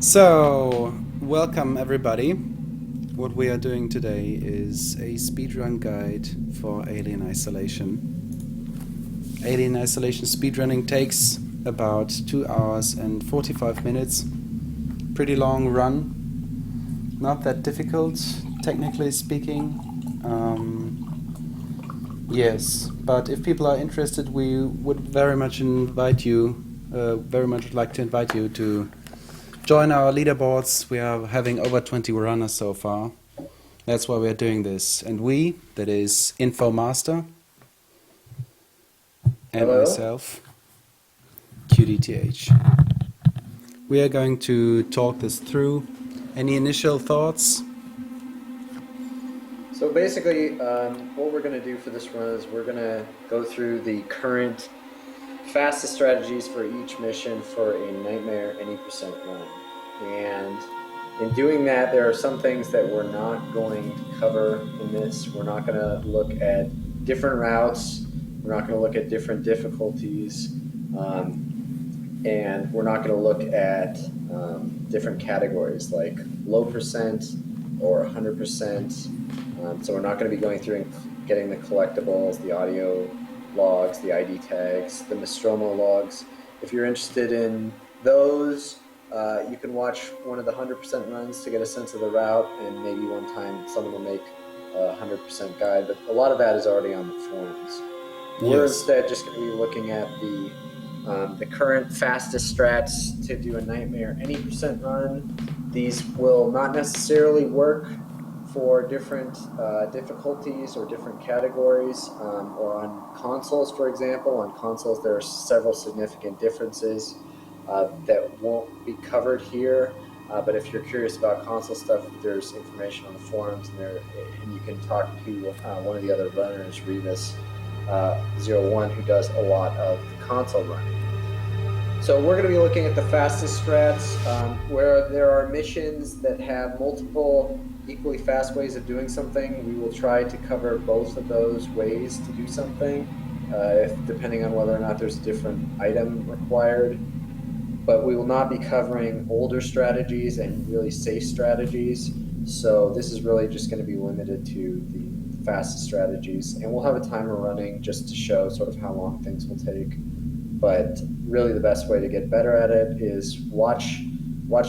So, welcome everybody. What we are doing today is a speedrun guide for Alien Isolation. Alien Isolation speedrunning takes about 2 hours and 45 minutes. Pretty long run. Not that difficult, technically speaking. Yes, but if people are interested, we would very much like to invite you to join our leaderboards. We are having over 20 runners so far. That's why we are doing this. And that is infomastr, and Hello. myself, qdth. We are going to talk this through. Any initial thoughts? So basically, what we're going to do for this run is we're going to go through the current fastest strategies for each mission for a Nightmare any percent run. And in doing that, there are some things that we're not going to cover in this. We're not going to look at different routes. We're not going to look at different difficulties. And we're not going to look at different categories like low percent or 100%. So we're not going to be going through and getting the collectibles, the audio logs, the ID tags, the Nostromo logs. If you're interested in those, you can watch one of the 100% runs to get a sense of the route, and maybe one time someone will make a 100% guide, but a lot of that is already on the forums. We're instead just going to be looking at the current fastest strats to do a Nightmare any percent run. These will not necessarily work for different difficulties or different categories, or on consoles, for example. On consoles, there are several significant differences that won't be covered here. But if you're curious about console stuff, there's information on the forums, and you can talk to one of the other runners, Revis01, who does a lot of console running. So we're going to be looking at the fastest strats, where there are missions that have multiple equally fast ways of doing something. We will try to cover both of those ways to do something, depending on whether or not there's a different item required. But we will not be covering older strategies and really safe strategies. So this is really just going to be limited to the fastest strategies. And we'll have a timer running just to show sort of how long things will take. But really the best way to get better at it is watch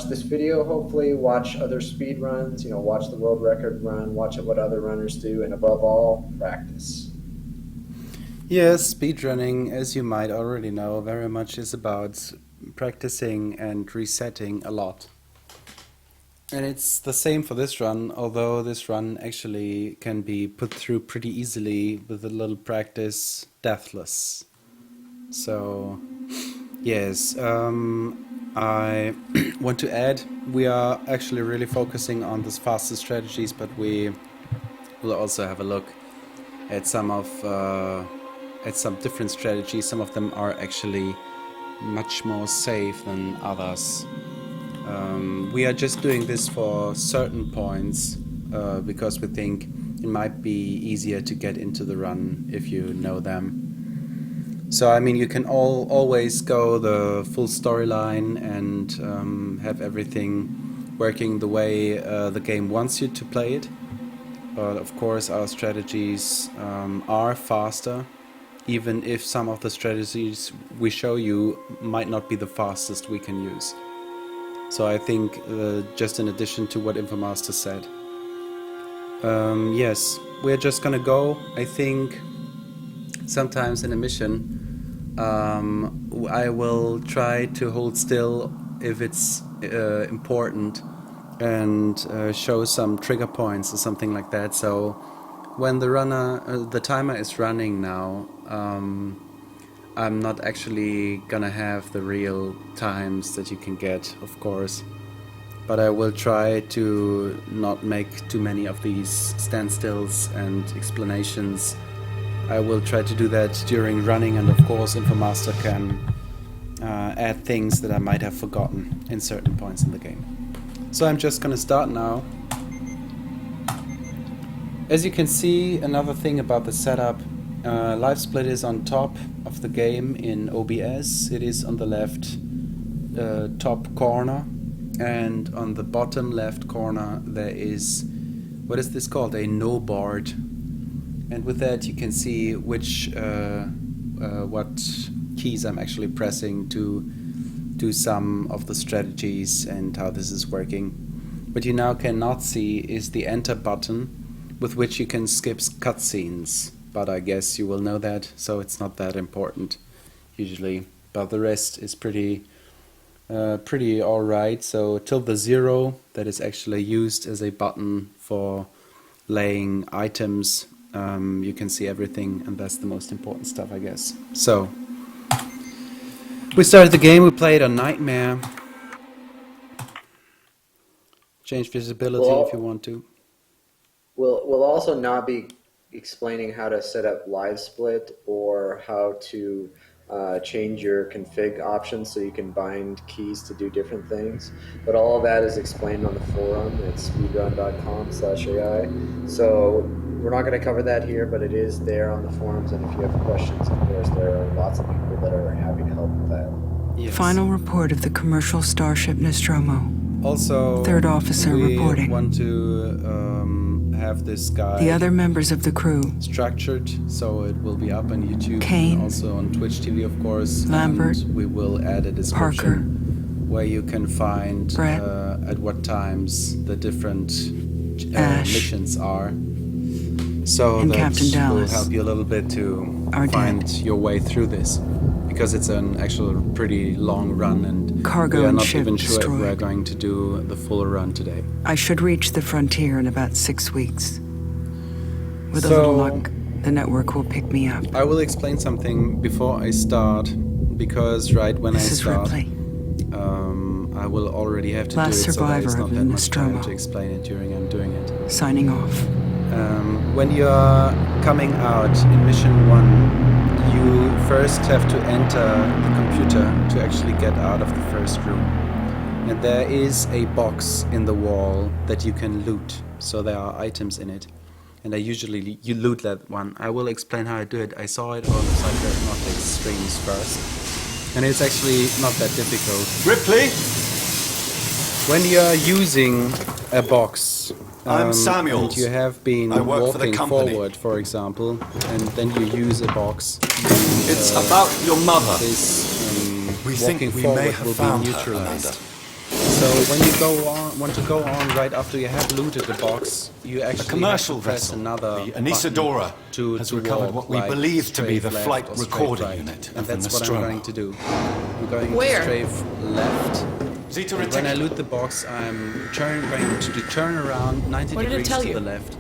this video, hopefully, watch other speed runs, watch the world record run, watch what other runners do, and above all, practice. Yes, speedrunning, as you might already know, very much is about practicing and resetting a lot. And it's the same for this run, although this run actually can be put through pretty easily with a little practice, deathless. So, yes, I want to add, we are actually really focusing on these fastest strategies, but we will also have a look at some different strategies. Some of them are actually much more safe than others. We are just doing this for certain points because we think it might be easier to get into the run if you know them. So I mean, you can always go the full storyline and have everything working the way the game wants you to play it. But of course our strategies are faster, even if some of the strategies we show you might not be the fastest we can use. So I think just in addition to what infomastr said. Yes, we're just gonna go, I think, sometimes in a mission. I will try to hold still if it's important and show some trigger points or something like that. So when the timer is running now, I'm not actually gonna have the real times that you can get, of course, but I will try to not make too many of these standstills and explanations. I will try to do that during running, and of course infomastr can add things that I might have forgotten in certain points in the game. So I'm just gonna start now. As you can see, another thing about the setup, Live Split is on top of the game in OBS. It is on the left top corner, and on the bottom left corner there is, what is this called, a no board, and with that you can see which what keys I'm actually pressing to do some of the strategies and how this is working. What you now cannot see is the enter button, with which you can skip cutscenes, but I guess you will know that, so it's not that important usually. But the rest is pretty alright. So tilde 0, that is actually used as a button for laying items. You can see everything, and that's the most important stuff, I guess. So we started the game, we played on Nightmare. Change visibility if you want to. We'll also not be explaining how to set up live split or how to change your config options so you can bind keys to do different things. But all of that is explained on the forum at speedrun.com/AI. So we're not going to cover that here, but it is there on the forums. And if you have questions, of course, there are lots of people that are happy to help with that. Yes. Final report of the commercial starship Nostromo. Also, Third officer reporting. We want to have this guy. The other members of the crew. Structured, so it will be up on YouTube, Kane, and also on Twitch TV, of course. Lambert, and we will add a description Parker, where you can find Brett, at what times the different Ash, missions are. So and that Captain will Dallas, help you a little bit to are find dead. your way through this, because it's an actual pretty long run, and Cargo we are and not ship even sure if destroyed. we're going to do the full run today. I should reach the frontier in about 6 weeks. With a So, little luck, the network will pick me up. I will explain something before I start, because right when This I is start, Ripley, I will already have to last do it, so there is survivor not of that the much time Nostromo. to explain it during I'm doing it. signing off. When you are coming out in mission 1, you first have to enter the computer to actually get out of the first room. And there is a box in the wall that you can loot, so there are items in it. And you loot that one. I will explain how I do it. I saw it on Psychorunning streams first, and it's actually not that difficult. Ripley? When you are using a box, I'm Samuels. and you have been I work for the walking company. forward, for example, and then you use a box, It's about your mother. this We walking think we forward may have will found be her, neutralized. Amanda. So when you want to go on right after you have looted the box, you A actually commercial have to press vessel, another the Anisadora, button has to recovered walk, what we like believe to be strafe the left flight or strafe recorder right. unit And of the that's what I'm Nostromo. going to do. I'm going Where? to strafe left. Zeta And when I Reticuli. loot the box, I'm going to turn around 90 What did it degrees tell to you? the left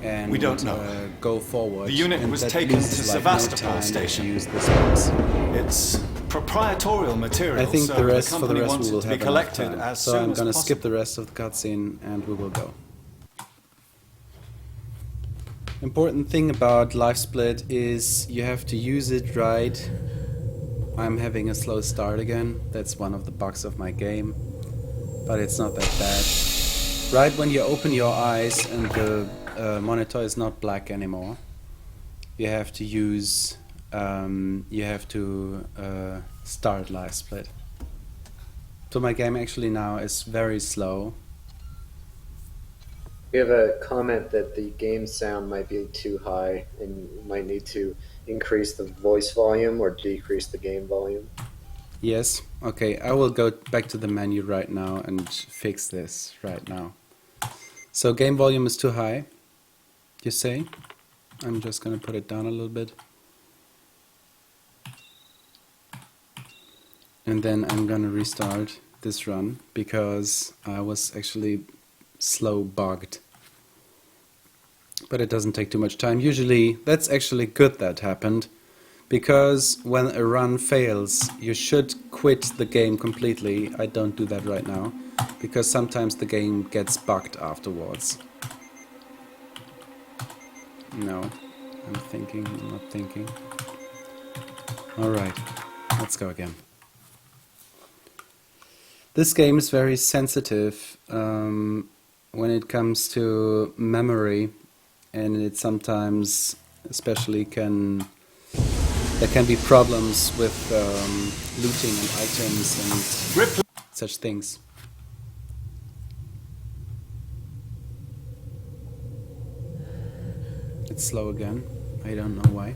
and We don't know. Go forward. The unit and was that taken loses, to like, no Sevastopol time station. to use this box. It's proprietorial material, I think so the rest the for the company rest wants we it will to have be collected enough time. as So soon I'm as gonna possible. skip the rest of the cutscene and we will go. Important thing about live split is you have to use it right. I'm having a slow start again. That's one of the bugs of my game, but it's not that bad. Right when you open your eyes and the monitor is not black anymore, you have to use start live split. So my game actually now is very slow. We have a comment that the game sound might be too high and you might need to increase the voice volume or decrease the game volume. Yes, okay, I will go back to the menu right now and fix this right now. So game volume is too high, you say? I'm just gonna put it down a little bit. And then I'm gonna restart this run because I was actually slow bugged. But it doesn't take too much time. Usually that's actually good that happened, because when a run fails you should quit the game completely. I don't do that right now because sometimes the game gets bugged afterwards. No, I'm not thinking. Alright, let's go again. This game is very sensitive when it comes to memory, and it sometimes especially there can be problems with looting and items and such things. It's slow again. I don't know why.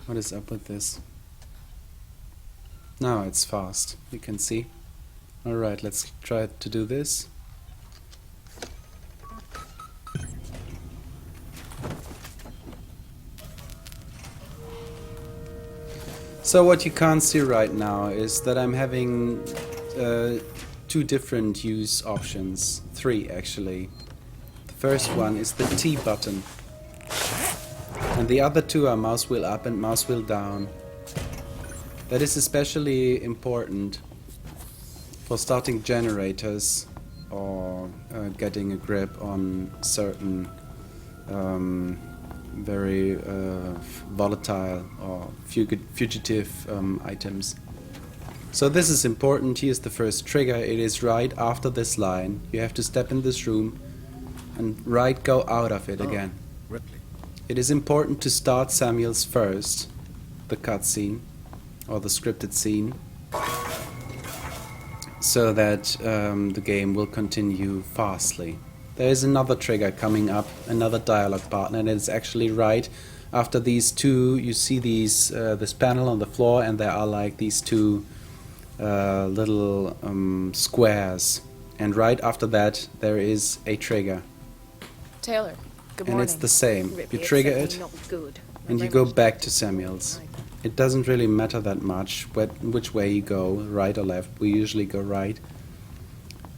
What is up with this? Now it's fast, you can see. Alright, let's try to do this. So what you can't see right now is that I'm having two different use options. Three actually. The first one is the T button. And the other two are mouse wheel up and mouse wheel down. That is especially important for starting generators or getting a grip on certain very volatile or fugitive items. So this is important. Here's the first trigger. It is right after this line. You have to step in this room and right go out of it again. It is important to start Samuel's first, the cutscene or the scripted scene, so that the game will continue fastly. There is another trigger coming up, another dialogue partner, and it's actually right after these two. You see these this panel on the floor, and there are like these two little squares, and right after that there is a trigger. Taylor, good And morning. it's the same. You trigger it, and you go back to Samuel's. It doesn't really matter that much which way you go, right or left. We usually go right.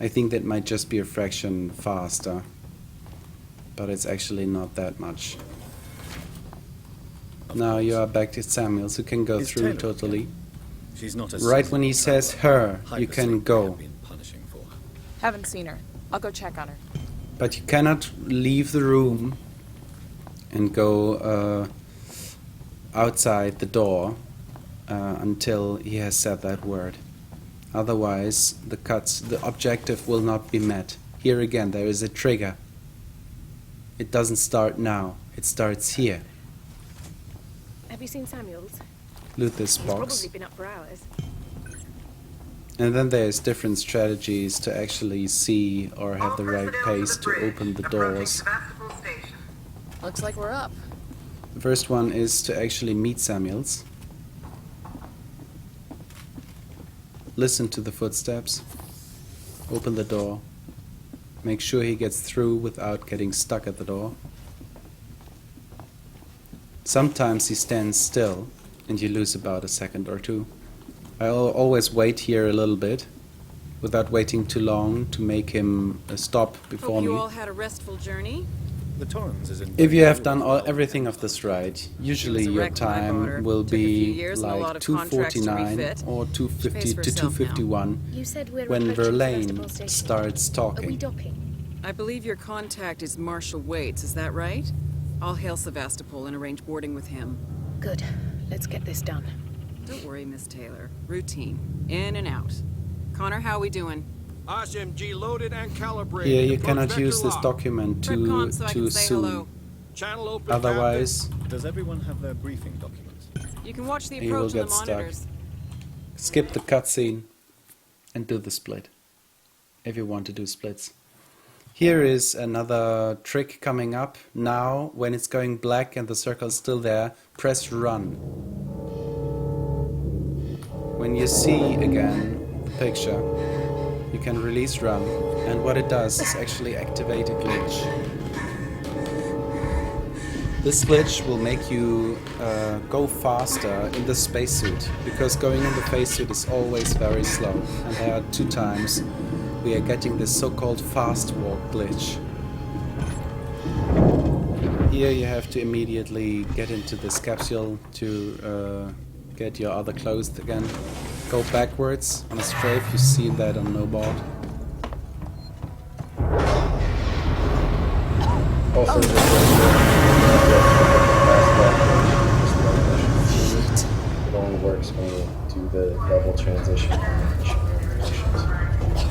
I think that might just be a fraction faster, but it's actually not that much. Now you are back to Samuel's, who can go Is through Taylor totally. She's not a Right when he says her, you can go. Haven't seen her. I'll go check on her. But you cannot leave the room and go outside the door until he has said that word. Otherwise, the objective will not be met. Here again, there is a trigger. It doesn't start now. It starts here. Have you seen Samuel's? Loot this He's box. probably been up for hours. And then there's different strategies to actually see or have the right pace to open the doors. Looks like we're up. The first one is to actually meet Samuels. Listen to the footsteps. Open the door. Make sure he gets through without getting stuck at the door. Sometimes he stands still and you lose about a second or two. I'll always wait here a little bit without waiting too long to make him stop before Hope me. you all had a restful journey. The Torrens is in. If you have done everything of this right, usually It was a your wreck when I bought time her. will Took a few be years and a lot like of contracts to 2:49 refit. or She 2:50 pays for to herself now. 2:51 You said we're when approaching Verlaine Sebastopol Station. starts Are we talking. docking? I believe your contact is Marshal Waits, is that right? I'll hail Sevastopol and arrange boarding with him. Good. Let's get this done. Don't worry, Miss Taylor. Routine. In and out. Connor, how we doing? SMG loaded and calibrated. Here you Approach cannot vector use this lock. document Prep com so I too can say soon. hello. Channel open. Otherwise, Does everyone have their briefing documents? You can watch the You will approach on the get stuck. monitors. skip the cutscene and do the split if you want to do splits. Here is another trick coming up. Now, when it's going black and the circle is still there, press run. When you see again the picture, you can release run, and what it does is actually activate a glitch. This glitch will make you go faster in the spacesuit, because going in the spacesuit is always very slow, and there are 2 times we are getting this so-called fast walk glitch. Here you have to immediately get into this capsule to get your other clothes again. Go backwards on a strafe, you see that on no board. Also, it only works when you do the level transition from mission to missions.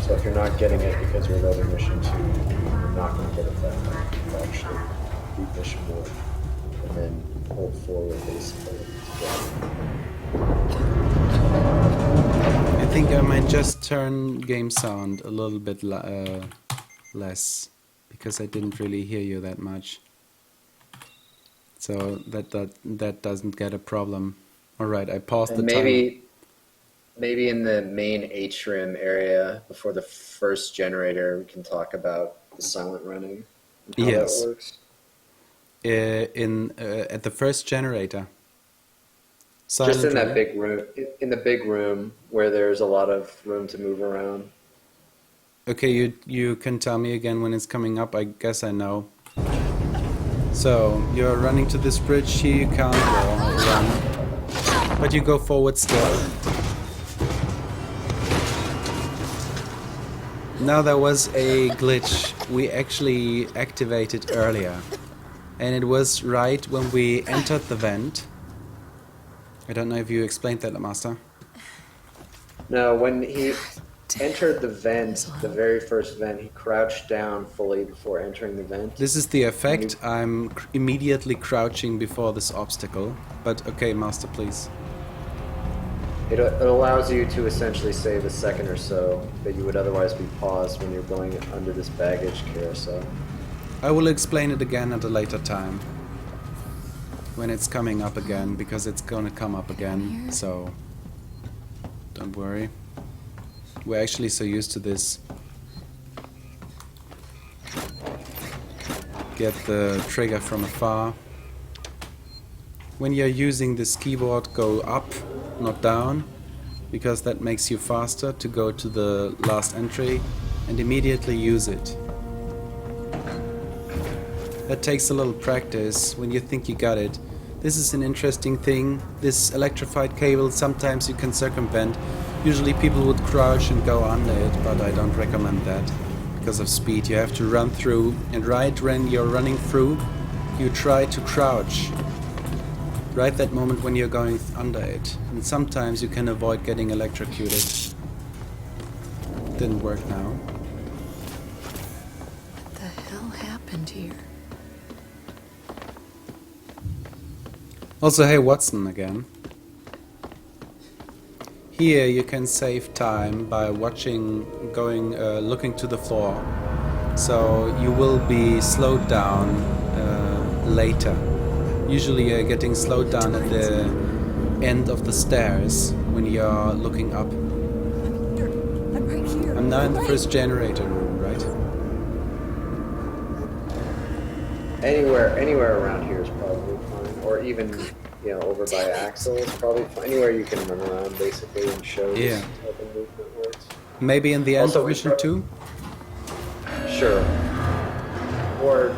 So if you're not getting it because you're loading mission 2, you're not going to get it that way. You actually beat mission 1. And then hold forward basically. I think I might just turn game sound a little bit less, because I didn't really hear you that much. So that doesn't get a problem. All right, I paused the And timer. maybe in the main atrium area before the first generator, we can talk about the silent running and how Yes. that works. At the first generator. Just in that Running? big room, in the big room where there's a lot of room to move around. Okay, you can tell me again when it's coming up. I guess I know. So you're running to this bridge here. You can't run, but you go forward still. Now there was a glitch we actually activated earlier, and it was right when we entered the vent. I don't know if you explained that, Master. No, when he entered the vent, the very first vent, he crouched down fully before entering the vent. This is the effect. I'm immediately crouching before this obstacle. But okay, Master, please. It allows you to essentially save a second or so that you would otherwise be paused when you're going under this baggage carousel. I will explain it again at a later time. When it's coming up again, because it's gonna come up again, so don't worry. We're actually so used to this. Get the trigger from afar. When you're using this keyboard, go up, not down, because that makes you faster to go to the last entry and immediately use it. That takes a little practice when you think you got it. This is an interesting thing. This electrified cable, sometimes you can circumvent. Usually people would crouch and go under it, but I don't recommend that because of speed. You have to run through, and right when you're running through, you try to crouch. Right that moment when you're going under it. And sometimes you can avoid getting electrocuted. Didn't work now. What the hell happened here? Also, hey Watson again. Here you can save time by watching, looking to the floor. So you will be slowed down later. Usually you're getting slowed down at the end of the stairs when you're looking up. I'm right here. I'm now in the first generator room, right? Anywhere around here is probably fine, or even over by Axel is probably fine. Anywhere you can run around basically and show Yeah. how the movement works. Maybe in the end Also, of we mission 2? Sure. Or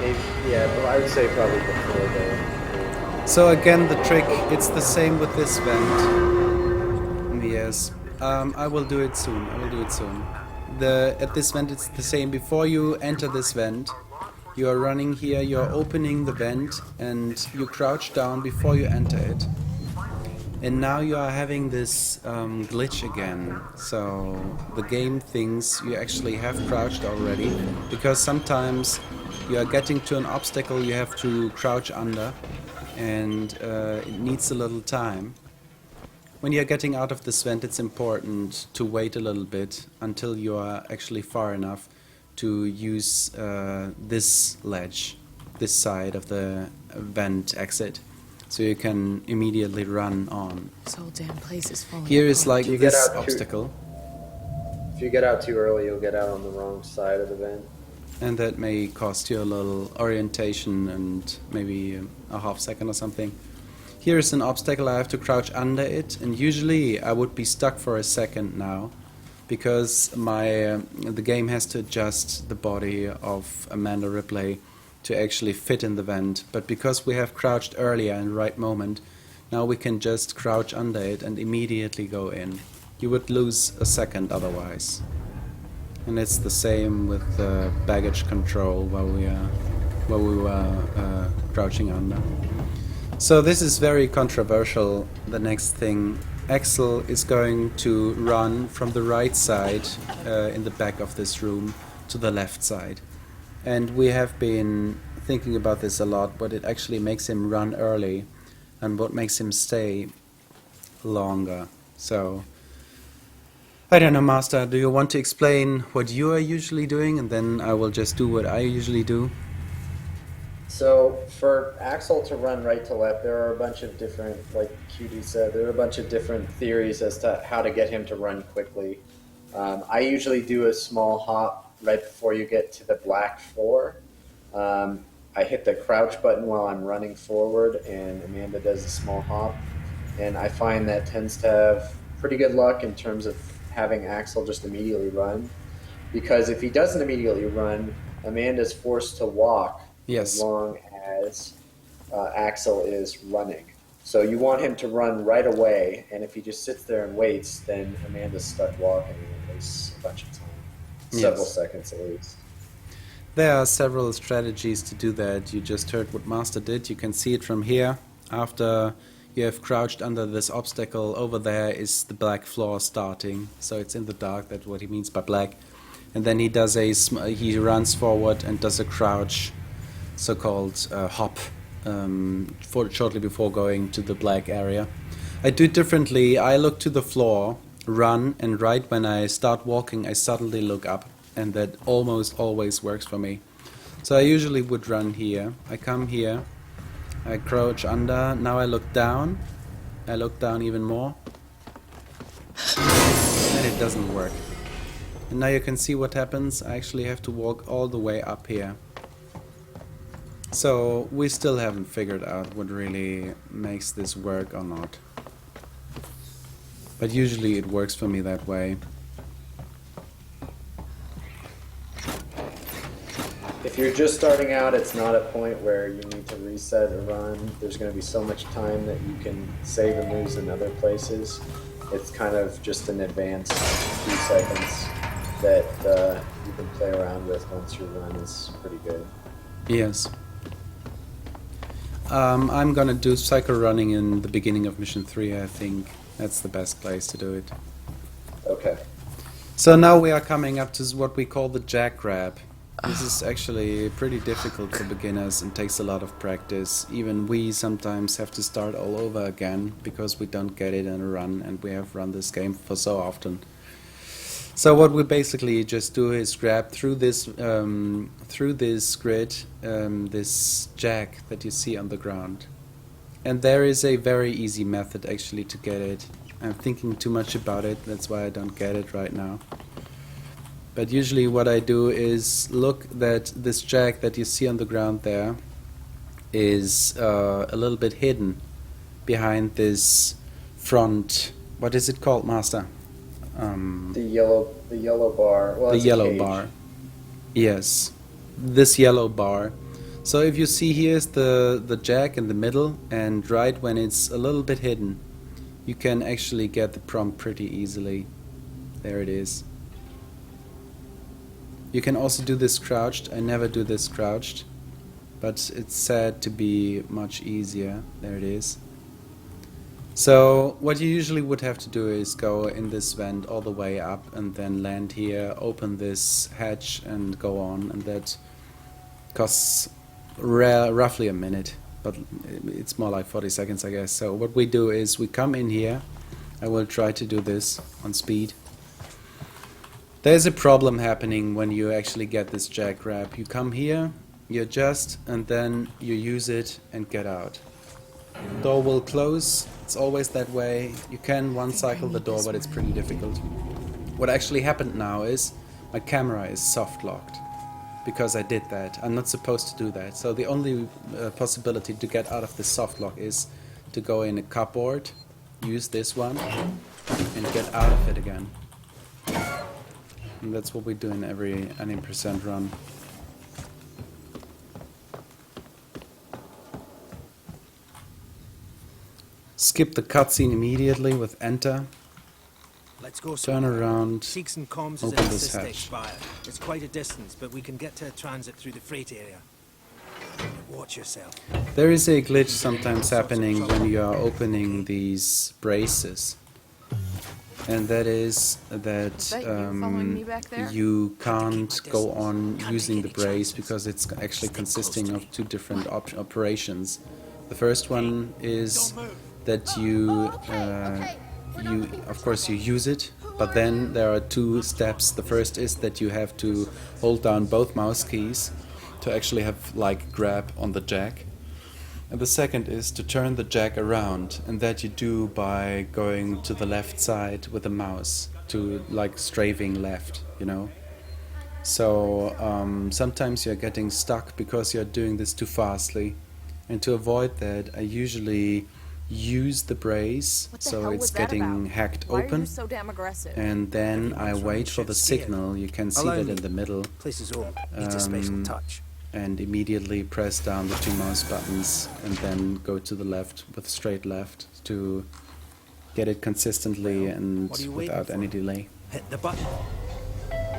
maybe, yeah, but I would say probably before though. So again, the trick, it's the same with this vent. Yes, I will do it soon. At this vent, it's the same. Before you enter this vent, you are running here, you're opening the vent, and you crouch down before you enter it. And now you are having this glitch again. So the game thinks you actually have crouched already, because sometimes you are getting to an obstacle you have to crouch under, and it needs a little time. When you're getting out of this vent, it's important to wait a little bit until you are actually far enough to use this ledge, this side of the vent exit, so you can immediately run on. This whole damn place is falling Here is apart. like You get this out too- obstacle, If you get out too early, you'll get out on the wrong side of the vent. and that may cost you a little orientation and maybe a half second or something. Here is an obstacle, I have to crouch under it, and usually I would be stuck for a second now, because the game has to adjust the body of Amanda Ripley to actually fit in the vent. But because we have crouched earlier in the right moment, now we can just crouch under it and immediately go in. You would lose a second otherwise. And it's the same with the baggage control while we were crouching under. So this is very controversial. The next thing, Axel is going to run from the right side in the back of this room to the left side. And we have been thinking about this a lot, what it actually makes him run early and what makes him stay longer. So, I don't know, Master, do you want to explain what you are usually doing, and then I will just do what I usually do? So for Axel to run right to left, there are a bunch of different, like QD said, there are a bunch of different theories as to how to get him to run quickly. I usually do a small hop right before you get to the black floor. I hit the crouch button while I'm running forward, and Amanda does a small hop. And I find that tends to have pretty good luck in terms of having Axel just immediately run. Because if he doesn't immediately run, Amanda's forced to walk as long as Axel is running. So you want him to run right away, and if he just sits there and waits, then Amanda's stuck walking and it wastes a bunch of time. Several seconds at least. There are several strategies to do that. You just heard what Master did. You can see it from here. After you have crouched under this obstacle, over there is the black floor starting. So it's in the dark, that's what he means by black. And then he does he runs forward and does a crouch, so-called hop, shortly before going to the black area. I do it differently. I look to the floor, run, and right when I start walking, I suddenly look up, and that almost always works for me. So I usually would run here. I come here, I crouch under, now I look down even more, and it doesn't work. And now you can see what happens. I actually have to walk all the way up here. So we still haven't figured out what really makes this work or not. But usually it works for me that way. If you're just starting out, it's not a point where you need to reset or run. There's going to be so much time that you can save and lose in other places. It's kind of just an advanced few seconds that you can play around with once your run is pretty good. Yes. I'm gonna do Psychorunning in the beginning of Mission 3, I think. That's the best place to do it. Okay. So now we are coming up to what we call the jack grab. This is actually pretty difficult for beginners and takes a lot of practice. Even we sometimes have to start all over again because we don't get it in a run, and we have run this game for so often. So what we basically just do is grab through this grid, this jack that you see on the ground. And there is a very easy method actually to get it. I'm thinking too much about it, that's why I don't get it right now. But usually what I do is look that this jack that you see on the ground there is a little bit hidden behind this front, what is it called, Master? The yellow bar. Well, the it's a yellow cage. bar. Yes, this yellow bar. So if you see here's the jack in the middle, and right when it's a little bit hidden, you can actually get the prompt pretty easily. There it is. You can also do this crouched. I never do this crouched, but it's said to be much easier. There it is. So what you usually would have to do is go in this vent all the way up and then land here, open this hatch and go on, and that costs roughly a minute, but it's more like 40 seconds I guess. So what we do is we come in here. I will try to do this on speed. There's a problem happening when you actually get this jack grab. You come here, you adjust, and then you use it and get out. Door will close. It's always that way. You can one cycle the door, but it's pretty difficult. What actually happened now is my camera is soft locked because I did that. I'm not supposed to do that. So the only possibility to get out of this soft lock is to go in a cupboard, use this one, and get out of it again. And that's what we do in every any percent run. Skip the cutscene immediately with enter. Let's go. Turn around. Seeks and comms is Open in the this Cystic hatch. Spire. It's quite a distance, but we can get to transit through the freight area. Watch yourself. There is a glitch sometimes happening when you are opening these braces. and that is that that you following me back there? you can't go on using the brace because it's actually consisting of two different operations. The first one is that you of course you use it, but then there are two steps. The first is that you have to hold down both mouse keys to actually have like grab on the jack. And the second is to turn the jack around, and that you do by going to the left side with the mouse, to like strafing left, you know. So sometimes you're getting stuck because you're doing this too fastly. And to avoid that, I usually use the brace What the so hell it's was that getting about? hacked Why are open. you so damn aggressive? And then I Everyone's wait for running the shit scared. signal. You can see Allow that me. in the middle. Place is old. Needs a special Um, touch. And immediately press down the two mouse buttons and then go to the left with straight left to get it consistently and what are you waiting without for? any delay. Hit the button.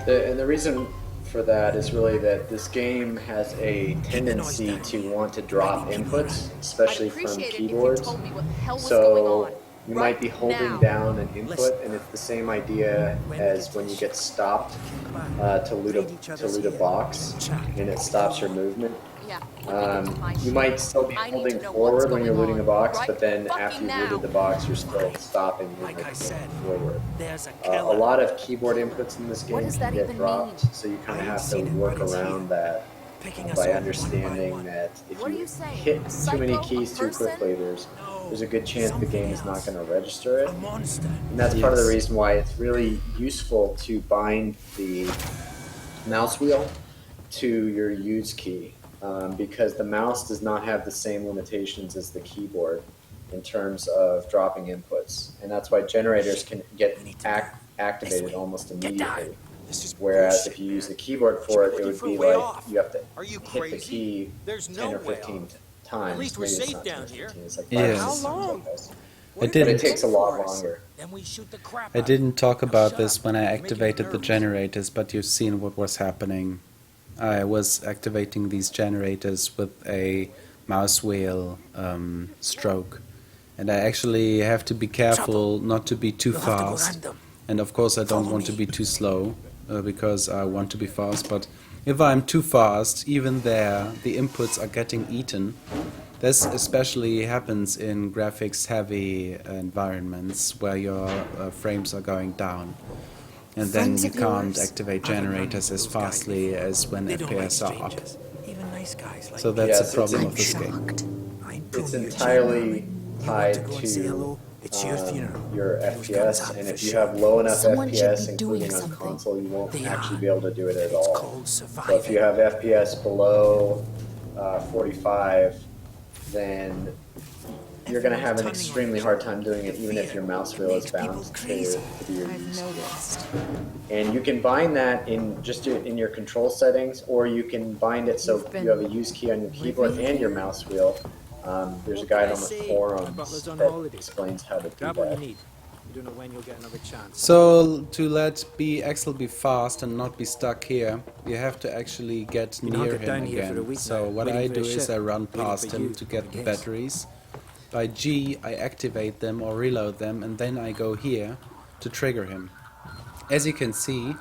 And the reason for that is really that this game has a tendency to want to drop inputs, especially I'd from appreciate it if you keyboards. told me what the hell was going So on. you Right might be holding now. down an input, and it's the same idea as when you get stopped to loot a box, and it stops your movement. Yeah. let me get to my You shit. might still be I need holding to know forward what's when you're going looting a on box, right but then fucking after you've now. looted the box, you're still stopping Like movement I said, forward. there's a A killer. lot of keyboard inputs in this What game does can that get even dropped, mean? so you kind I of ain't have to seen it, work but it's around here. that Picking us by off understanding one by that if What are you you saying? hit A too many psycho? A keys too person? quickly, there's a good chance the game is not something going to register it. A monster. And that's part of the Yes. reason why it's really useful to bind the mouse wheel to your use key, because the mouse does not have the same limitations as the keyboard in terms of dropping inputs. And that's why generators can get activated almost immediately. Whereas if you use the keyboard for it, it would be like you have to hit the key 10 or 15 times. At least we're Maybe it's safe not down 10 or here. 15, it's like Yes. 5 or 6 How times, long? I guess. I But it didn't takes a lot longer. Then we shoot the crap I out of didn't it. talk Now about shut this up. when I You're making me activated the nervous. generators, but you've seen what was happening. I was activating these generators with a mouse wheel stroke, and I actually have to be careful not to be too You'll have to go fast. random. And of course, I don't Follow want to me. be too slow because I want to be fast. But if I'm too fast, even there, the inputs are getting eaten. This especially happens in graphics-heavy environments where your frames are going down. And then Friends you of can't yours? activate I've run generators into as those guys fastly before. as when They don't like FPS are up. strangers. Even nice guys like So me. that's Yes, a it's problem in- of this game. Shocked. I'm It's pulling you entirely cheap, darling. You want tied to go and say to hello? It's your funeral. your Those guns FPS, happen and for if you sure. have low enough Someone should FPS, be doing including on something. console, you won't They actually are. be able to do it at It's all. called So surviving. if you have FPS below 45, then you're going to have an extremely hard time doing it, even if your mouse wheel is bound to your I've use. noticed. And you can bind that in just in your control settings, or you can bind it so You've been you have a use key on your keyboard and your mouse wheel. There's a guide on the My forums butler's on that holiday. explains how to do Grab what you that. need. You don't know when you'll get another chance. So to let Axel be fast and not be stuck here, you have to actually get Been near hunkered him down here for a again. week So now, what waiting I for do a is ship, I run waiting past for him you, to get I the guess. batteries. By G, I activate them or reload them, and then I go here to trigger him. As you can see,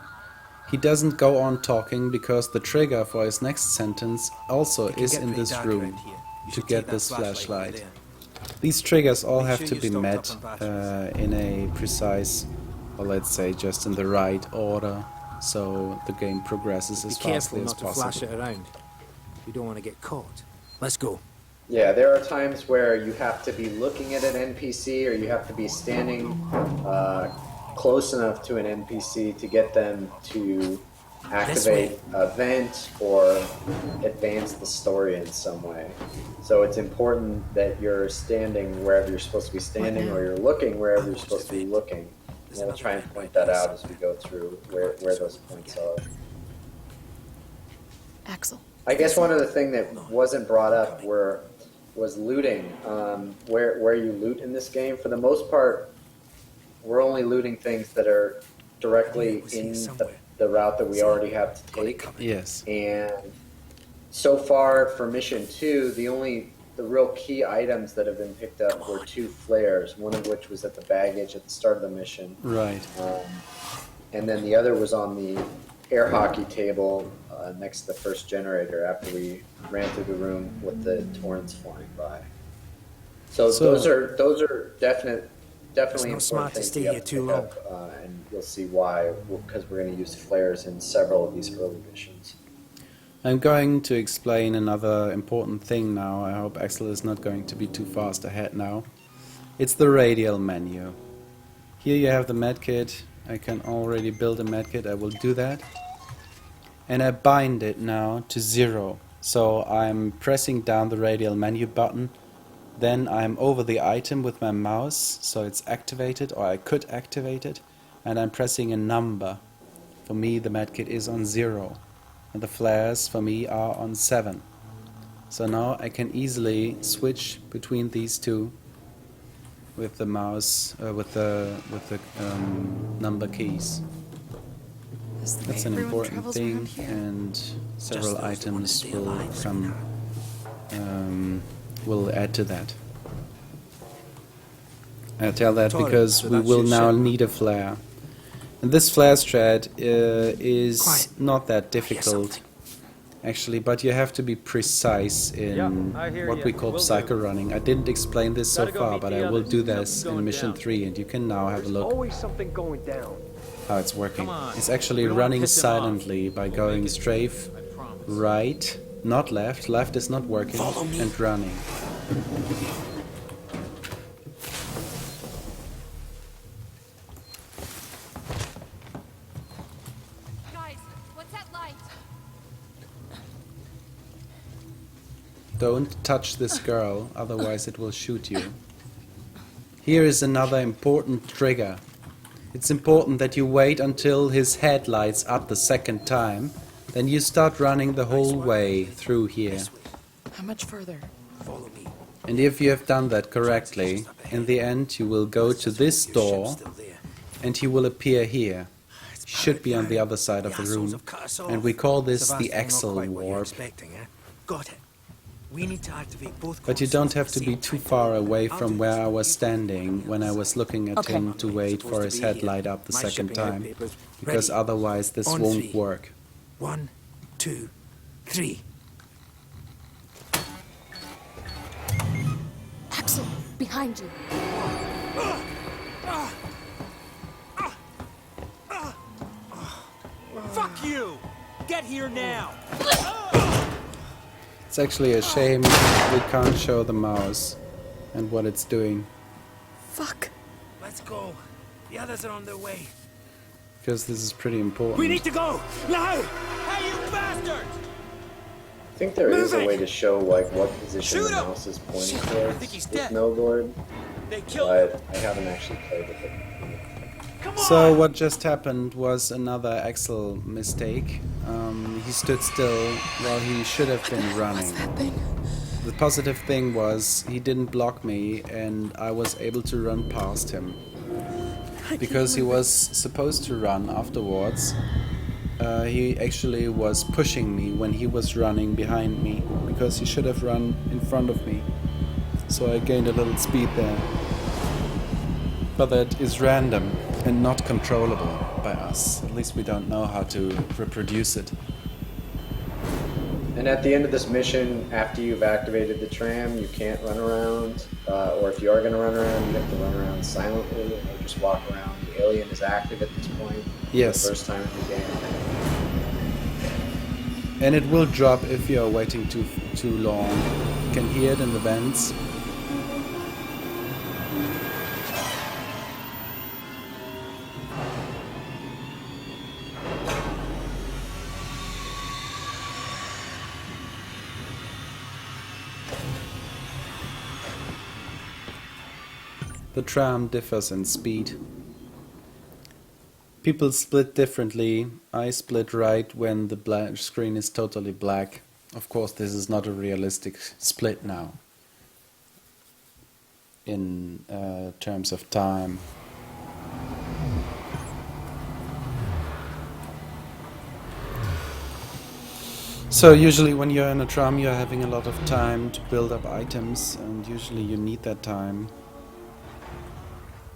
he doesn't go on talking because the trigger for his next sentence also It can is get in pretty this dark room around here. You to should get take that this flashlight flashlight. over there. These triggers all Make have sure to you're be stocked met up on batteries. in a precise, or let's say just in the right order, so the game progresses as Be careful fastly as not to flash possible. it around. You don't want to get caught. Let's go. Yeah, there are times where you have to be looking at an NPC, or you have to be standing close enough to an NPC to get them to activate a vent or advance the story in some way. So it's important that you're standing wherever you're supposed to be standing, or you're looking wherever you're supposed to be looking. And we'll try and point that out as we go through where those points are. Axel. I guess one other thing that wasn't brought up was looting. Where you loot in this game, for the most part, we're only looting things that are directly in the route that we already have to take. Yes. And so far for mission 2, the only the real key items that have been picked up were 2 flares, one of which was at the baggage at the start of the mission. Right. And then the other was on the air hockey table next to the first generator after we ran through the room with the torrents flying by. So those are definitely It's not important smart to things stay you have here to too pick long. up, and you'll see why, because we're going to use flares in several of these early missions. I'm going to explain another important thing now. I hope Axel is not going to be too fast ahead now. It's the radial menu. Here you have the medkit. I can already build a medkit. I will do that. And I bind it now to 0. So I'm pressing down the radial menu button. Then I'm over the item with my mouse, so it's activated, or I could activate it. And I'm pressing a number. For me, the medkit is on 0. And the flares for me are on 7. So now I can easily switch between these two with the mouse, with the number keys. This is the That's way an everyone important travels thing, around here. and several Just those that want to items stay will alive, come, will add to that. I tell that Toilet, because so we that's will your now ship. need a flare. And this flare strat is Quiet. not that Hear difficult, something. actually, but you have to be precise in I hear what ya. we call Will do. Psychorunning. I didn't explain this so Gotta go far, meet but the I will others. do Something's this going in mission down. 3, and you can now have a There's look always something going down. how it's working. Come on. It's actually We don't wanna running piss him off. silently by We'll going make it. strafe, I promise. right, not left. Left is not working, Follow me. and running. Guys, what's that light? Don't touch this girl, otherwise it will shoot you. Here is another important trigger. It's important that you wait until his head lights up the second time, then you start running the whole way through here. This way. How much further? Follow me. And if you have done that correctly, in the end you will go to this Your door ship's still there. and he will appear here. It's Should be on the panic other side of the assholes room. have cut us And off. we call this Sebastian, the not Axel quite what you're warp. expecting, eh? Got it. We need to activate both But you consoles don't have at to the be same too time. far away I'll from do where this I one. was You standing when I was looking at Okay. him to wait Supposed for to his be head here. light up the My second shipping out time. papers. Because Ready. otherwise this On won't 3. work. 1, 2, 3. Axel, behind you. Fuck you! Get here now! It's actually a shame we can't show the mouse and what it's doing, Fuck. Let's go. The others are on their way. because this is pretty important. We need to go now. Hey, you bastards! I think there is a Moving. way to show like what position Shoot the him! mouse is pointing Shit, I towards think he's with dead. Milgord, They killed him! but I haven't actually played with it. Come on! So what just happened was another Axel mistake. He stood still while he should have been What's running. that thing? The positive thing was he didn't block me and I was able to run past him. Because he was supposed to run afterwards, he actually was pushing me when he was running behind me, because he should have run in front of me. So I gained a little speed there. But that is random and not controllable by us. At least we don't know how to reproduce it. And at the end of this mission, after you've activated the tram, you can't run around, or if you are going to run around, you have to run around silently or just walk around. The alien is active at this point. Yes. The first time in the game. And it will drop if you're waiting too long. You can hear it in the vents. The tram differs in speed. People split differently. I split right when the screen is totally black. Of course, this is not a realistic split now in terms of time. So usually when you're in a drum, you're having a lot of time to build up items, and usually you need that time.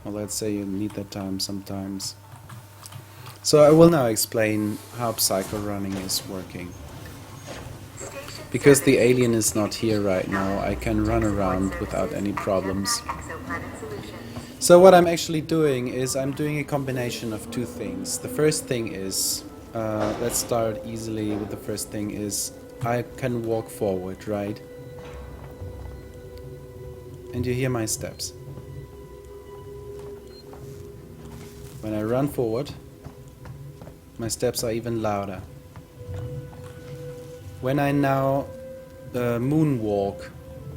Well, let's say you need that time sometimes. So I will now explain how Psychorunning is working. Because the alien is not here right now, I can run around without any problems. So what I'm actually doing is I'm doing a combination of two things. The first thing is, let's start easily with the first thing is, I can walk forward, right? And you hear my steps. When I run forward, my steps are even louder. When I now moonwalk,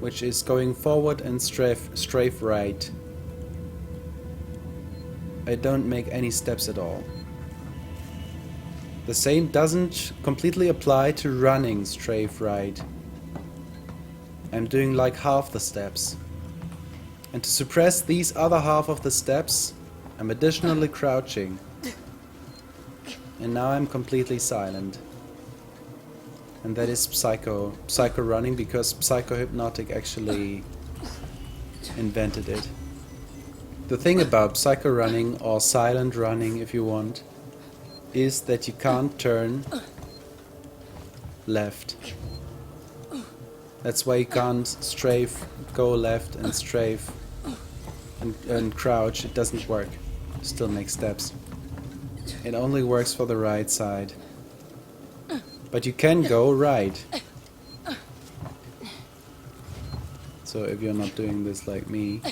which is going forward and strafe right, I don't make any steps at all. The same doesn't completely apply to running strafe right. I'm doing like half the steps. And to suppress these other half of the steps, I'm additionally crouching. And now I'm completely silent. And that is Psychorunning, because Psychohypnotic actually invented it. The thing about Psychorunning, or silent running if you want, is that you can't turn left. That's why you can't strafe, go left and strafe and crouch. It doesn't work. You still make steps. It only works for the right side. But you can go right. So if you're not doing this like me,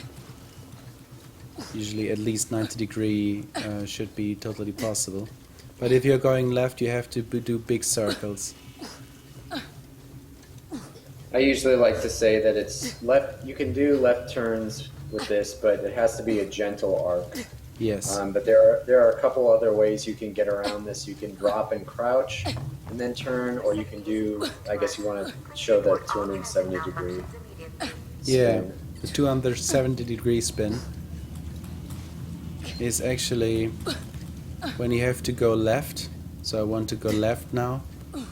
usually at least 90-degree should be totally possible. But if you're going left, you have to do big circles. I usually like to say that it's left. You can do left turns with this, but it has to be a gentle arc. Yes. But there are a couple other ways you can get around this. You can drop and crouch and then turn, or you can do, I guess you want to show the 270-degree spin. Yeah, the 270-degree spin is actually when you have to go left. So I want to go left now,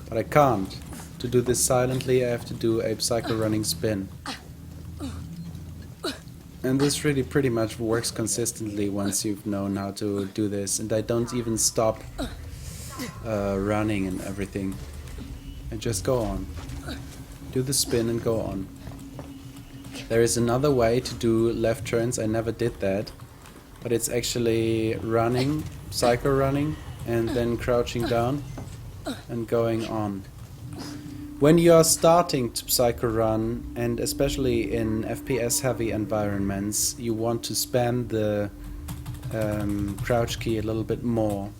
but I can't. To do this silently, I have to do a Psychorunning spin. And this really pretty much works consistently once you've known how to do this. And I don't even stop running and everything. I just go on. Do the spin and go on. There is another way to do left turns. I never did that. But it's actually running, Psychorunning, and then crouching down and going on. When you are starting to Psychorun, and especially in FPS heavy environments, you want to spam the crouch key a little bit more.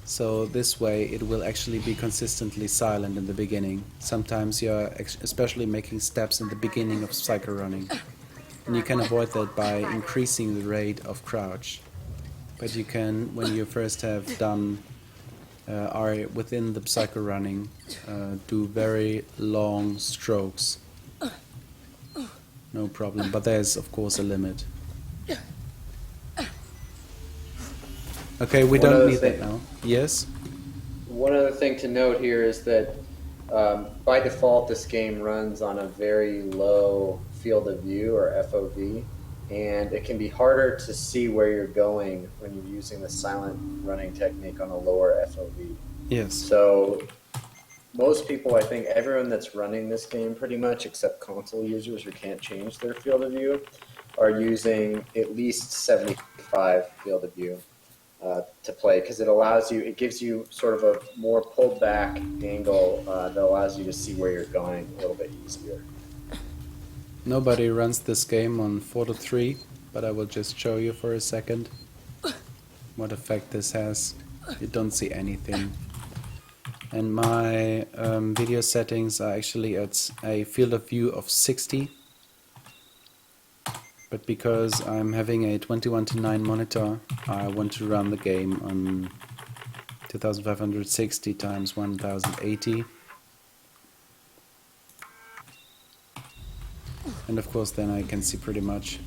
So this way it will actually be consistently silent in the beginning. Sometimes you're especially making steps in the beginning of Psychorunning. And you can avoid that by increasing the rate of crouch. But you can, when you first have done are within the Psychorunning, do very long strokes. No problem, but there's of course a limit. Okay, we don't need that now. Yes? One other thing to note here is that by default this game runs on a very low field of view, or FOV, and it can be harder to see where you're going when you're using the silent running technique on a lower FOV. Yes. So most people, I think everyone that's running this game pretty much, except console users who can't change their field of view, are using at least 75 field of view to play, because it gives you sort of a more pulled back angle that allows you to see where you're going a little bit easier. Nobody runs this game on 4:3, but I will just show you for a second what effect this has. You don't see anything. And my video settings are actually at a field of view of 60. But because I'm having a 21:9 monitor, I want to run the game on 2560 times 1080. And of course then I can see pretty much.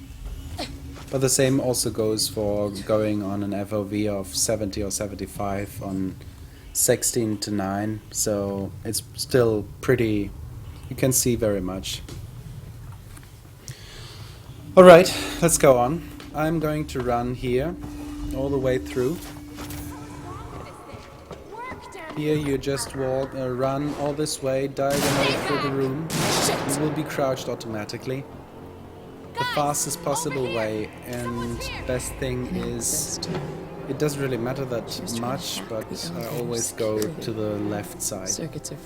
But the same also goes for going on an FOV of 70 or 75 on 16 to 9, so it's still pretty, you can see very much. Alright, let's go on. I'm going to run here all the way through. Here you just walk, run all this way, diagonal through the room. You will be crouched automatically. The fastest possible way, and best thing is, it doesn't really matter that much, but I always go to the left side.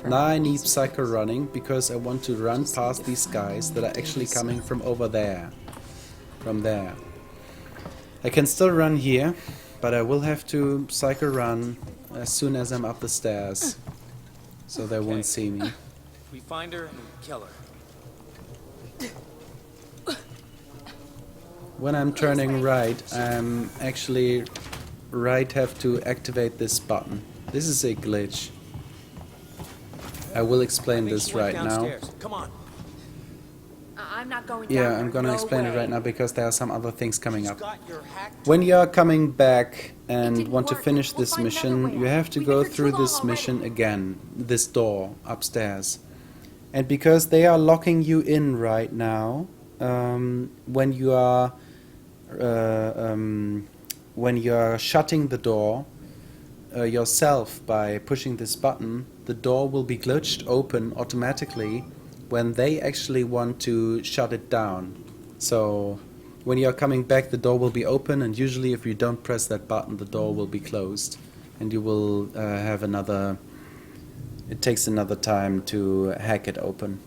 Now I need Psychorunning because I want to run past these guys that are actually coming from over there. From there. I can still run here, but I will have to Psychorun as soon as I'm up the stairs, so they won't see me. We find her and we kill her. When I'm turning right, I'm actually have to activate this button. This is a glitch. I will explain this right now. Come on. I'm not going Yeah, down I'm there, gonna no explain it way. right now because there are some other things coming up. Got your hack. When you are coming back and didn't want to work. finish We'll this find another mission, way you out. have to We've go been here through too this long mission already. again, this door upstairs. And because they are locking you in right now, when you are shutting the door yourself by pushing this button, the door will be glitched open automatically when they actually want to shut it down. So when you're coming back, the door will be open, and usually if you don't press that button, the door will be closed, and you will have another, it takes another time to hack it open.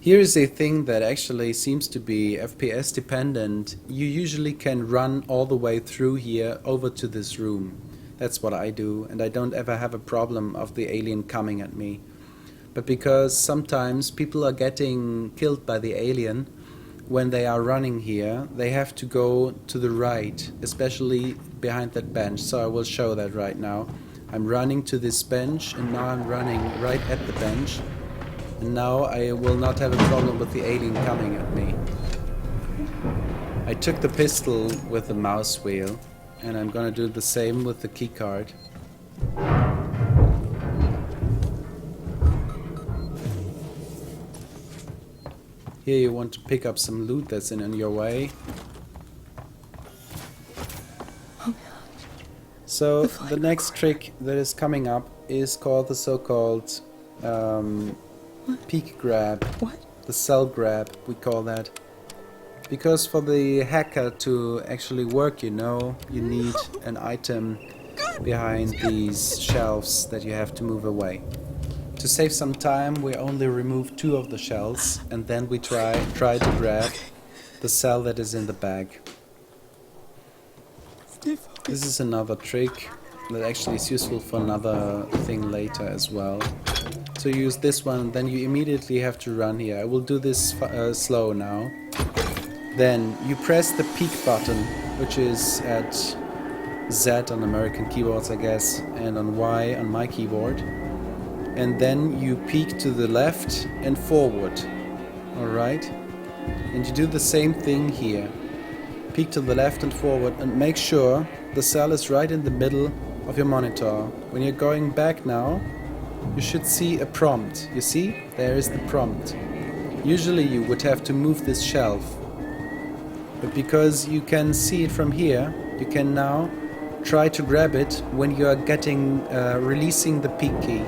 Here is a thing that actually seems to be FPS dependent. You usually can run all the way through here over to this room. That's what I do, and I don't ever have a problem of the alien coming at me. But because sometimes people are getting killed by the alien when they are running here, they have to go to the right, especially behind that bench. So I will show that right now. I'm running to this bench, and now I'm running right at the bench. And now I will not have a problem with the alien coming at me. I took the pistol with the mouse wheel, and I'm gonna do the same with the keycard. Here you want to pick up some loot that's in your way. So the next trick that is coming up is called the so-called peek grab. What? The cell grab, we call that. Because for the hacker to actually work, you know, you need an item behind these shelves that you have to move away. To save some time, we only remove 2 of the shells, and then we try to grab the cell that is in the bag. This is another trick that actually is useful for another thing later as well. So you use this one, then you immediately have to run here. I will do this slow now. Then you press the peek button, which is at Z on American keyboards, I guess, and on Y on my keyboard. And then you peek to the left and forward. Alright? And you do the same thing here. Peek to the left and forward, and make sure the cell is right in the middle of your monitor. When you're going back now, you should see a prompt. You see? There is the prompt. Usually you would have to move this shelf. But because you can see it from here, you can now try to grab it when you are releasing the peek key.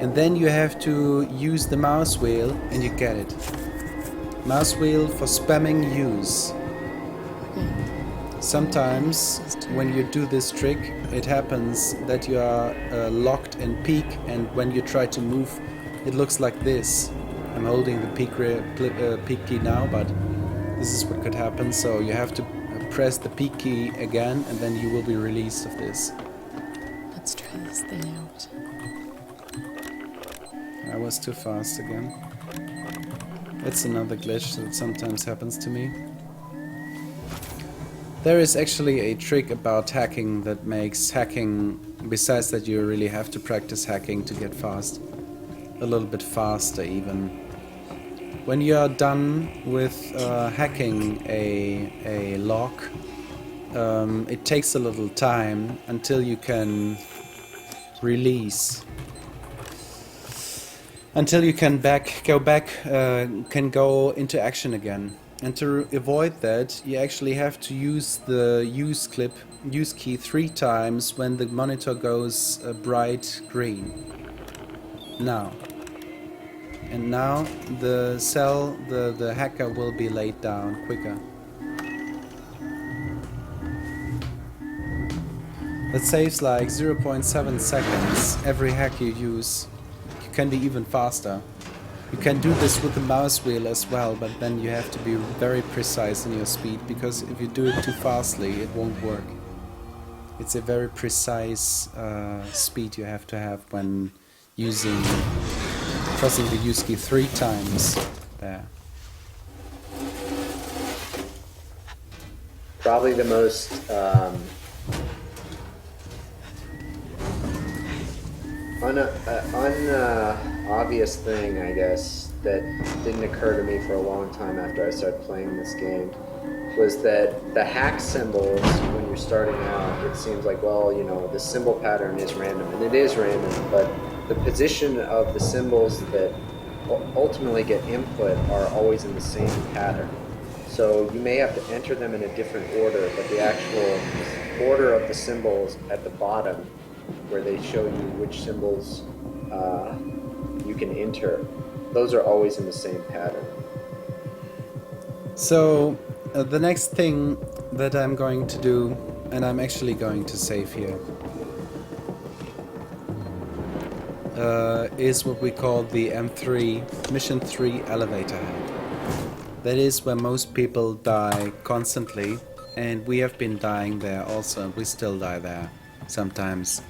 And then you have to use the mouse wheel and you get it. Mouse wheel for spamming use. Sometimes when you do this trick, it happens that you are locked in peek, and when you try to move, it looks like this. I'm holding the peek key now, but this is what could happen. So you have to press the peek key again, and then you will be released of this. Let's try this thing out. I was too fast again. That's another glitch that sometimes happens to me. There is actually a trick about hacking that makes hacking, besides that you really have to practice hacking to get fast, a little bit faster even. When you are done with hacking a lock, it takes a little time until you can release. Until you can can go into action again. And to avoid that, you actually have to use the use key 3 times when the monitor goes bright green. Now. And now the hacker will be laid down quicker. That saves like 0.7 seconds every hack you use. You can be even faster. You can do this with the mouse wheel as well, but then you have to be very precise in your speed, because if you do it too fastly, it won't work. It's a very precise speed you have to have when pressing the use key 3 times there. Probably the most obvious thing, I guess, that didn't occur to me for a long time after I started playing this game was that the hack symbols, when you're starting out, it seems like, well, you know, the symbol pattern is random, and it is random, but the position of the symbols that ultimately get input are always in the same pattern. So you may have to enter them in a different order, but the actual order of the symbols at the bottom, where they show you which symbols you can enter, those are always in the same pattern. So the next thing that I'm going to do, and I'm actually going to save here, is what we call the M3 Mission 3 elevator hack. That is where most people die constantly, and we have been dying there also, and we still die there sometimes.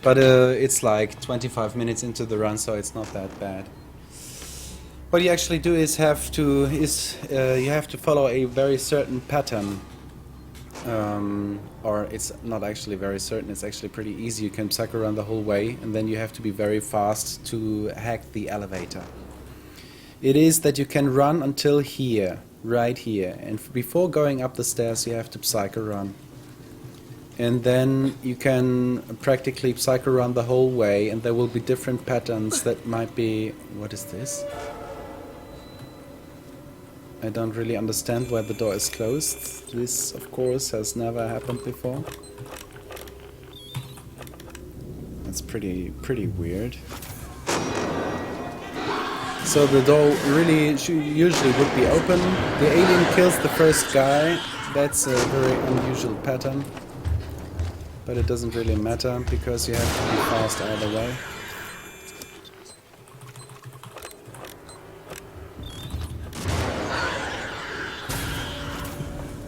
But it's like 25 minutes into the run, so it's not that bad. What you actually do is you have to follow a very certain pattern, or it's not actually very certain. It's actually pretty easy. You can Psychorun the whole way, and then you have to be very fast to hack the elevator. It is that you can run until here, right here, and before going up the stairs, you have to Psychorun. And then you can practically Psychorun the whole way, and there will be different patterns that might be... What is this? I don't really understand why the door is closed. This, of course, has never happened before. That's pretty weird. So the door really usually would be open. The alien kills the first guy. That's a very unusual pattern. But it doesn't really matter, because you have to be fast either way.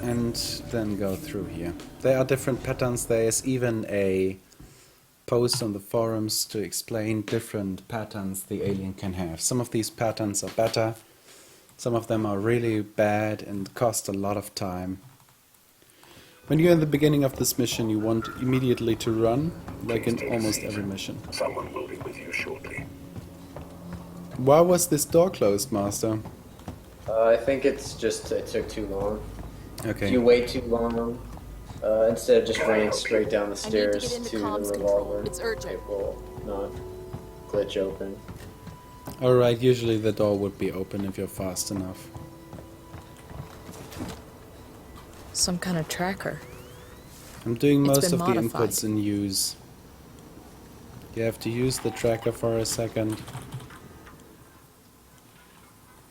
And then go through here. There are different patterns. There is even a post on the forums to explain different patterns the alien can have. Some of these patterns are better. Some of them are really bad and cost a lot of time. When you're in the beginning of this mission, you want immediately to run, like in almost every mission. Someone will be with you shortly. Why was this door closed, Master? I think it's just, it took too long. Okay. If you wait too long, instead of just running straight down the stairs to the revolver, it's urgent. it will not glitch open. Alright, usually the door would be open if you're fast enough. Some kind of tracker. I'm doing It's most been of the modified. inputs in use. You have to use the tracker for a second.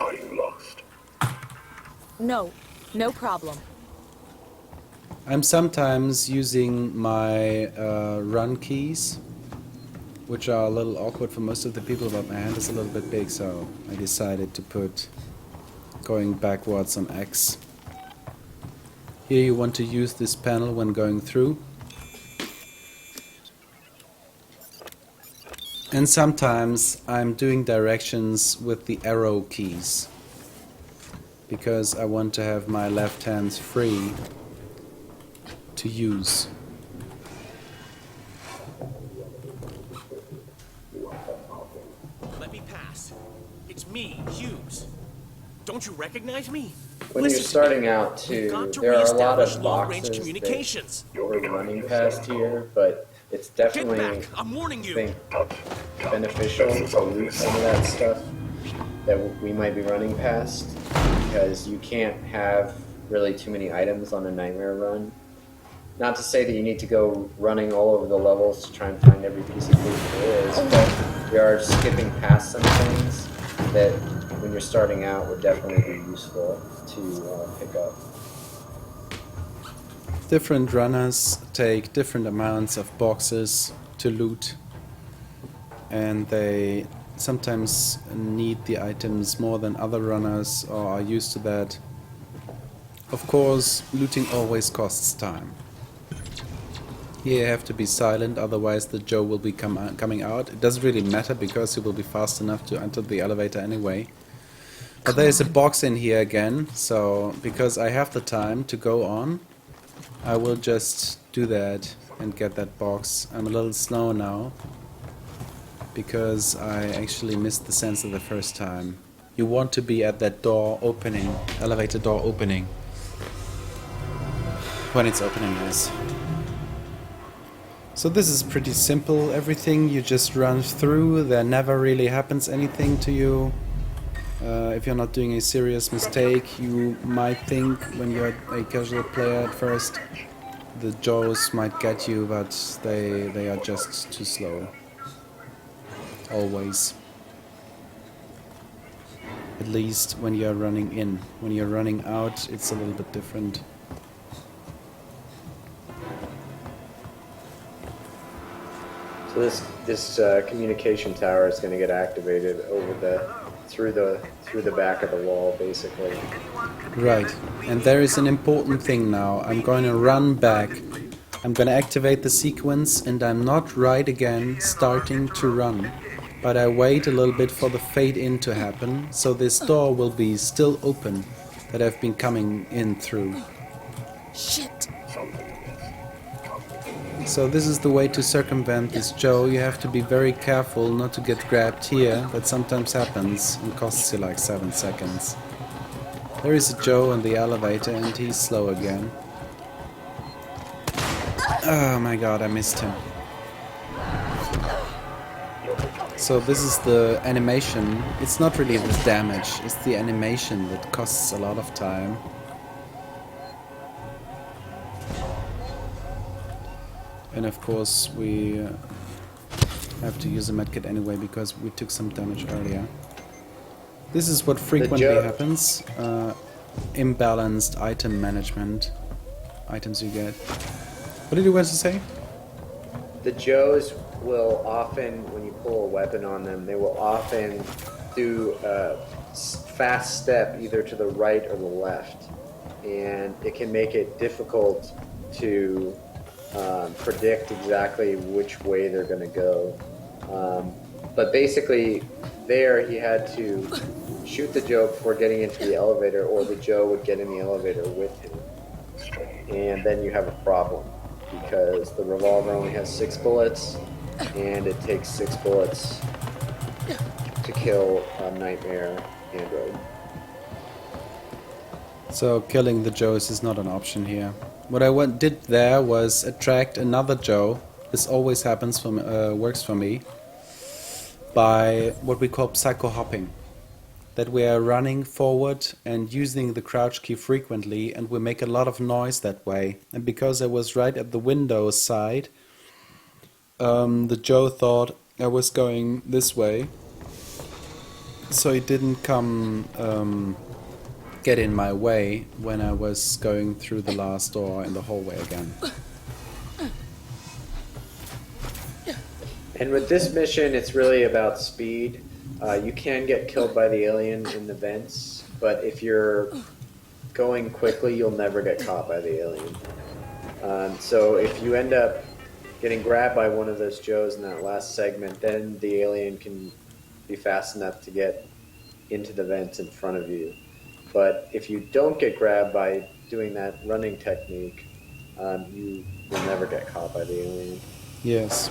Are you lost? No problem. I'm sometimes using my run keys, which are a little awkward for most of the people, but my hand is a little bit big, so I decided to put going backwards on X. Here you want to use this panel when going through. And sometimes I'm doing directions with the arrow keys, because I want to have my left hands free to use. Let me pass. It's me, Hughes. Don't you recognize me? When you're starting out too, there are a lot of boxes communications. that we're running past here, but it's definitely, Get back! I'm warning I you. think, beneficial to loot some of that stuff that we might be running past, because you can't have really too many items on a nightmare run. Not to say that you need to go running all over the levels to try and find every piece of loot there is, but we are skipping past some things that, when you're starting out, would definitely be useful to pick up. Different runners take different amounts of boxes to loot, and they sometimes need the items more than other runners or are used to that. Of course, looting always costs time. Here you have to be silent, otherwise the Joe will be coming out. It doesn't really matter because he will be fast enough to enter the elevator anyway. But there is a box in here again, so because I have the time to go on, I will just do that and get that box. I'm a little slow now because I actually missed the sensor the first time. You want to be at that door opening, elevator door opening, when it's opening, yes. So this is pretty simple, everything you just run through, there never really happens anything to you. If you're not doing a serious mistake, you might think when you're a casual player at first, the Joes might get you, but they are just too slow. Always. At least when you're running in. When you're running out, it's a little bit different. So this communication tower is going to get activated over through the back of the wall, basically. Right, and there is an important thing now. I'm going to run back. I'm going to activate the sequence, and I'm not right again starting to run. But I wait a little bit for the fade in to happen, so this door will be still open that I've been coming in through. Shit. So this is the way to circumvent this Joe. You have to be very careful not to get grabbed here. That sometimes happens and costs you like 7 seconds. There is a Joe in the elevator and he's slow again. Oh my god, I missed him. So this is the animation. It's not really the damage, it's the animation that costs a lot of time. And of course we have to use a medkit anyway because we took some damage earlier. This is what frequently happens. Imbalanced item management. Items you get. What did you want to say? The Joes will often, when you pull a weapon on them, they will often do a fast step either to the right or the left. And it can make it difficult to predict exactly which way they're going to go. But basically, there he had to shoot the Joe before getting into the elevator, or the Joe would get in the elevator with him. And then you have a problem, because the revolver only has 6 bullets, and it takes 6 bullets to kill a nightmare android. So killing the Joes is not an option here. What I did there was attract another Joe. This always happens for me, works for me, by what we call psycho hopping. That we are running forward and using the crouch key frequently, and we make a lot of noise that way. And because I was right at the window side, the Joe thought I was going this way, so he didn't come get in my way when I was going through the last door in the hallway again. And with this mission, it's really about speed. You can get killed by the alien in the vents, but if you're going quickly, you'll never get caught by the alien. So if you end up getting grabbed by one of those Joes in that last segment, then the alien can be fast enough to get into the vents in front of you. But if you don't get grabbed by doing that running technique, you will never get caught by the alien. Yes.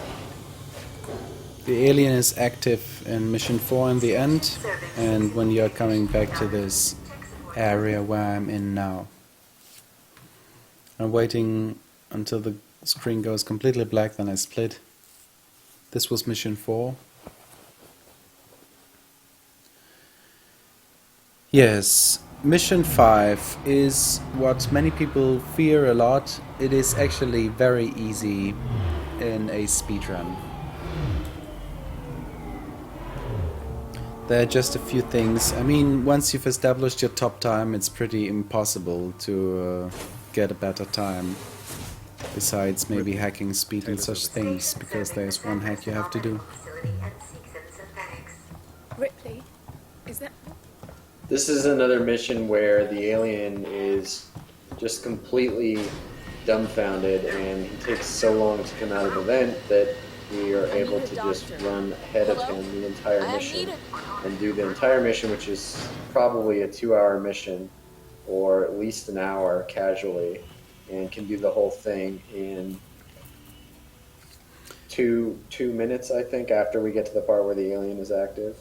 The alien is active in mission 4 in the end, and when you're coming back to this area where I'm in now. I'm waiting until the screen goes completely black, then I split, This was mission 4. Yes, mission 5 is what many people fear a lot. It is actually very easy in a speedrun. There are just a few things. I mean, once you've established your top time, it's pretty impossible to get a better time. Besides maybe hacking speed and such things, because there's one hack you have to do. Ripley, is that... This is another mission where the alien is just completely dumbfounded, and he takes so long to come out of the vent that we are able to just run ahead of him the entire mission and do the entire mission, which is probably a 2-hour mission or at least an hour casually, and can do the whole thing in two minutes, I think, after we get to the part where the alien is active.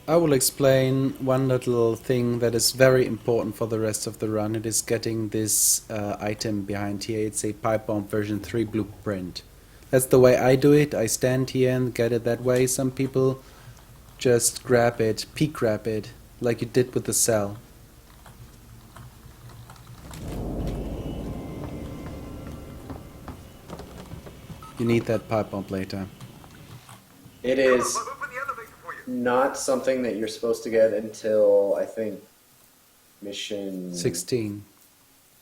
I will explain one little thing that is very important for the rest of the run. It is getting this item behind here. It's a pipe bomb version 3 blueprint. That's the way I do it. I stand here and get it that way. Some people just grab it, peek grab it, like you did with the cell. You need that pipe bomb later. It is not something that you're supposed to get until, I think, mission 16.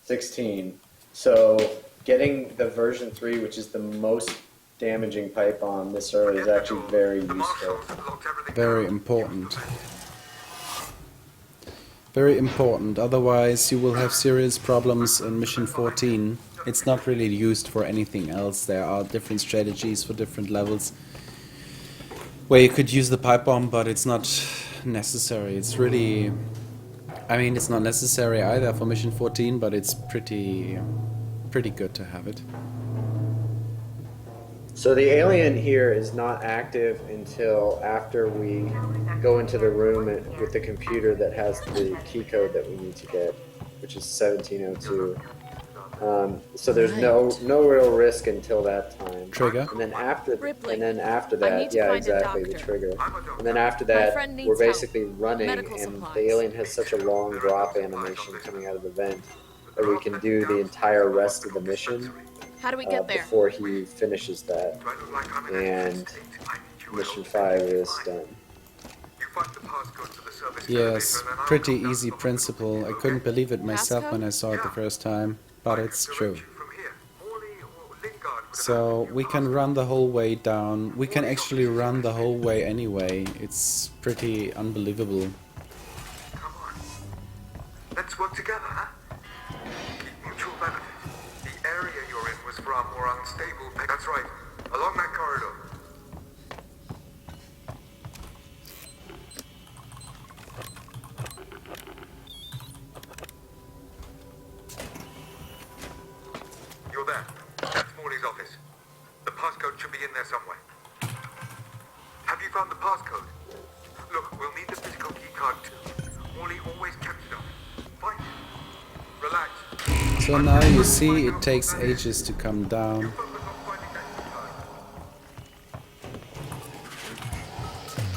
16. So getting the version 3, which is the most damaging pipe bomb this early, is actually very useful. Very important. Very important, otherwise you will have serious problems in mission 14. It's not really used for anything else. There are different strategies for different levels where you could use the pipe bomb, but it's not necessary. It's really... I mean, it's not necessary either for mission 14, but it's pretty good to have it. So the alien here is not active until after we go into the room with the computer that has the key code that we need to get, which is 1702. So there's no real risk until that time. Trigger. And then after Ripley, after I that, need to yeah, find a exactly, the doctor. trigger. And then after that, friend needs we're help. basically running, Medical and supplies. the alien has such a long drop animation coming out of the vent that we can do the entire rest of the mission How do we get there? before he finishes that. And mission 5 is done. Yes, pretty easy principle. I couldn't believe it myself when I saw it the first time, but it's true. So we can run the whole way down. We can actually run the whole way anyway. It's pretty unbelievable. Come on. Let's work together, huh? Mutual benefit. The area you're in was far more unstable. That's right. Along that corridor. You're there. That's Morley's office. The passcode should be in there somewhere. Have you found the passcode? Look, we'll need the physical keycard too. Morley always kept it up. Find it. Relax. So now you see it takes ages to come down. Focus on finding that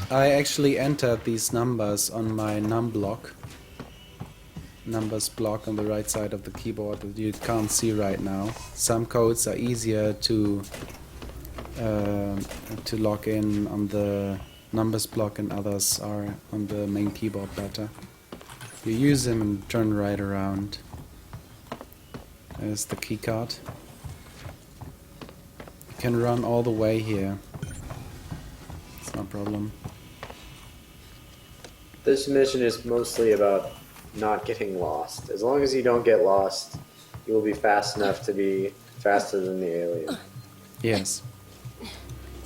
keycard. I actually entered these numbers on my num block. Numbers block on the right side of the keyboard that you can't see right now. Some codes are easier to log in on the numbers block, and others are on the main keyboard better. You use them and turn right around. There's the keycard. You can run all the way here. It's no problem. This mission is mostly about not getting lost. As long as you don't get lost, you will be fast enough to be faster than the alien. Yes.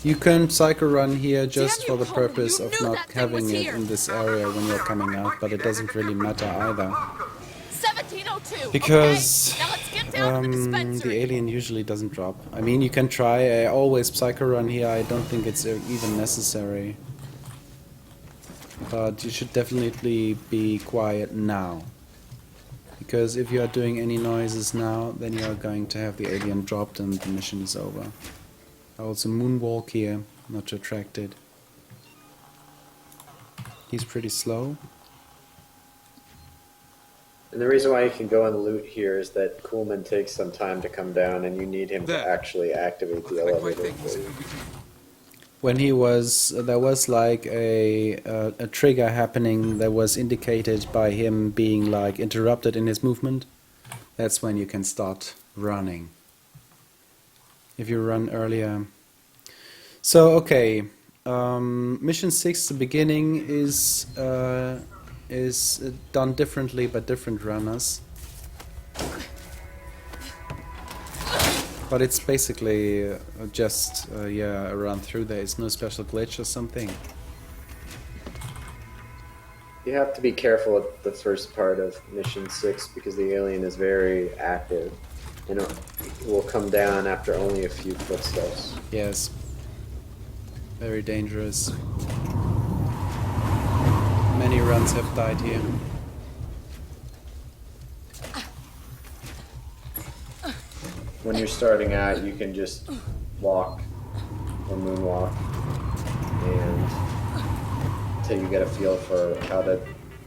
You can Psychorun here just Damn for you, the Homer, purpose you of knew not that thing having was it here. in this area when you're coming out, but it doesn't really matter either. 1702. Because okay? Now let's get down to the dispensary. the alien usually doesn't drop. I mean, you can try. I always Psychorun here. I don't think it's even necessary. But you should definitely be quiet now. Because if you are doing any noises now, then you are going to have the alien dropped and the mission is over. I also moonwalk here, not to attract it. He's pretty slow. And the reason why you can go and loot here is that Kuhlman takes some time to come down, and you need him to actually activate the elevator for you. When he was, there was like a trigger happening that was indicated by him being like interrupted in his movement. That's when you can start running. If you run earlier. So okay, mission 6, the beginning is done differently by different runners. But it's basically just a run through. There is no special glitch or something. You have to be careful at the first part of mission 6 because the alien is very active, and it will come down after only a few footsteps. Yes. Very dangerous. Many runs have died here. When you're starting out, you can just walk or moonwalk and until you get a feel for how to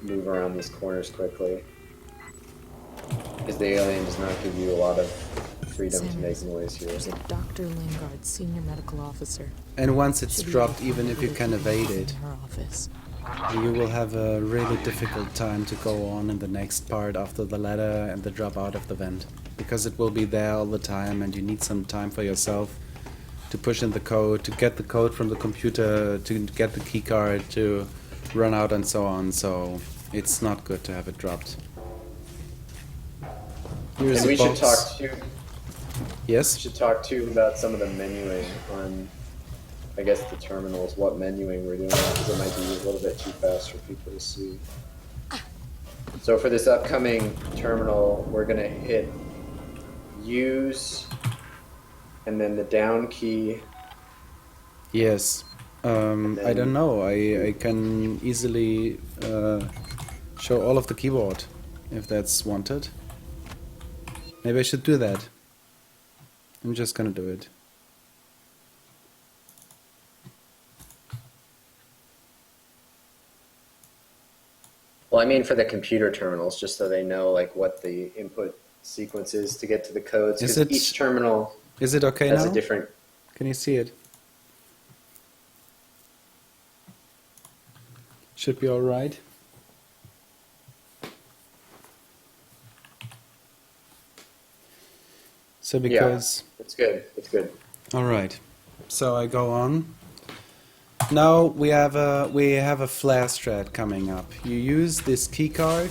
move around these corners quickly. Because the alien does not give you a lot of freedom to make noise here. There's a Dr. Lingard, senior medical officer. And once it's dropped, even if you can evade it, Her office. you will have a really difficult time to go on in the next part after the ladder and the drop out of the vent. Because it will be there all the time and you need some time for yourself to push in the code, to get the code from the computer, to get the keycard, to run out and so on. So it's not good to have it dropped. Here's And a we box. should talk too. Yes? We should talk too about some of the menuing on, I guess, the terminals. What menuing we're doing, because it might be a little bit too fast for people to see. So for this upcoming terminal, we're gonna hit use, and then the down key. Yes. I don't know. I can easily show all of the keyboard if that's wanted. Maybe I should do that. I'm just gonna do it. Well, I mean for the computer terminals, just so they know like what the input sequence is to get to the codes. Is Because it- each terminal Is it okay has now? a different. Can you see it? Should be alright. So because... It's good. It's good. Alright. So I go on. Now we have a flare strat coming up. You use this keycard.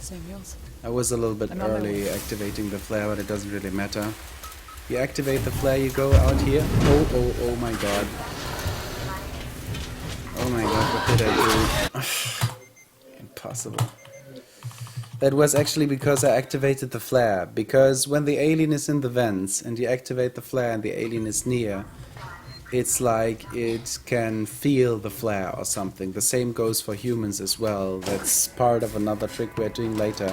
Samuels. I was a little bit I'm on my early way. activating the flare, but it doesn't really matter. You activate the flare, you go out here. Oh my god. Oh my god, what did I do? Impossible. That was actually because I activated the flare. Because when the alien is in the vents and you activate the flare and the alien is near, it's like it can feel the flare or something. The same goes for humans as well. That's part of another trick we're doing later.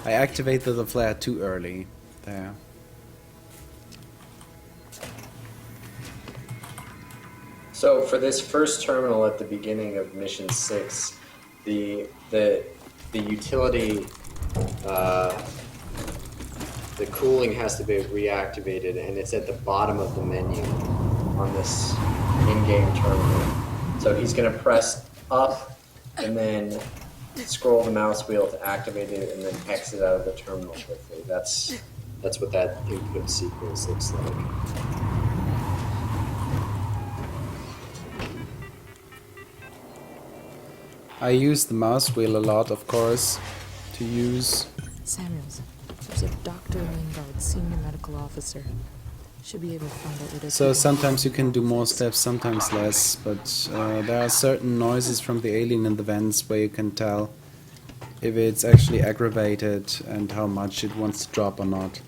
I activated the flare too early. There. So for this first terminal at the beginning of mission 6, the utility, the cooling has to be reactivated, and it's at the bottom of the menu on this in-game terminal. So he's going to press up and then scroll the mouse wheel to activate it, and then exit out of the terminal quickly. That's what that input sequence looks like. I use the mouse wheel a lot, of course, to use. Samuels. There's a Dr. Lingard, senior medical officer. Should be able to find out what it So is. sometimes you can do more steps, sometimes less, but there are certain noises from the alien in the vents where you can tell if it's actually aggravated and how much it wants to drop or not.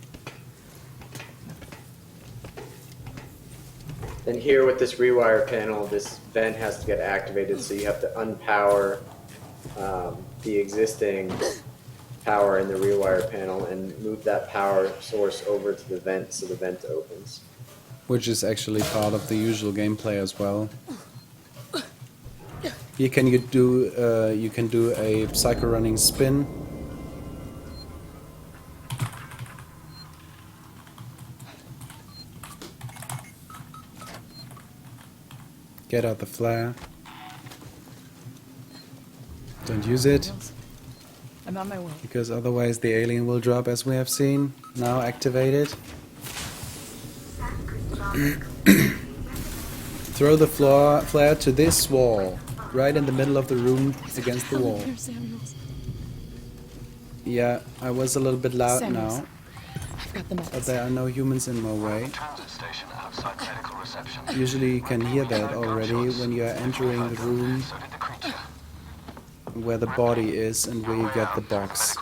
And here with this rewire panel, this vent has to get activated, so you have to unpower the existing power in the rewire panel and move that power source over to the vent so the vent opens. which is actually part of the usual gameplay as well. Here you can do a Psychorunning spin. Get out the flare. Don't use it, I'm on my way. because otherwise the alien will drop, as we have seen. Now activated. Throw the flare to this wall, right in the middle of the room against the wall. Yeah, I was a little bit loud Samuels. now, I've got the meds. but there are no humans in my way. Usually you can hear that already when you are entering the room where the body is and where you get the box.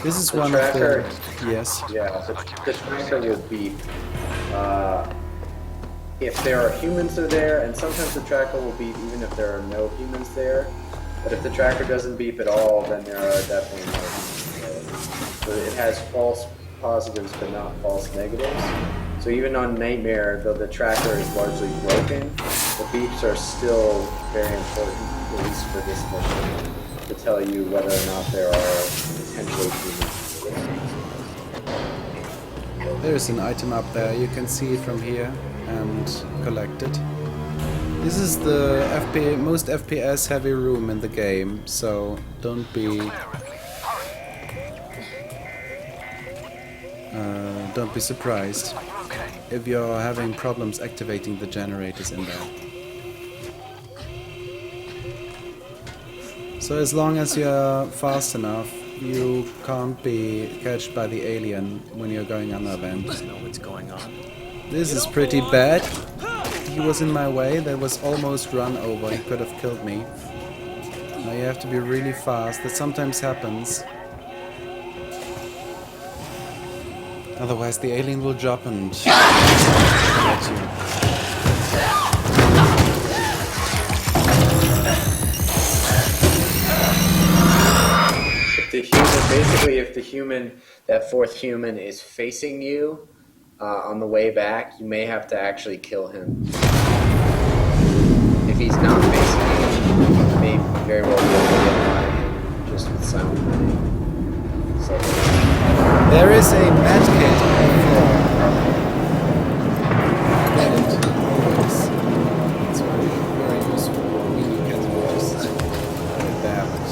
This is one of the... Yes. Yeah, the tracker will beep if there are humans there, and sometimes the tracker will beep even if there are no humans there. But if the tracker doesn't beep at all, then there are definitely no humans there. So it has false positives but not false negatives. So even on Nightmare, though the tracker is largely broken, the beeps are still very important, at least for this mission, to tell you whether or not there are potentially humans there. There's an item up there, you can see it from here and collect it. This is the most FPS heavy room in the game, so don't be surprised if you're having problems activating the generators in there. So as long as you're fast enough, you can't be catched by the alien when you're going on a vent. Know what's going on. This is pretty bad. He was in my way, that was almost run over, he could have killed me. Now you have to be really fast, that sometimes happens. Otherwise the alien will drop and get you. If the human, that fourth human, is facing you on the way back, you may have to actually kill him. If he's not facing you, you may very well be able to get by him just with silent running. So, There is a medkit on the floor. Get it, always. It's very, very useful when you get just put it there, but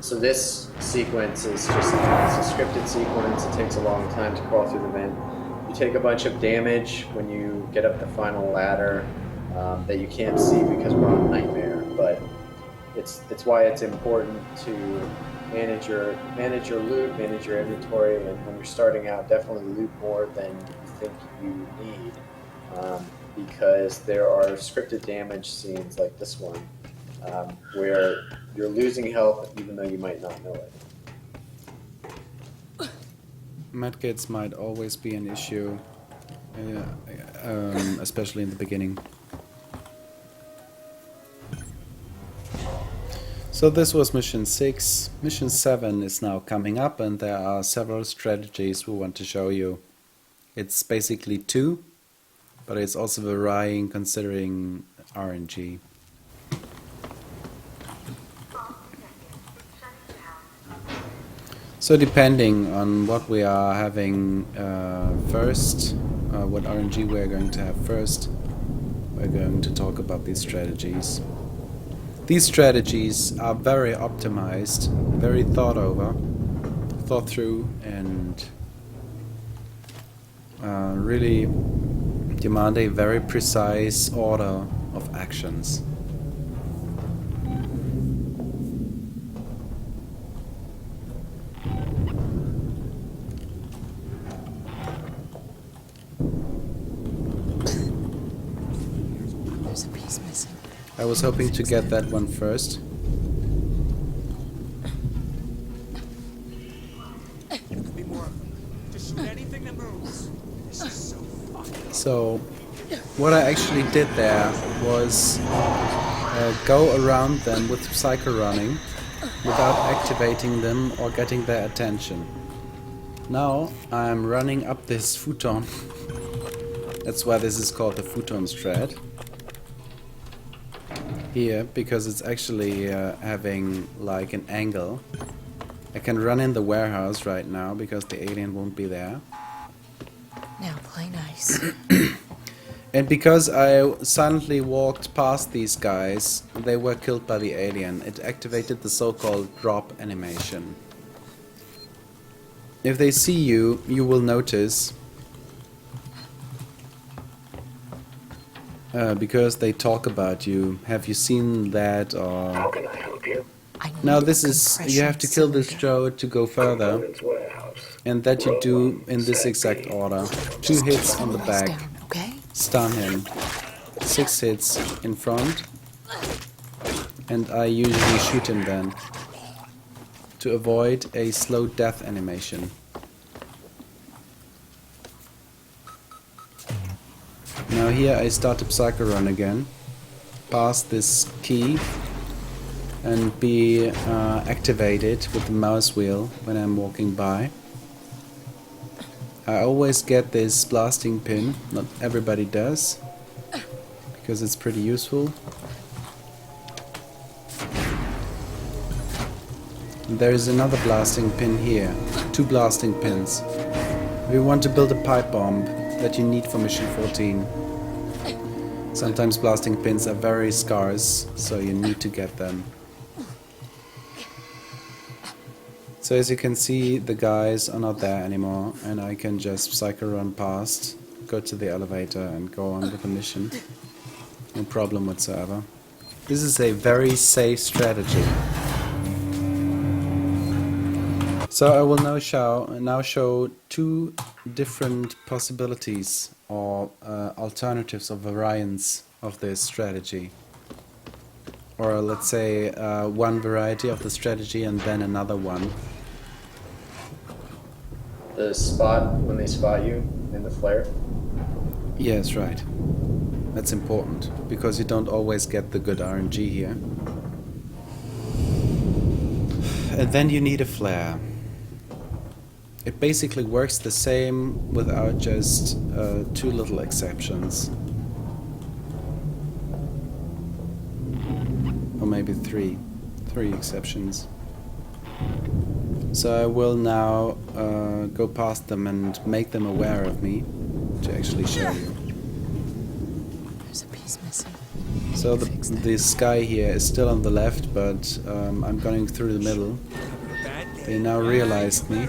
So this sequence is just it's a scripted sequence. It takes a long time to crawl through the vent. You take a bunch of damage when you get up the final ladder that you can't see because we're on Nightmare. But it's why it's important to manage your loot, manage your inventory, and when you're starting out, definitely loot more than you think you need, because there are scripted damage scenes like this one. Where you're losing health even though you might not know it. medkits might always be an issue, especially in the beginning. So this was mission 6. Mission 7 is now coming up, and there are several strategies we want to show you. It's basically 2, but it's also varying considering RNG. So depending on what we are having first, what RNG we are going to have first, we're going to talk about these strategies. These strategies are very optimized, very thought through, and really demand a very precise order of actions. There's a piece missing. I was hoping to get that one first. Could be more of them. Just shoot anything that moves. This is so fucking. So, what I actually did there was go around them with Psychorunning without activating them or getting their attention. Now I'm running up this futon. That's why this is called the futon strat. Here, because it's actually having like an angle. I can run in the warehouse right now because the alien won't be there. Now play nice. And because I silently walked past these guys, they were killed by the alien. It activated the so-called drop animation. If they see you, you will notice. Because they talk about you. Have you seen that or... How can I help you? Now this is... You have to kill this Joe to go further. Components warehouse. And that you do in this exact order. 2 hits on the back. Down, okay? Stun him. 6 hits in front. And I usually shoot him then. To avoid a slow death animation. Now here I start to Psychorun again. Pass this key. And be activated with the mouse wheel when I'm walking by. I always get this blasting pin, not everybody does, because it's pretty useful. And there is another blasting pin here, 2 blasting pins. We want to build a pipe bomb that you need for mission 14. Sometimes blasting pins are very scarce, so you need to get them. So as you can see, the guys are not there anymore, and I can just Psychorun past, go to the elevator and go on with the mission. No problem whatsoever. This is a very safe strategy. So I will now show 2 different possibilities or alternatives or variants of this strategy. Or let's say one variety of the strategy and then another one. The spot when they spot you in the flare? Yes, right. That's important, because you don't always get the good RNG here. And then you need a flare. It basically works the same without just 2 little exceptions. Or maybe 3 exceptions. So I will now go past them and make them aware of me to actually show you. There's a piece missing. So this guy here is still on the left, but I'm going through the middle. They now realized me.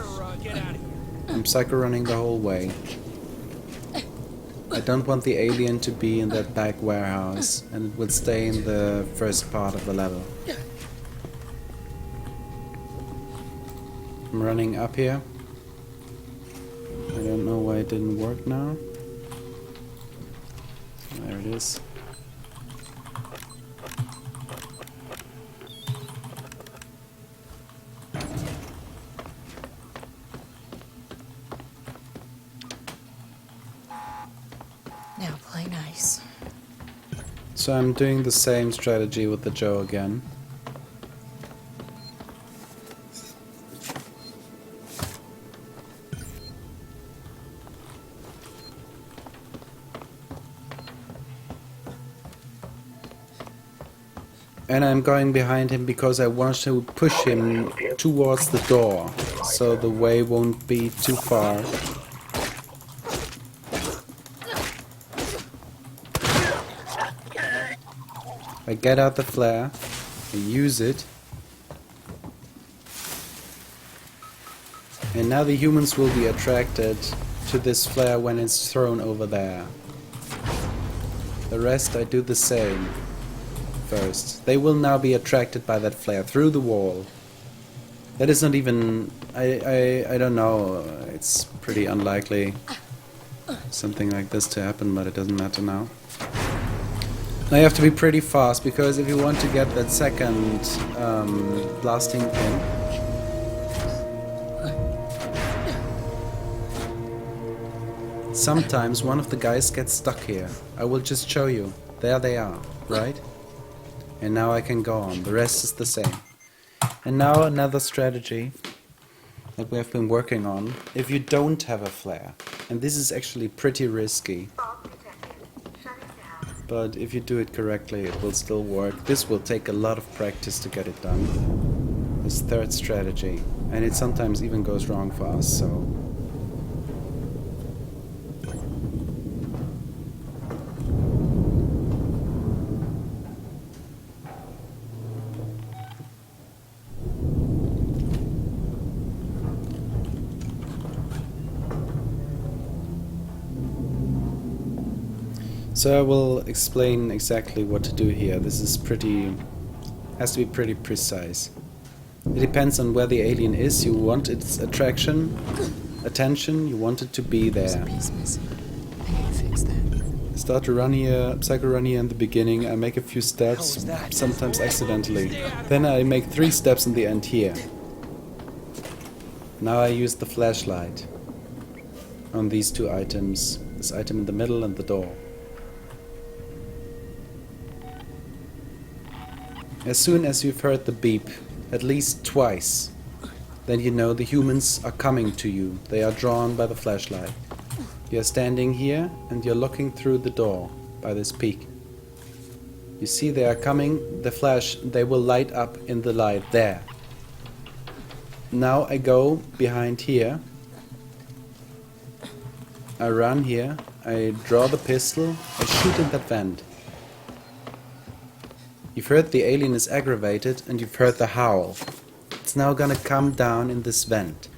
I'm Psychorunning the whole way. I don't want the alien to be in that back warehouse, and it will stay in the first part of the level. I'm running up here. I don't know why it didn't work now. There it is. Now play nice. So I'm doing the same strategy with the Joe again. And I'm going behind him because I want to push him towards the door, so the way won't be too far. I get out the flare, I use it, and now the humans will be attracted to this flare when it's thrown over there. The rest I do the same first. They will now be attracted by that flare through the wall. That is not even... I don't know. It's pretty unlikely something like this to happen, but it doesn't matter now. Now you have to be pretty fast, because if you want to get that second blasting pin, sometimes one of the guys gets stuck here. I will just show you. There they are, right? And now I can go on. The rest is the same. And now another strategy that we have been working on. If you don't have a flare, and this is actually pretty risky, but if you do it correctly, it will still work. This will take a lot of practice to get it done. This third strategy. And it sometimes even goes wrong for us, so... So I will explain exactly what to do here. This is has to be pretty precise. It depends on where the alien is. You want its attention, you want it to be there. I start to run here, Psychorunning here in the beginning. I make a few steps, sometimes accidentally. Then I make 3 steps in the end here. Now I use the flashlight on these 2 items. This item in the middle and the door. As soon as you've heard the beep, at least twice, then you know the humans are coming to you. They are drawn by the flashlight. You're standing here and you're looking through the door by this peak. You see they are coming, they will light up in the light there. Now I go behind here. I run here, I draw the pistol, I shoot in that vent. You've heard the alien is aggravated and you've heard the howl. It's now gonna come down in this vent.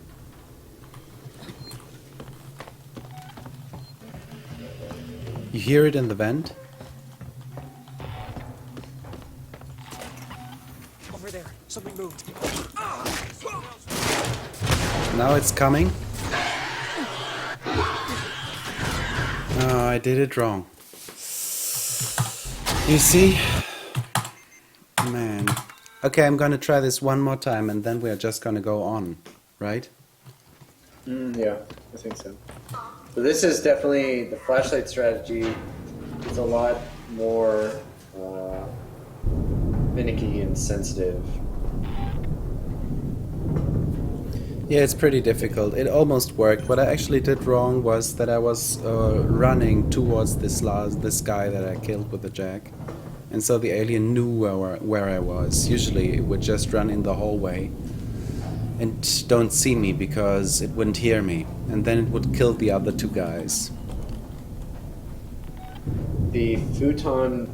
You hear it in the vent? Over there, something moved. Now it's coming. Oh, I did it wrong. You see? Man. Okay, I'm gonna try this one more time and then we are just gonna go on, right? Yeah, I think so. So this is definitely, the flashlight strategy is a lot more finicky and sensitive. Yeah, it's pretty difficult. It almost worked. What I actually did wrong was that I was running towards this guy that I killed with the jack. And so the alien knew where I was. Usually it would just run in the hallway and don't see me because it wouldn't hear me. And then it would kill the other 2 guys. The futon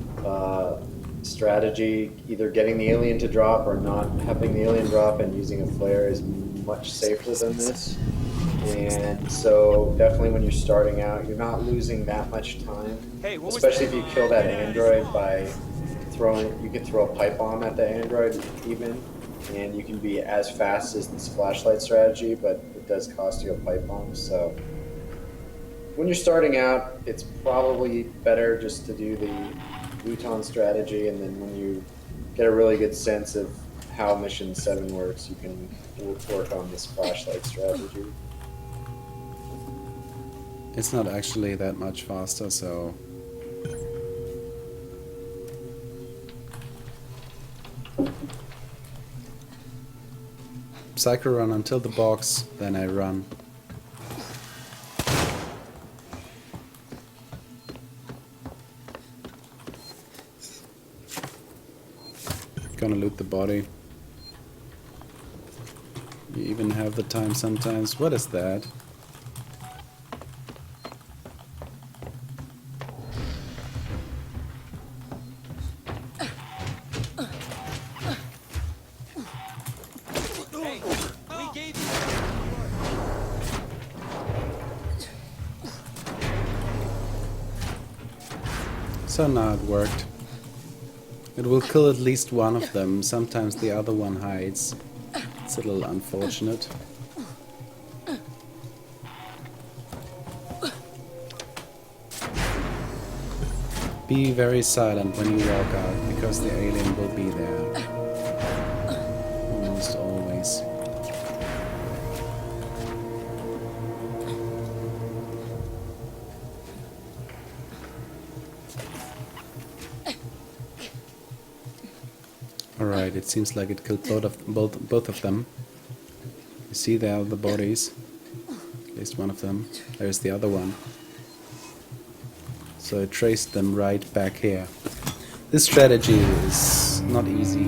strategy, either getting the alien to drop or not having the alien drop and using a flare, is much safer than this. And so definitely when you're starting out, you're not losing that much time. Especially if you kill that android by you can throw a pipe bomb at the android even, and you can be as fast as this flashlight strategy, but it does cost you a pipe bomb. So when you're starting out, it's probably better just to do the futon strategy, and then when you get a really good sense of how mission 7 works, you can work on this flashlight strategy. It's not actually that much faster, so... Psychorun until the box, then I run. Gonna loot the body. You even have the time sometimes. What is that? So now it worked. It will kill at least one of them. Sometimes the other one hides. It's a little unfortunate. Be very silent when you walk out, because the alien will be there. Almost always. Alright, it seems like it killed both of them. You see there are the bodies. At least one of them. There's the other one. So I traced them right back here. This strategy is not easy.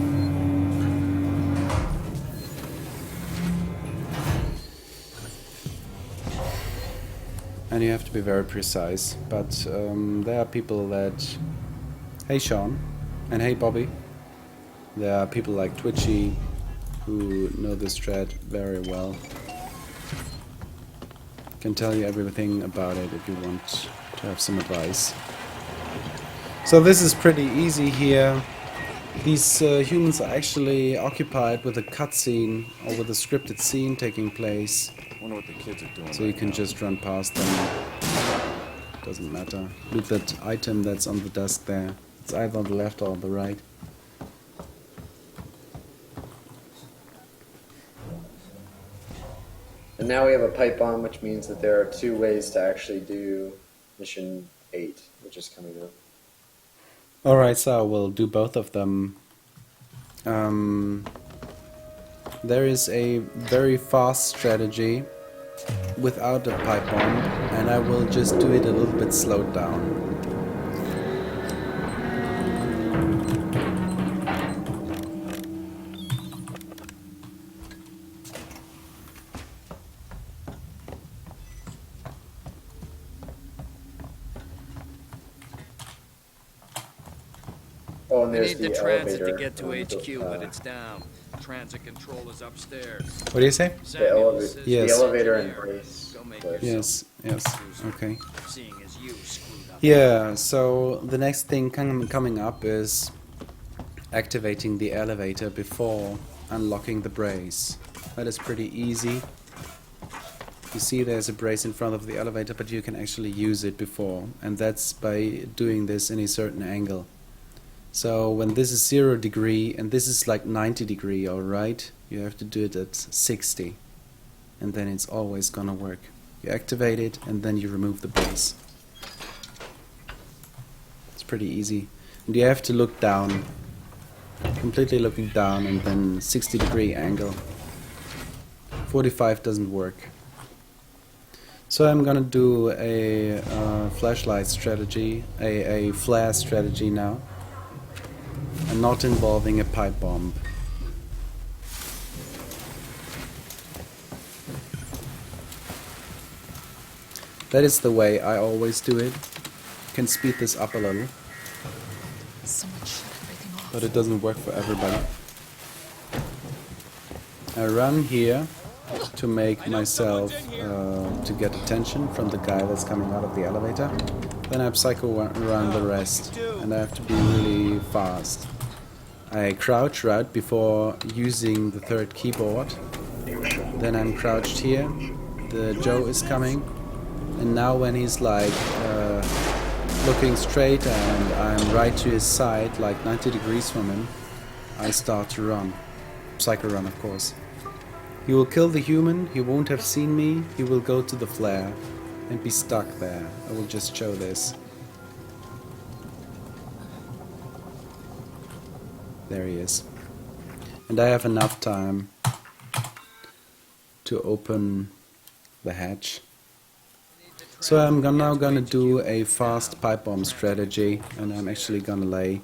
And you have to be very precise. But there are people that... Hey Sean, and hey Bobby. There are people like Twitchy who know this strat very well. Can tell you everything about it if you want to have some advice. So this is pretty easy here. These humans are actually occupied with a cutscene or with a scripted scene taking place. Wonder what the kids are doing. So you can just run past them. Doesn't matter. Loot that item that's on the desk there. It's either on the left or on the right. And now we have a pipe bomb, which means that there are 2 ways to actually do mission 8, which is coming up. Alright, so we'll do both of them. There is a very fast strategy without a pipe bomb, and I will just do it a little bit slowed down. Oh, and We there's need the the transit elevator. to get to HQ, but it's down. Transit control is upstairs. What do you say? Samuel says Yes. The elevator engineer. and brace. Go make Cliff. yourself Yes, okay. seeing as you screwed up. Yeah, so the next thing coming up is activating the elevator before unlocking the brace. That is pretty easy. You see there's a brace in front of the elevator, but you can actually use it before, and that's by doing this in a certain angle. So when this is 0 degree and this is like 90 degree, alright, you have to do it at 60, and then it's always gonna work. You activate it and then you remove the brace. It's pretty easy. And you have to look down, completely looking down, and then 60 degree angle. 45 doesn't work. So I'm gonna do a flashlight strategy, a flare strategy now, and not involving a pipe bomb. That is the way I always do it. Can speed this up a little, Someone shut everything off. but it doesn't work for everybody. I run here to make myself, to get attention from the guy that's coming out of the elevator. Then I Psychorun the rest, and I have to be really fast. I crouch right before using the third keyboard. Then I'm crouched here. The Joe is coming, and now when he's like looking straight and I'm right to his side, like 90 degrees from him, I start to run. Psychorun, of course. He will kill the human, he won't have seen me, he will go to the flare and be stuck there. I will just show this. There he is. And I have enough time to open the hatch. So I'm now gonna do a fast pipe bomb strategy, and I'm actually gonna lay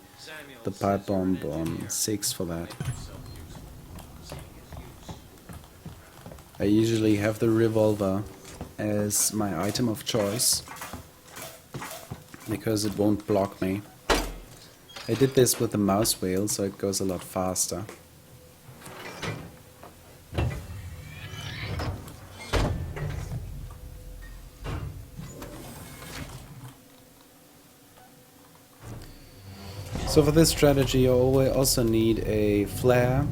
the pipe bomb on 6 for that. I usually have the revolver as my item of choice because it won't block me. I did this with the mouse wheel, so it goes a lot faster. So for this strategy you also need a flare.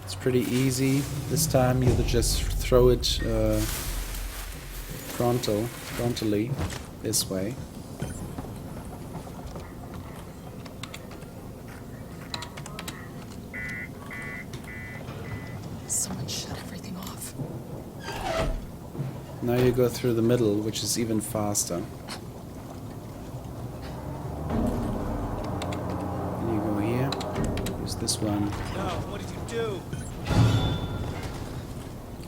It's pretty easy. This time you just throw it frontally this way. Someone shut everything off. Now you go through the middle, which is even faster. And you go here. Use this one. No, what did you do?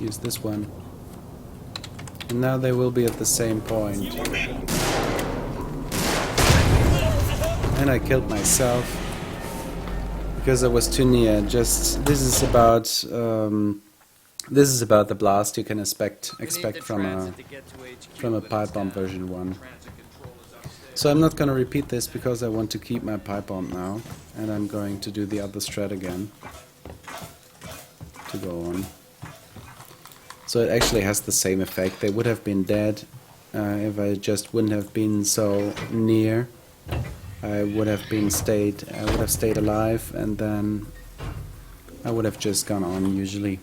Use this one. And now they will be at the same point. And I killed myself because I was too near. Just this is about the blast you can expect from a pipe bomb version 1. So I'm not going to repeat this because I want to keep my pipe bomb now, and I'm going to do the other strat again to go on. So it actually has the same effect. They would have been dead if I just wouldn't have been so near. I would have stayed alive, and then I would have just gone on usually.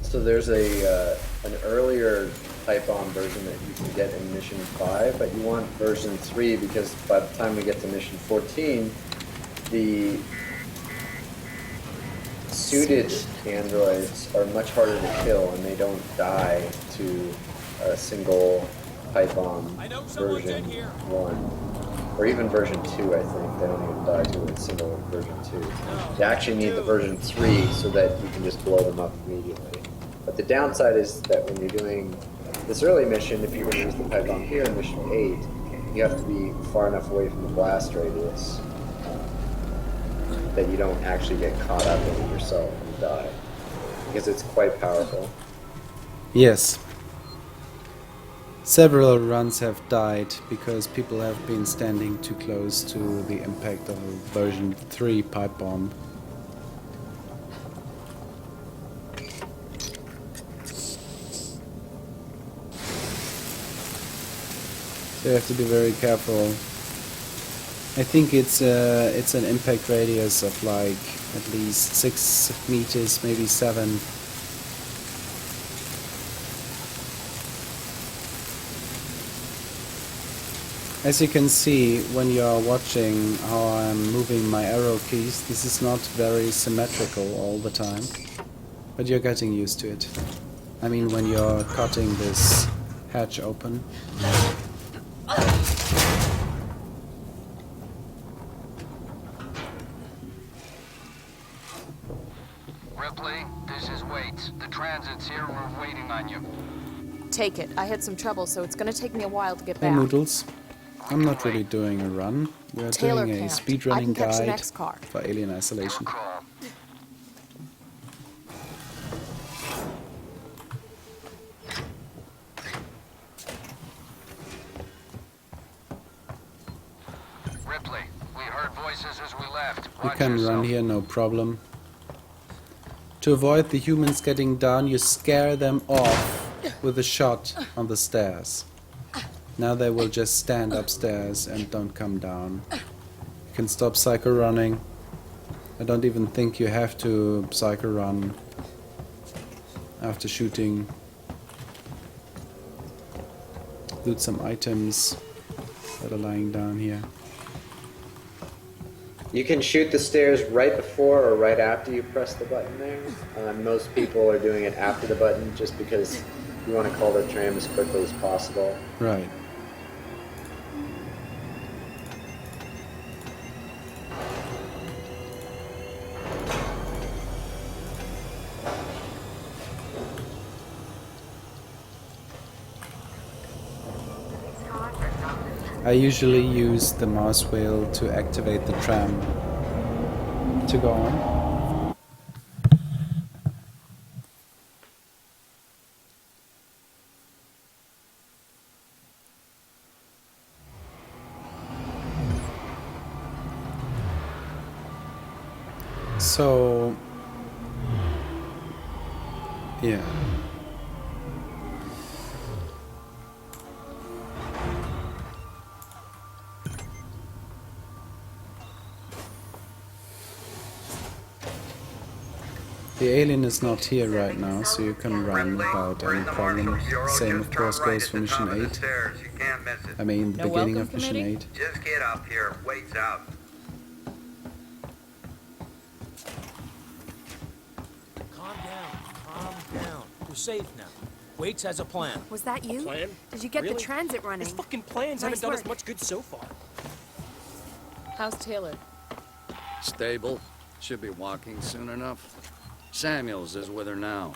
So there's an earlier pipe bomb version that you can get in mission 5, but you want version 3 because by the time we get to mission 14, the suited androids are much harder to kill and they don't die to a single pipe bomb version 1. Or even version 2, I think. They don't even die to a single version 2. You actually need the version 3 so that you can just blow them up immediately. But the downside is that when you're doing this early mission, if you're going to use the pipe bomb here in mission 8, you have to be far enough away from the blast radius that you don't actually get caught up in it yourself and die. Because it's quite powerful. Yes. Several runs have died because people have been standing too close to the impact of a version 3 pipe bomb. So you have to be very careful. I think it's an impact radius of like at least 6 meters, maybe 7. As you can see when you are watching how I'm moving my arrow keys, this is not very symmetrical all the time, but you're getting used to it. I mean when you're cutting this hatch open. Ripley, this is Waits. The transit's here and we're waiting on you. Take it. I had some trouble, so it's gonna take me a while to get Hey back. Noodles, I'm not really doing a run. We are Taylor doing a can't. I speedrunning can catch the guide next car. for Alien Isolation. Ripley, we heard voices as we left. You Watch can yourself. run here, no problem. To avoid the humans getting down, you scare them off with a shot on the stairs. Now they will just stand upstairs and don't come down. You can stop Psychorunning. I don't even think you have to Psychorun after shooting. Loot some items that are lying down here. You can shoot the stairs right before or right after you press the button there. Most people are doing it after the button just because you want to call the tram as quickly as possible. Right. I usually use the mouse wheel to activate the tram to go on. So, yeah. The alien is not here right now, so you can run without any problem. Same of course goes for mission 8. I mean the beginning of mission 8. Just get up here. Waits out. Calm down. You're safe now. Waits has a plan. Was that you? Plan? Did you get Really? the transit running? His fucking plans Nice haven't done us work. much good so far. How's Taylor? Stable. Should be walking soon enough. Samuels is with her now.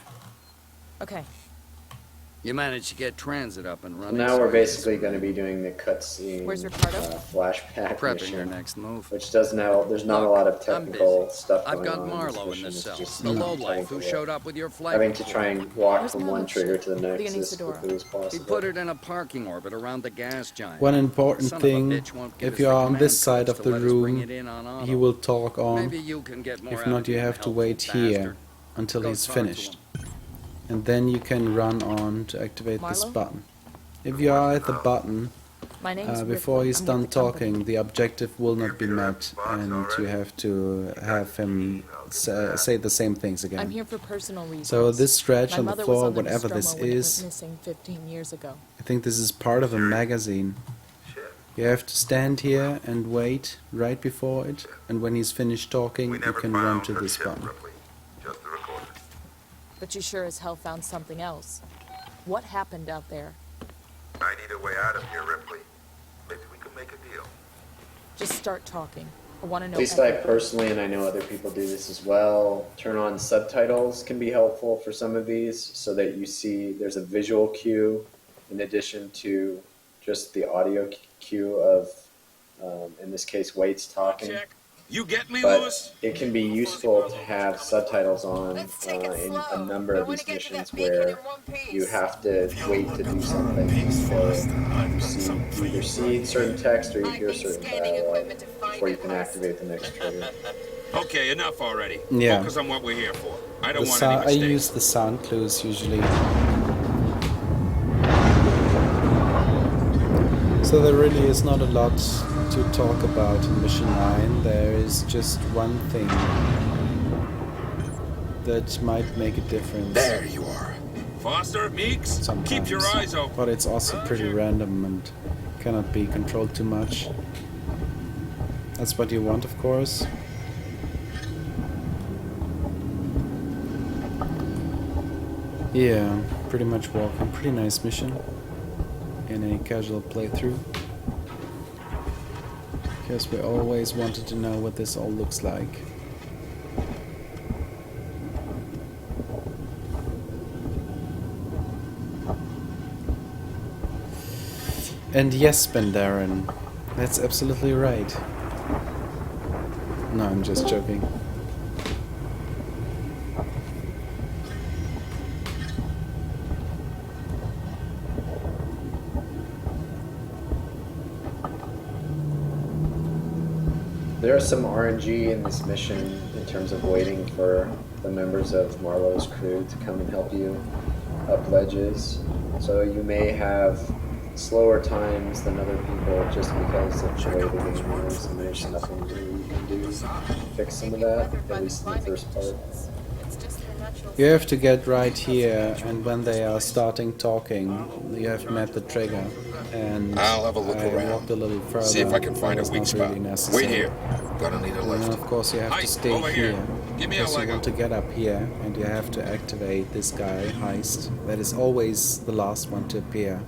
Okay. You managed to get transit up and running. Now we're basically going to be doing the cutscene Where's Ricardo? Flashback Prepping mission, your next move. which doesn't have, there's not a lot of I'm technical busy. stuff I've going got on. Marlowe This in the mission. cell. It's just The technical lowlife who work. showed up with your flight. Having to try and walk Where's from Marlowe? one trigger to the next Leonie as Sedora. quickly as He possible. put it in a parking orbit around the gas giant. One important Son of a thing, bitch won't give if us you the are on this command side codes of to the let us bring room, it in on auto. he will talk on. Maybe you can get more If out not, of you him, have to helpful wait here bastard. until Go he's talk to finished. him. And then you can run on to activate this Marlo? button. If you are at the button, My name's before Ripley. he's I'm done with the company. talking, the objective will not be met, and you have to have him say the same things I'm again. here for personal reasons. So this scratch My on the mother was floor, on the whatever this Nostromo when it is, went missing 15 years ago. I think this is part of a magazine. You have to stand here and wait right before it, and when he's finished talking, you can run to this button. Just the recorder. But you sure as hell found something else. What happened out there? I need a way out of here, Ripley. Maybe we could make a deal. Just start talking. I want to know At least I everything. personally, and I know other people do this as well, turn on subtitles can be helpful for some of these so that you see there's a visual cue in addition to just the audio cue of, in this case, Waits talking. Check. You get me, But Lewis? it can be useful to have subtitles on in a number of these missions where you have to wait to do something. So you either see certain text or you hear certain dialogue before you can activate the next trigger. Okay, enough already. Yeah. Focus on what we're here for. I don't The want any I mistakes. use the sound clues usually. So there really is not a lot to talk about in Mission 9. There is just one thing that might make a difference. There you are. Foster, Meeks, Sometimes. keep your eyes open. But it's also pretty random and cannot be controlled too much. That's what you want, of course. Yeah, pretty much walking. Pretty nice mission in a casual playthrough. Because we always wanted to know what this all looks like. And yes, Bendarin, that's absolutely right. No, I'm just joking. There is some RNG in this mission in terms of waiting for the members of Marlowe's crew to come and help you up ledges. So you may have slower times than other people just because of the way the game is, and there's nothing really you can do to fix some of that, at least in the first part. You have to get right here, and when they are starting talking, you have met the trigger. And I'll have a look I around. walked a little further. See if I can but find a it's weak not spot. really necessary. Wait here. Gonna need a And then lift. of course you have to Hey, stay over here. here. Give me a Because you Lego. want to get up here, and you have to activate this guy, Heist. That is always the last one to appear.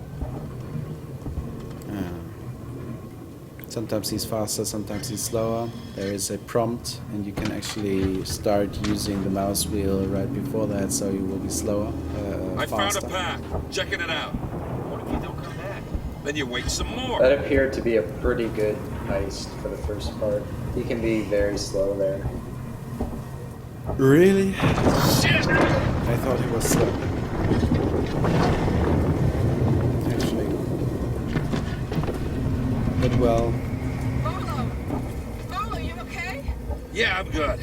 Sometimes he's faster, sometimes he's slower. There is a prompt, and you can actually start using the mouse wheel right before that, so you will be slower, I found faster. a path. Checking it out. What if you don't come back? Then you wait some more. That appeared to be a pretty good heist for the first part. He can be very slow there. Really? Shit! I thought he was slow. Actually. But well, Marlo, you okay? Yeah, I'm good.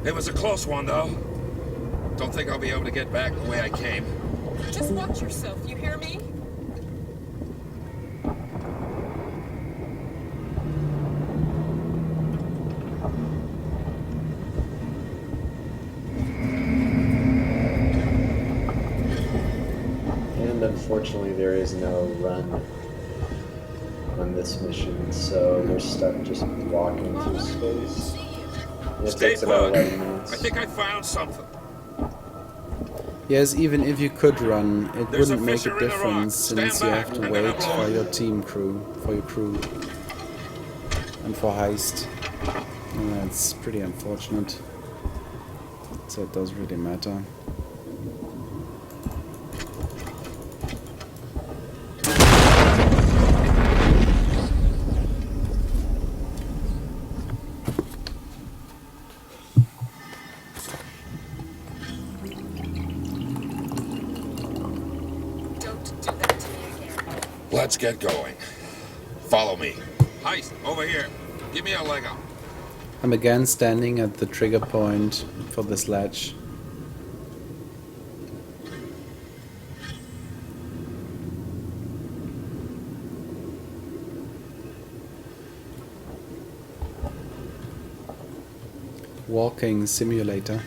It was a close one, though. Don't think I'll be able to get back the way I came. Just watch yourself, you hear me? unfortunately there is no run on this mission, so we're stuck just walking through space. And it Stay takes about put. 11 minutes. I think I found something. Yes, even if you could run, it There's a wouldn't make fissure a in the rock. difference since Stand you back, have to and then wait I'm for on. your crew, and for heist. And that's pretty unfortunate. So it doesn't really matter. Let's get going. Follow me. Heist, over here. Give me a leg up. I'm again standing at the trigger point for the sledge. Walking simulator.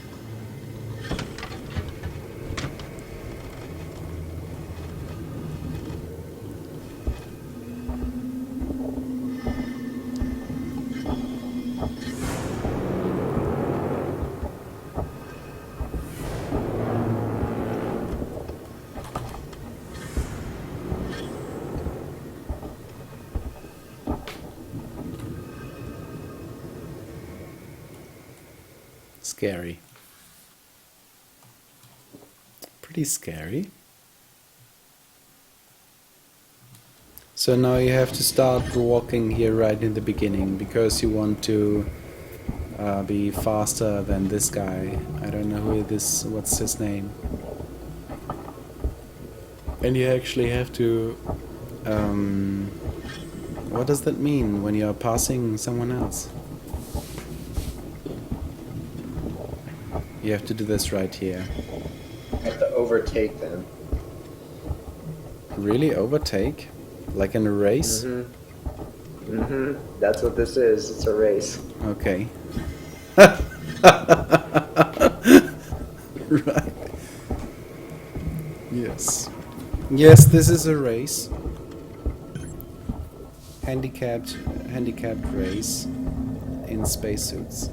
Scary. Pretty scary. So now you have to start walking here right in the beginning because you want to be faster than this guy. I don't know who this, what's his name. And you actually have to what does that mean when you're passing someone else? You have to do this right here. You have to overtake them. Really? Overtake? Like in a race? Mm-hmm. Mm-hmm. That's what this is. It's a race. Okay. Right. Yes. Yes, this is a race. Handicapped race in spacesuits.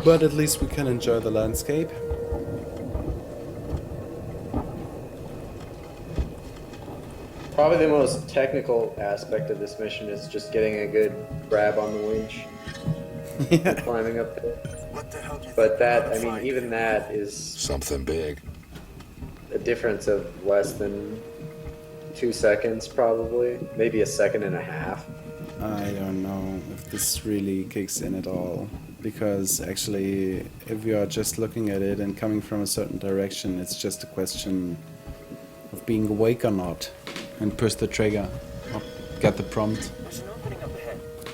But at least we can enjoy the landscape. Probably the most technical aspect of this mission is just getting a good grab on the winch. Yeah. Climbing up there. But that, I mean, even that is something big. A difference of less than 2 seconds, probably. Maybe a second and a half. I don't know if this really kicks in at all. Because actually, if you are just looking at it and coming from a certain direction, it's just a question of being awake or not. And push the trigger or get the prompt.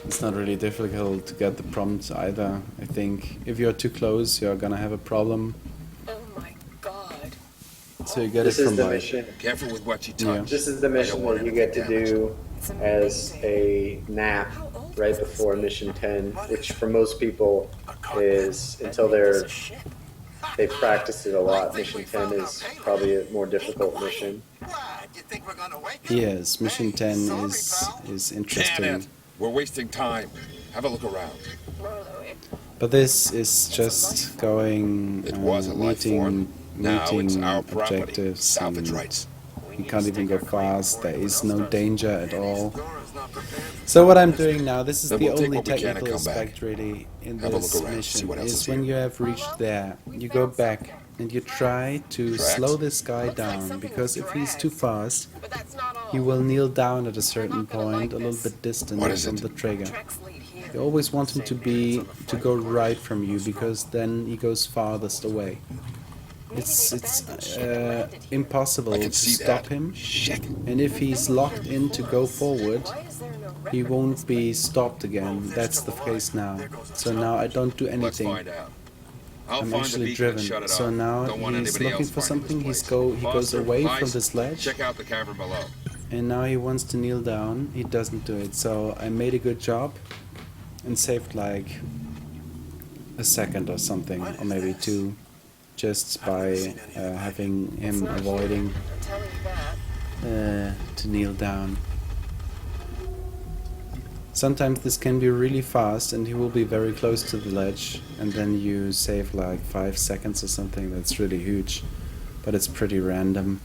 It's not really difficult to get the prompt either. I think if you're too close, you're gonna have a problem. Oh my god. So you get This it is from the light. mission. Careful with what you touch. Yeah. This is the mission that you get to do as a nap right before mission 10, which for most people is until they practice it a lot. Mission 10 is probably a more difficult mission. Yes, mission 10 is interesting. Damn it. We're wasting time. Have a look around. But this is just going It was a life form. Now it's our property. objectives. Salvage and rights. you can't even go fast. There is no danger at all. So what I'm doing now, this is Then the we'll take only what we can and technical come back. aspect really in Have a this look around, mission, see what else is is when here. you have reached there, you go back and you try to Tracks. slow this guy down, because if he's too fast, he will kneel down at a certain point, a little bit distant What is from it? the trigger. You always want him to go right from you, because then he goes farthest away. It's impossible I to can see stop that. him, Shit. and if he's locked in to go forward, he won't be stopped again. That's the case now. So now I don't do Let's anything. find out. I'll I'm find the actually beacon and driven. shut it So off. now Don't want he's anybody looking else for finding something. this He place. goes Foster, away from Weiss, the sledge, Check out the cavern below. and now he wants to kneel down. He doesn't do it. So I made a good job. and saved like a second or something, or maybe two, just by having him avoiding to kneel down. Sometimes this can be really fast and he will be very close to the ledge, and then you save like 5 seconds or something. That's really huge, but it's pretty random.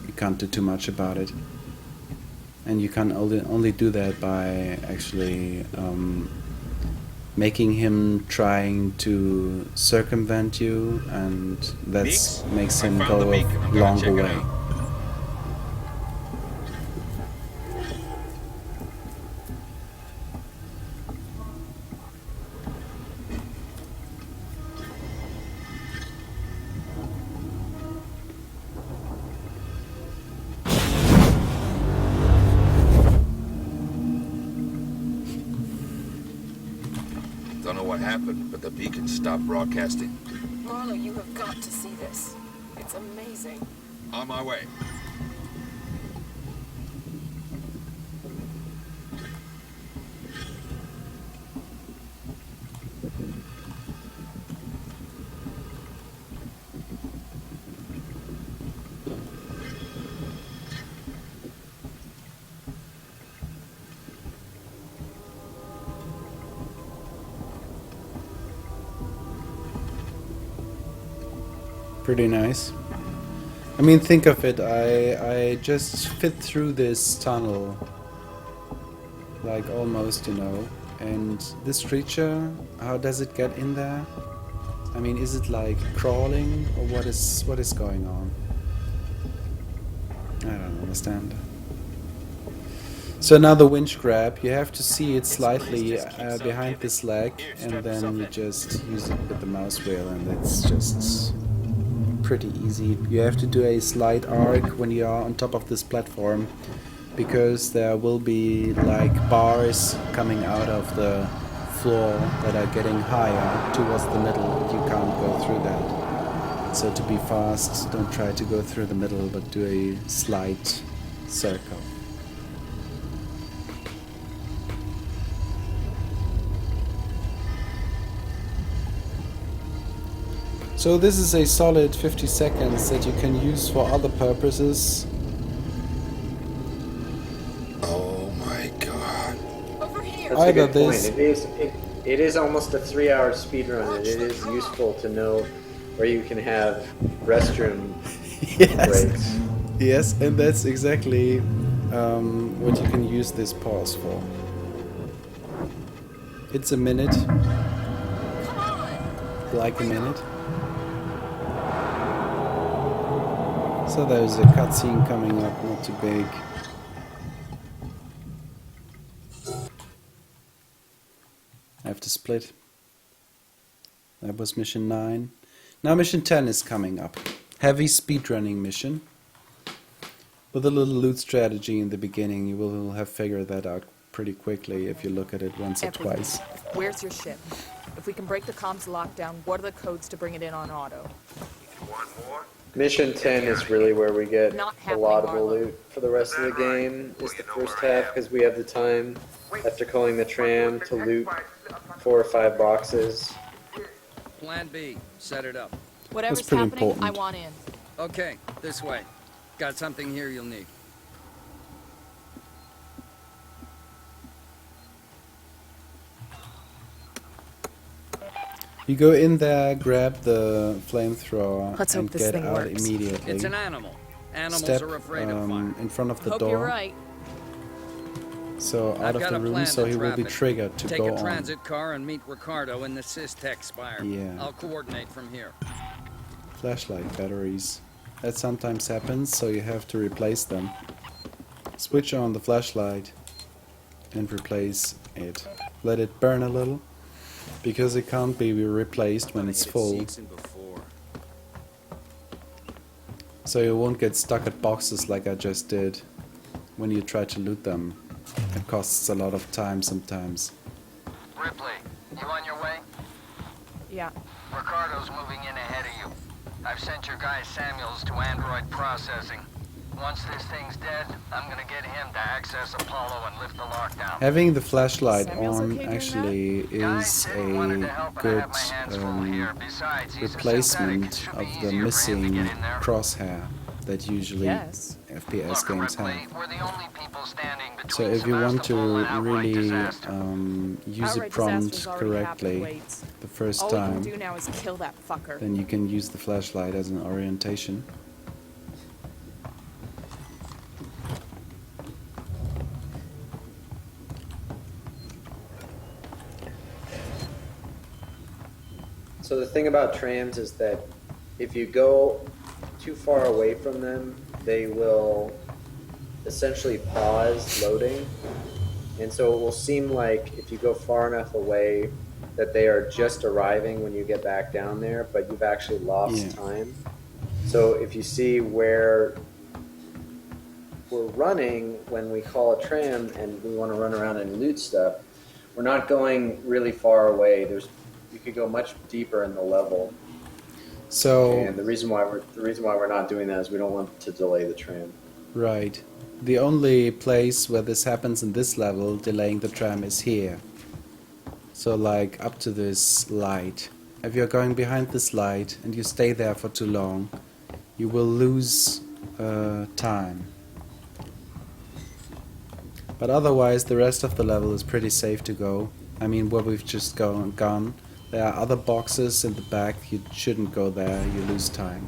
You can't do too much about it, and you can only do that by actually making him trying to circumvent you, and that makes him go a longer way. Don't know what happened, but the beacon stopped broadcasting. Marlowe, you have got to see this. It's amazing. On my way. Pretty nice. I mean, think of it, I just fit through this tunnel, like almost, you know, and this creature, how does it get in there? I mean, is it like crawling, or what is going on? I don't understand. So now the winch grab, you have to see it slightly behind this leg, and then you just use it with the mouse wheel, and it's just pretty easy. You have to do a slight arc when you are on top of this platform, because there will be like bars coming out of the floor that are getting higher towards the middle. You can't go through that. So to be fast, don't try to go through the middle, but do a slight circle. So this is a solid 50 seconds that you can use for other purposes. Oh my god. Over here. That's a good point. It is almost a 3-hour speedrun, and it is useful to know where you can have restroom breaks. Yes, and that's exactly what you can use this pause for. It's a minute. Like a minute. So there's a cutscene coming up, not too big. I have to split. That was mission 9. Now mission 10 is coming up. Heavy speedrunning mission. With a little loot strategy in the beginning, you will have figured that out pretty quickly if you look at it once or twice. Where's your ship? If we can break the comms lockdown, what are the codes to bring it in on auto? If you want more, Mission 10 is really where we get Not a lot of the happening, loot for the rest of the game, is the first half, because we have the time after calling the tram to loot 4 or 5 boxes. Plan B. Set it up. Whatever's pretty happening, important. I want in. Okay, this way. Got something here you'll need. You go in there, grab the flamethrower, Let's hope and this get thing out works. immediately. It's an animal. Animals Step are afraid of fire. in front of the Hope door. you're right. So out I've of got the a room, plan so to he will trap be it. triggered to Take go a on. transit car and meet Ricardo in the Systech spire. Yeah. I'll coordinate from here. Flashlight batteries. That sometimes happens, so you have to replace them. Switch on the flashlight and replace it. Let it burn a little, because it can't be replaced when it's full. So you won't get stuck at boxes like I just did when you try to loot them. It costs a lot of time sometimes. Ripley, you on your way? Yeah. Ricardo's moving in ahead of you. I've sent your guy Samuels to Android processing. Once this thing's dead, I'm gonna get him to access Apollo and lift the lockdown. Having the flashlight Samuel's on okay doing actually is a good replacement of the missing crosshair that usually Yes. FPS games have. We're the only people standing So between if you want to Sevastopol and outright really disaster. use a Outright prompt disaster's already happened, correctly Waits. the first All we can time, do now is kill that fucker. then you can use the flashlight as an orientation. So the thing about trams is that if you go too far away from them, they will essentially pause loading. And so it will seem like if you go far enough away that they are just arriving when you get back down there, but you've actually lost time. So if you see where we're running when we call a tram and we want to run around and loot stuff, we're not going really far away. You could go much deeper in the level. So And the reason why we're not doing that is we don't want to delay the tram. right. The only place where this happens in this level, delaying the tram, is here. So like up to this light. If you're going behind this light and you stay there for too long, you will lose time. But otherwise the rest of the level is pretty safe to go. I mean, where we've just gone. There are other boxes in the back, you shouldn't go there, you lose time.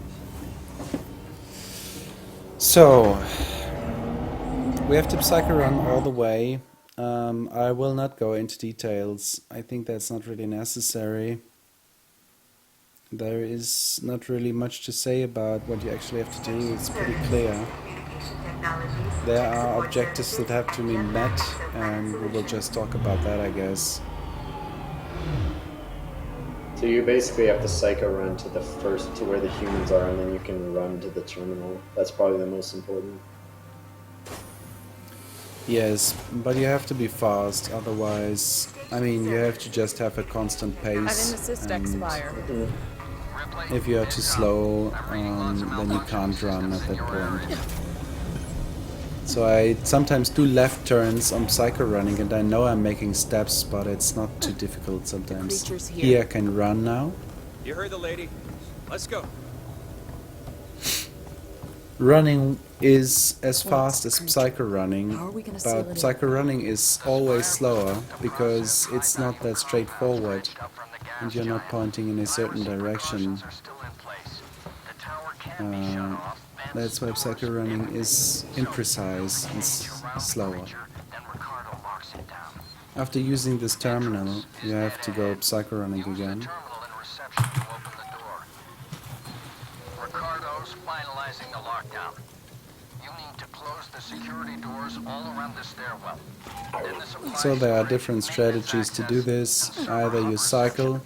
So, we have to Psychorun all the way. I will not go into details, I think that's not really necessary. There is not really much to say about what you actually have to do, it's pretty clear. There are objectives that have to be met, and we will just talk about that, I guess. So you basically have to psycho run to to where the humans are, and then you can run to the terminal. That's probably the most important. Yes, but you have to be fast, otherwise, I mean, you have to just have a constant I didn't pace. assist And expire. if you are too slow, then you can't run at that point. So I sometimes do left turns on Psychorunning, and I know I'm making steps, but it's not too difficult sometimes. creature's here. Here I can run now. You heard the lady. Let's go. Running is as fast as Psychorunning, How are we gonna seal but it in? Psychorunning is always slower because it's not that straightforward and you're not pointing in a certain direction. That's why Psychorunning is imprecise and slower. After using this terminal, you have to go Psychorunning again. Ricardo's finalizing the lockdown. You need to close the security doors all around the stairwell. Then the supply So there are different strategies to do this. Either you circle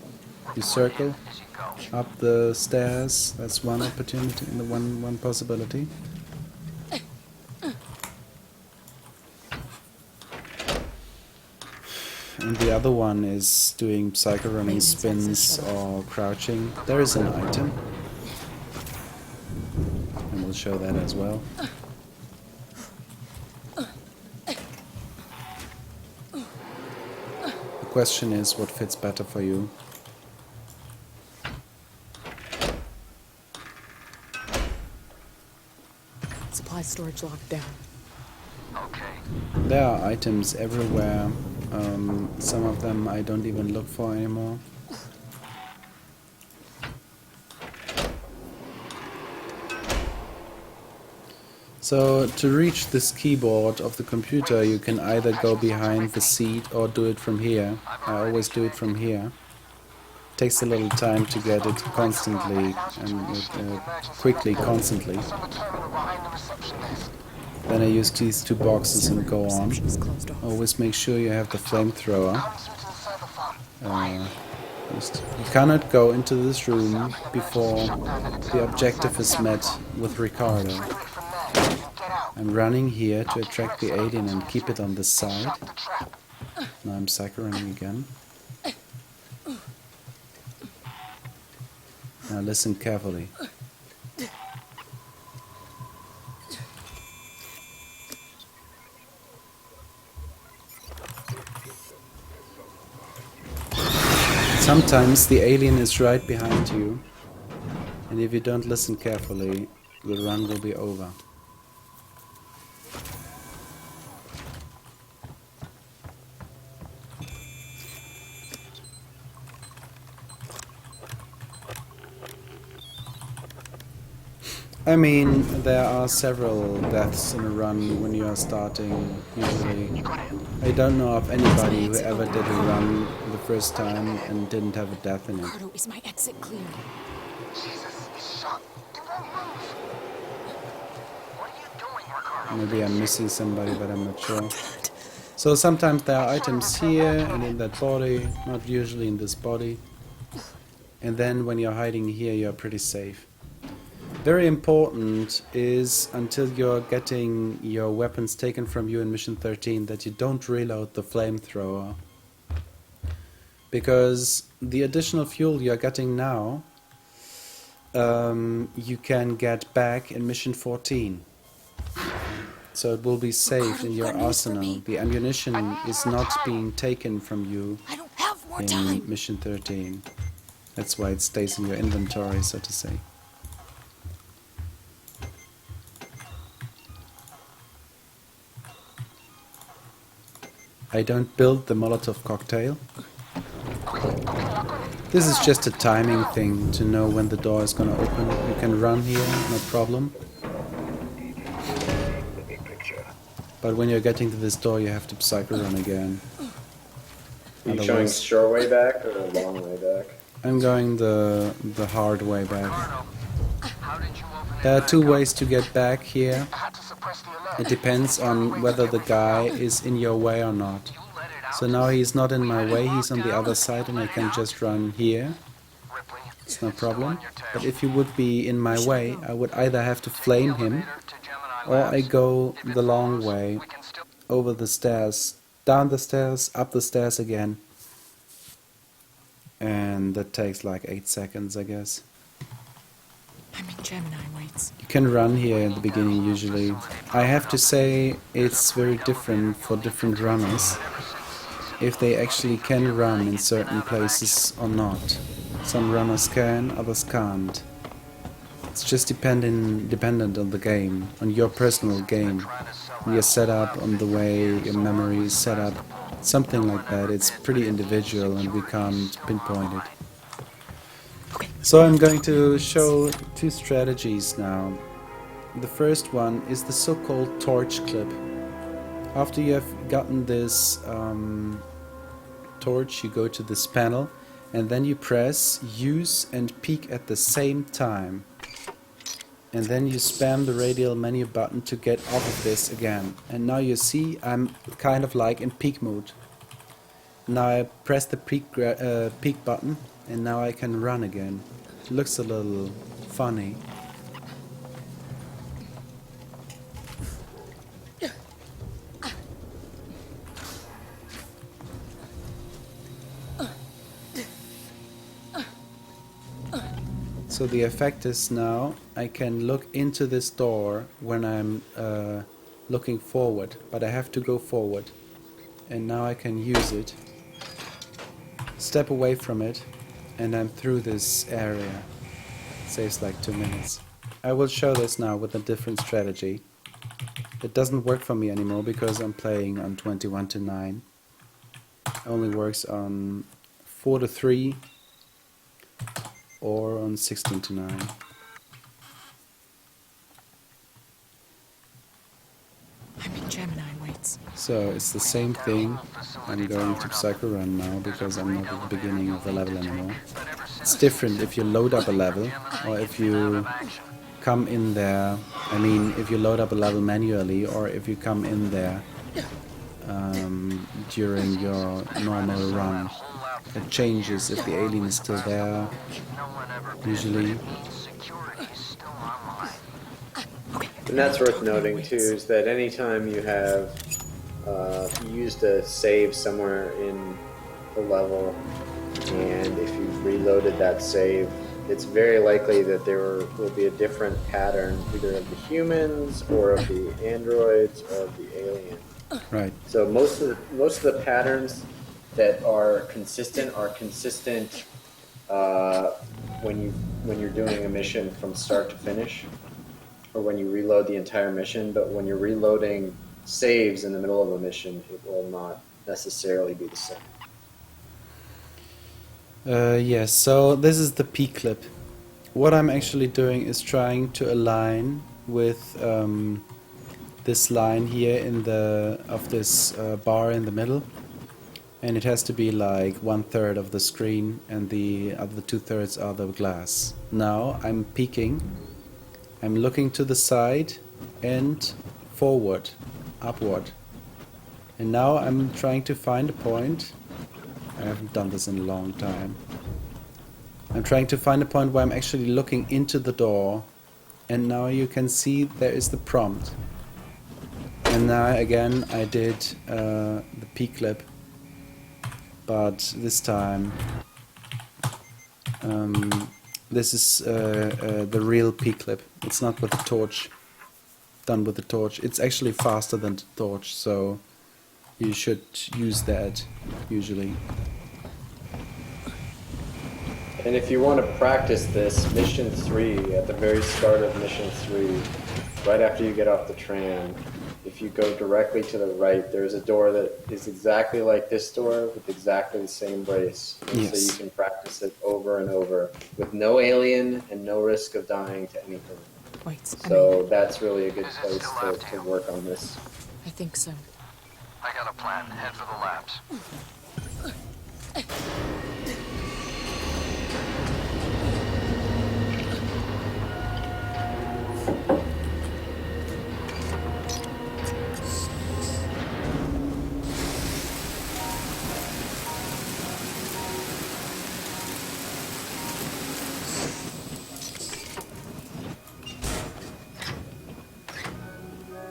up the stairs. That's one opportunity, one possibility. And the other one is doing Psychorunning spins or crouching. There is an item, and we'll show that as well. The question is, what fits better for you? Supply storage locked down. There are items everywhere. Some of them I don't even look for anymore. So to reach this keyboard of the computer, you can either go behind the seat or do it from here. I always do it from here. Takes a little time to get it constantly and quickly, constantly. Then I use these two boxes and go on. Always make sure you have the flamethrower. You cannot go into this room before the objective is met with Ricardo. I'm running here to attract the alien and keep it on this side. Now I'm Psychorunning again. Now listen carefully. Sometimes the alien is right behind you, and if you don't listen carefully, the run will be over. I mean, there are several deaths in a run when you are starting, usually. I don't know of anybody who ever did a run the first time and didn't have a death in it. Ricardo, is my exit clear? Jesus, he's shot. He won't move. What are you doing, Ricardo? Maybe I'm missing somebody, but I'm not sure. So sometimes there are items here and in that body, not usually in this body. And then when you're hiding here, you're pretty safe. Very important is, until you're getting your weapons taken from you in Mission 13, that you don't reload the flamethrower. Because the additional fuel you're getting now, you can get back in Mission 14. So it will be saved in your arsenal. The ammunition is not being taken from you in Mission 13. That's why it stays in your inventory, so to say. I don't build the Molotov cocktail. This is just a timing thing to know when the door is gonna open. You can run here, no problem. But when you're getting to this door, you have to Psychorun again. Are you showing short way back or the long way back? I'm going the hard way back. There are two ways to get back here. It depends on whether the guy is in your way or not. So now he's not in my way, he's on the other side and I can just run here. It's no problem. But if he would be in my way, I would either have to flame him or I go the long way, over the stairs, down the stairs, up the stairs again. And that takes like 8 seconds, I guess. I'm in Gemini weights. You can run here in the beginning usually. I have to say it's very different for different runners, if they actually can run in certain places or not. Some runners can, others can't. It's just dependent on the game, on your personal game, on your setup, on the way your memory is set up. Something like that. It's pretty individual and we can't pinpoint it. So I'm going to show two strategies now. The first one is the so-called torch clip. After you have gotten this torch, you go to this panel and then you press use and peek at the same time. And then you spam the radial menu button to get off of this again. And now you see I'm kind of like in peek mode. Now I press the peek button and now I can run again. It looks a little funny. So the effect is now I can look into this door when I'm looking forward, but I have to go forward. And now I can use it, step away from it, and I'm through this area. It saves like 2 minutes. I will show this now with a different strategy. It doesn't work for me anymore because I'm playing on 21:9. It only works on 4:3 or on 16:9. I'm in Gemini weights. So it's the same thing. I'm going to Psychorun now because I'm not at the beginning of the level anymore. It's different if you load up a level or if you come in there. I mean, if you load up a level manually or if you come in there during your normal run. It changes if the alien is still there, usually. And that's worth noting too, is that anytime you have used a save somewhere in the level, and if you've reloaded that save, it's very likely that there will be a different pattern, either of the humans, or of the androids, or of the alien. Right. So most of the patterns that are consistent when you're doing a mission from start to finish, or when you reload the entire mission. But when you're reloading saves in the middle of a mission, it will not necessarily be the same. Yes, so this is the P clip. What I'm actually doing is trying to align with this line here in of this bar in the middle, and it has to be like 1/3 of the screen, and the other 2/3 are the glass. Now I'm peeking, I'm looking to the side and forward, upward, and now I'm trying to find a point. I haven't done this in a long time. I'm trying to find a point where I'm actually looking into the door, and now you can see there is the prompt. And now again I did the P clip, but this time this is the real P clip. It's not with the torch, done with the torch. It's actually faster than the torch, so you should use that usually. And if you want to practice this, mission 3, at the very start of mission 3, right after you get off the tram, if you go directly to the right, there's a door that is exactly like this door with exactly the same brace. And yes. So you can practice it over and over with no alien and no risk of dying to anything. Wait, so that's really a good place to work on this. I think so. I got a plan. Head for the labs.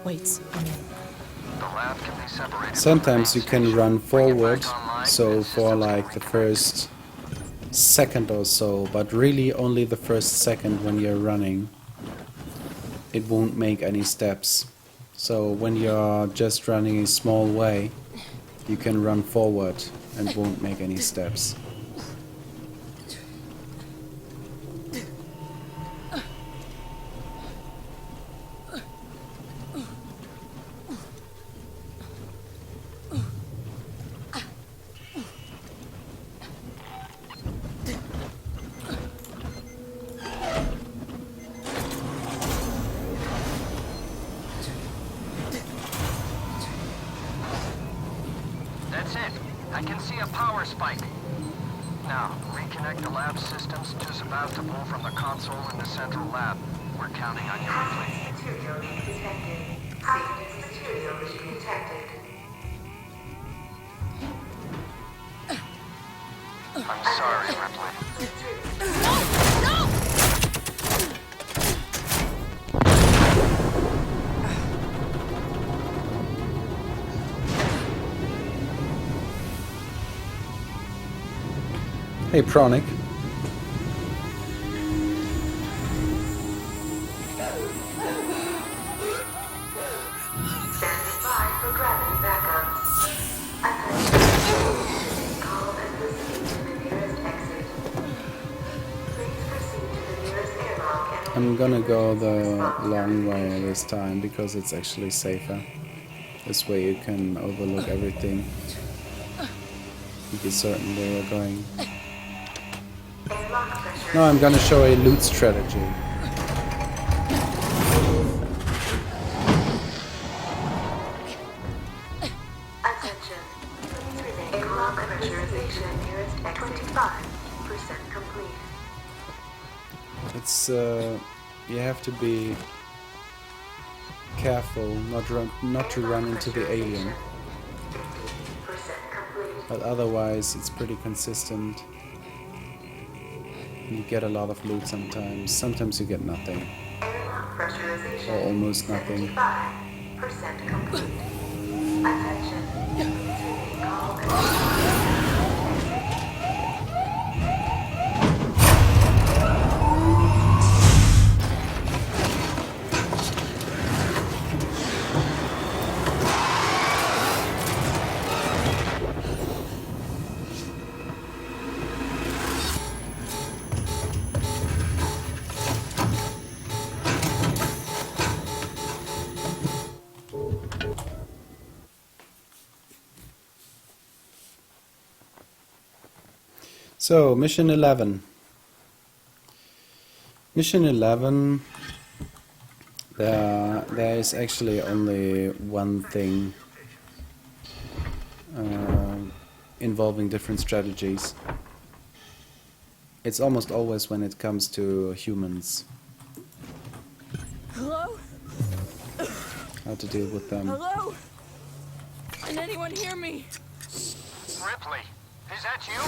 Wait, sometimes you can run forward, so for like the first second or so, but really only the first second when you're running. It won't make any steps. So when you're just running a small way, you can run forward and won't make any steps. That's it. I can see a power spike. Now, reconnect the lab systems to Sebastopol from the console in the central lab. We're counting on you, Ripley. Material detected. Hazardous material detected. I'm sorry, Ripley. Hey, Pronic. Standing by for gravity backup. Attention. Call and proceed to the nearest exit. Please proceed to the nearest airlock and I'm gonna go the long way this time because it's actually safer. This way you can overlook everything. You be certain where you're going. Now I'm gonna show a loot strategy. Attention. Please remain calm. Pressurization nearest exit 25% complete. It's you have to be careful not to run into the alien. But otherwise it's pretty consistent. You get a lot of loot sometimes. Sometimes you get nothing. Or almost nothing. 75% complete. Attention. Please remain calm and So, mission 11. Mission 11, there is actually only one thing involving different strategies. It's almost always when it comes to humans. Hello? How to deal with them. Hello? Can anyone hear me? Ripley, is that you?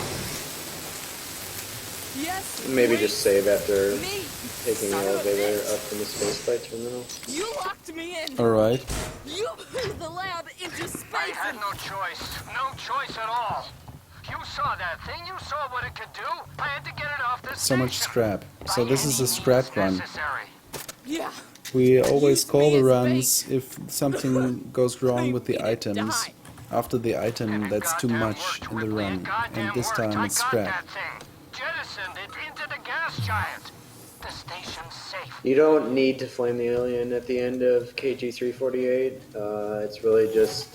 Yes. Maybe wait. just save after Me. taking the Son of a elevator bitch. up from the spaceflight terminal. You locked me in. Alright. You blew the lab into space. I had no choice. No choice at all. You saw that thing. You saw what it could do. I had to get it off the So much scrap. So this is a scrap run. necessary. Yeah. We always Use call me the as runs if something goes wrong with the items. After the item that's too much in the run. And this time it's scrap. Jettisoned it into the gas giant. The station's safe. You don't need to flame the alien at the end of KG-348. It's really just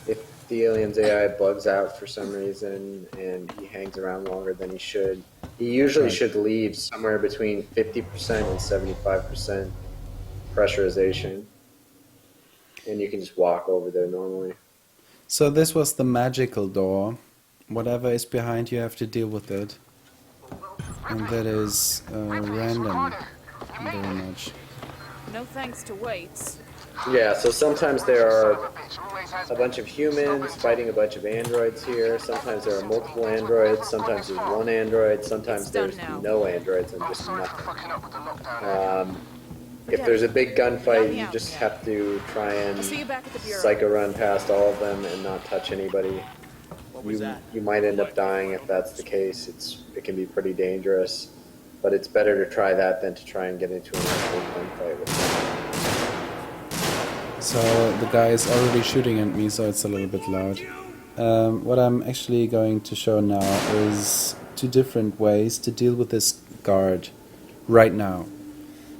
if the alien's AI bugs out for some reason and he hangs around longer than he should. He usually should leave somewhere between 50% and 75% pressurization. And you can just walk over there normally. So this was the magical door. Whatever is behind you have to deal with it. And that is random. Very much. No thanks to weights. Yeah, so sometimes there are a bunch of humans fighting a bunch of androids here. Sometimes there are multiple androids. Sometimes there's one android. Sometimes there's no androids and just nothing. If there's a big gunfight, you just have to try and Psychorun past all of them and not touch anybody. You might end up dying if that's the case. It can be pretty dangerous, but it's better to try that than to try and get into an actual gunfight with them. So the guy is already shooting at me, so it's a little bit loud. What I'm actually going to show now is two different ways to deal with this guard right now.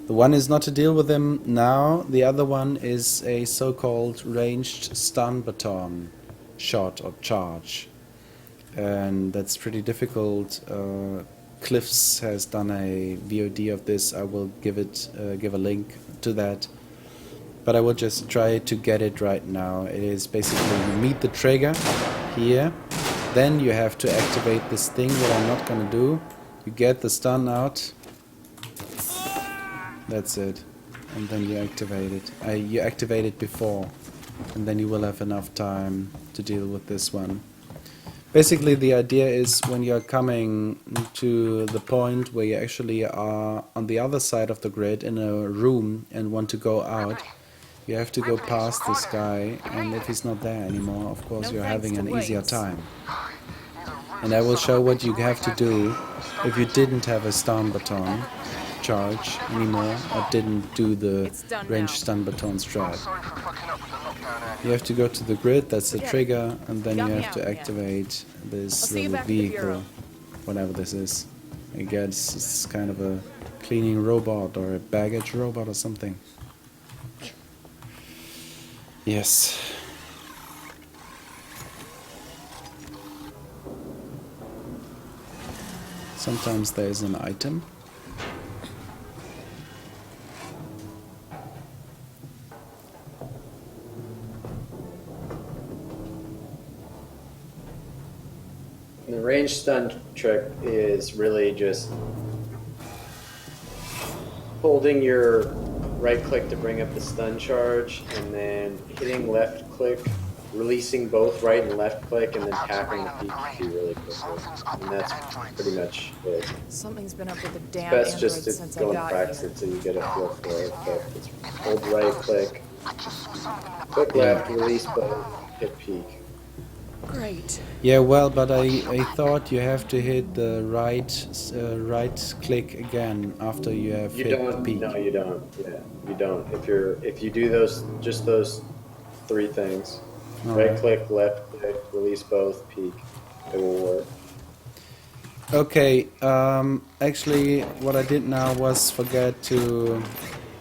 The one is not to deal with him now, the other one is a so-called ranged stun baton shot or charge. And that's pretty difficult. Cliffs has done a VOD of this. I will give a link to that. But I will just try to get it right now. It is basically you meet the trigger here, then you have to activate this thing that I'm not gonna do. You get the stun out. That's it. And then you activate it. You activate it before, and then you will have enough time to deal with this one. Basically the idea is when you're coming to the point where you actually are on the other side of the grid in a room and want to go out, you have to go past this guy, and if he's not there anymore, of course you're having an easier time. And I will show what you have to do if you didn't have a stun baton charge anymore or didn't do the range stun baton strat. You have to go to the grid, that's the trigger, and then you have to activate this little vehicle, whatever this is. I guess it's kind of a cleaning robot or a baggage robot or something. Yes. Sometimes there is an item. The range stun trick is really just holding your right click to bring up the stun charge and then hitting left click, releasing both right and left click, and then tapping the peak key really quickly. And that's pretty much it. Something's been up with the damn It's best android just to since go I and got practice here. it so you get a feel for it. But it's hold right click, click left, release both, hit peak. Great. Yeah, well, but I thought you have to hit the right click again after you have You hit don't. the peak. No, you don't. Yeah, you don't. If you do just those three things, right click, left click, release both, peak, it will work. Okay, actually what I did now was forget to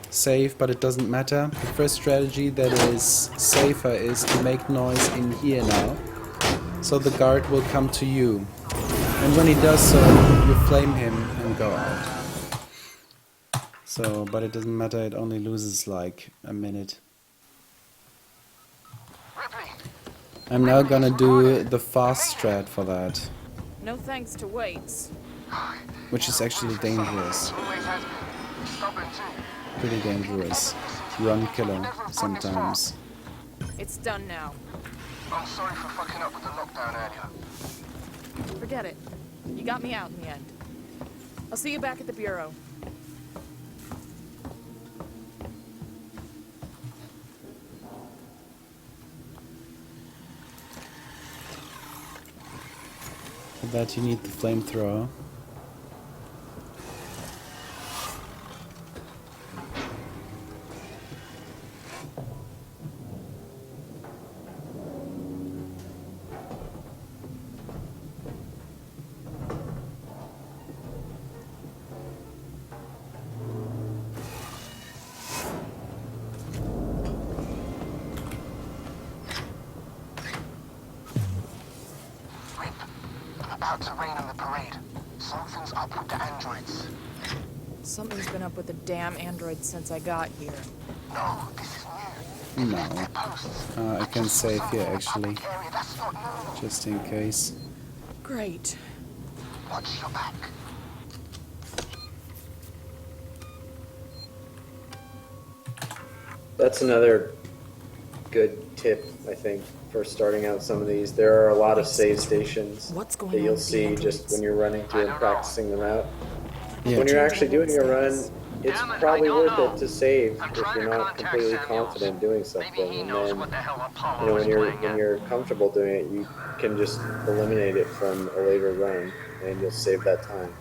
save, but it doesn't matter. The first strategy that is safer is to make noise in here now, so the guard will come to you. And when he does so, you flame him and go out. So, but it doesn't matter, it only loses like a minute. I'm now gonna do the fast strat for that, No thanks to weights. which is actually dangerous. Pretty dangerous. Run killer sometimes. It's done now. I'm sorry for fucking up with the lockdown earlier. Forget it. You got me out in the end. I'll see you back at the bureau. For that you need the flamethrower. About to rain in the parade. Something's up with the androids. Something's been up with the damn androids since I got here. No, this is new. No. I can save here actually. Just in case. Great. Watch your back. That's another good tip, I think, for starting out some of these. There are a lot of save stations that you'll see just when you're running through and practicing them out. Yeah. When you're actually doing a run, it's probably worth it to save if you're not completely confident doing something. And then, when you're comfortable doing it, you can just eliminate it from a later run, and you'll save that time.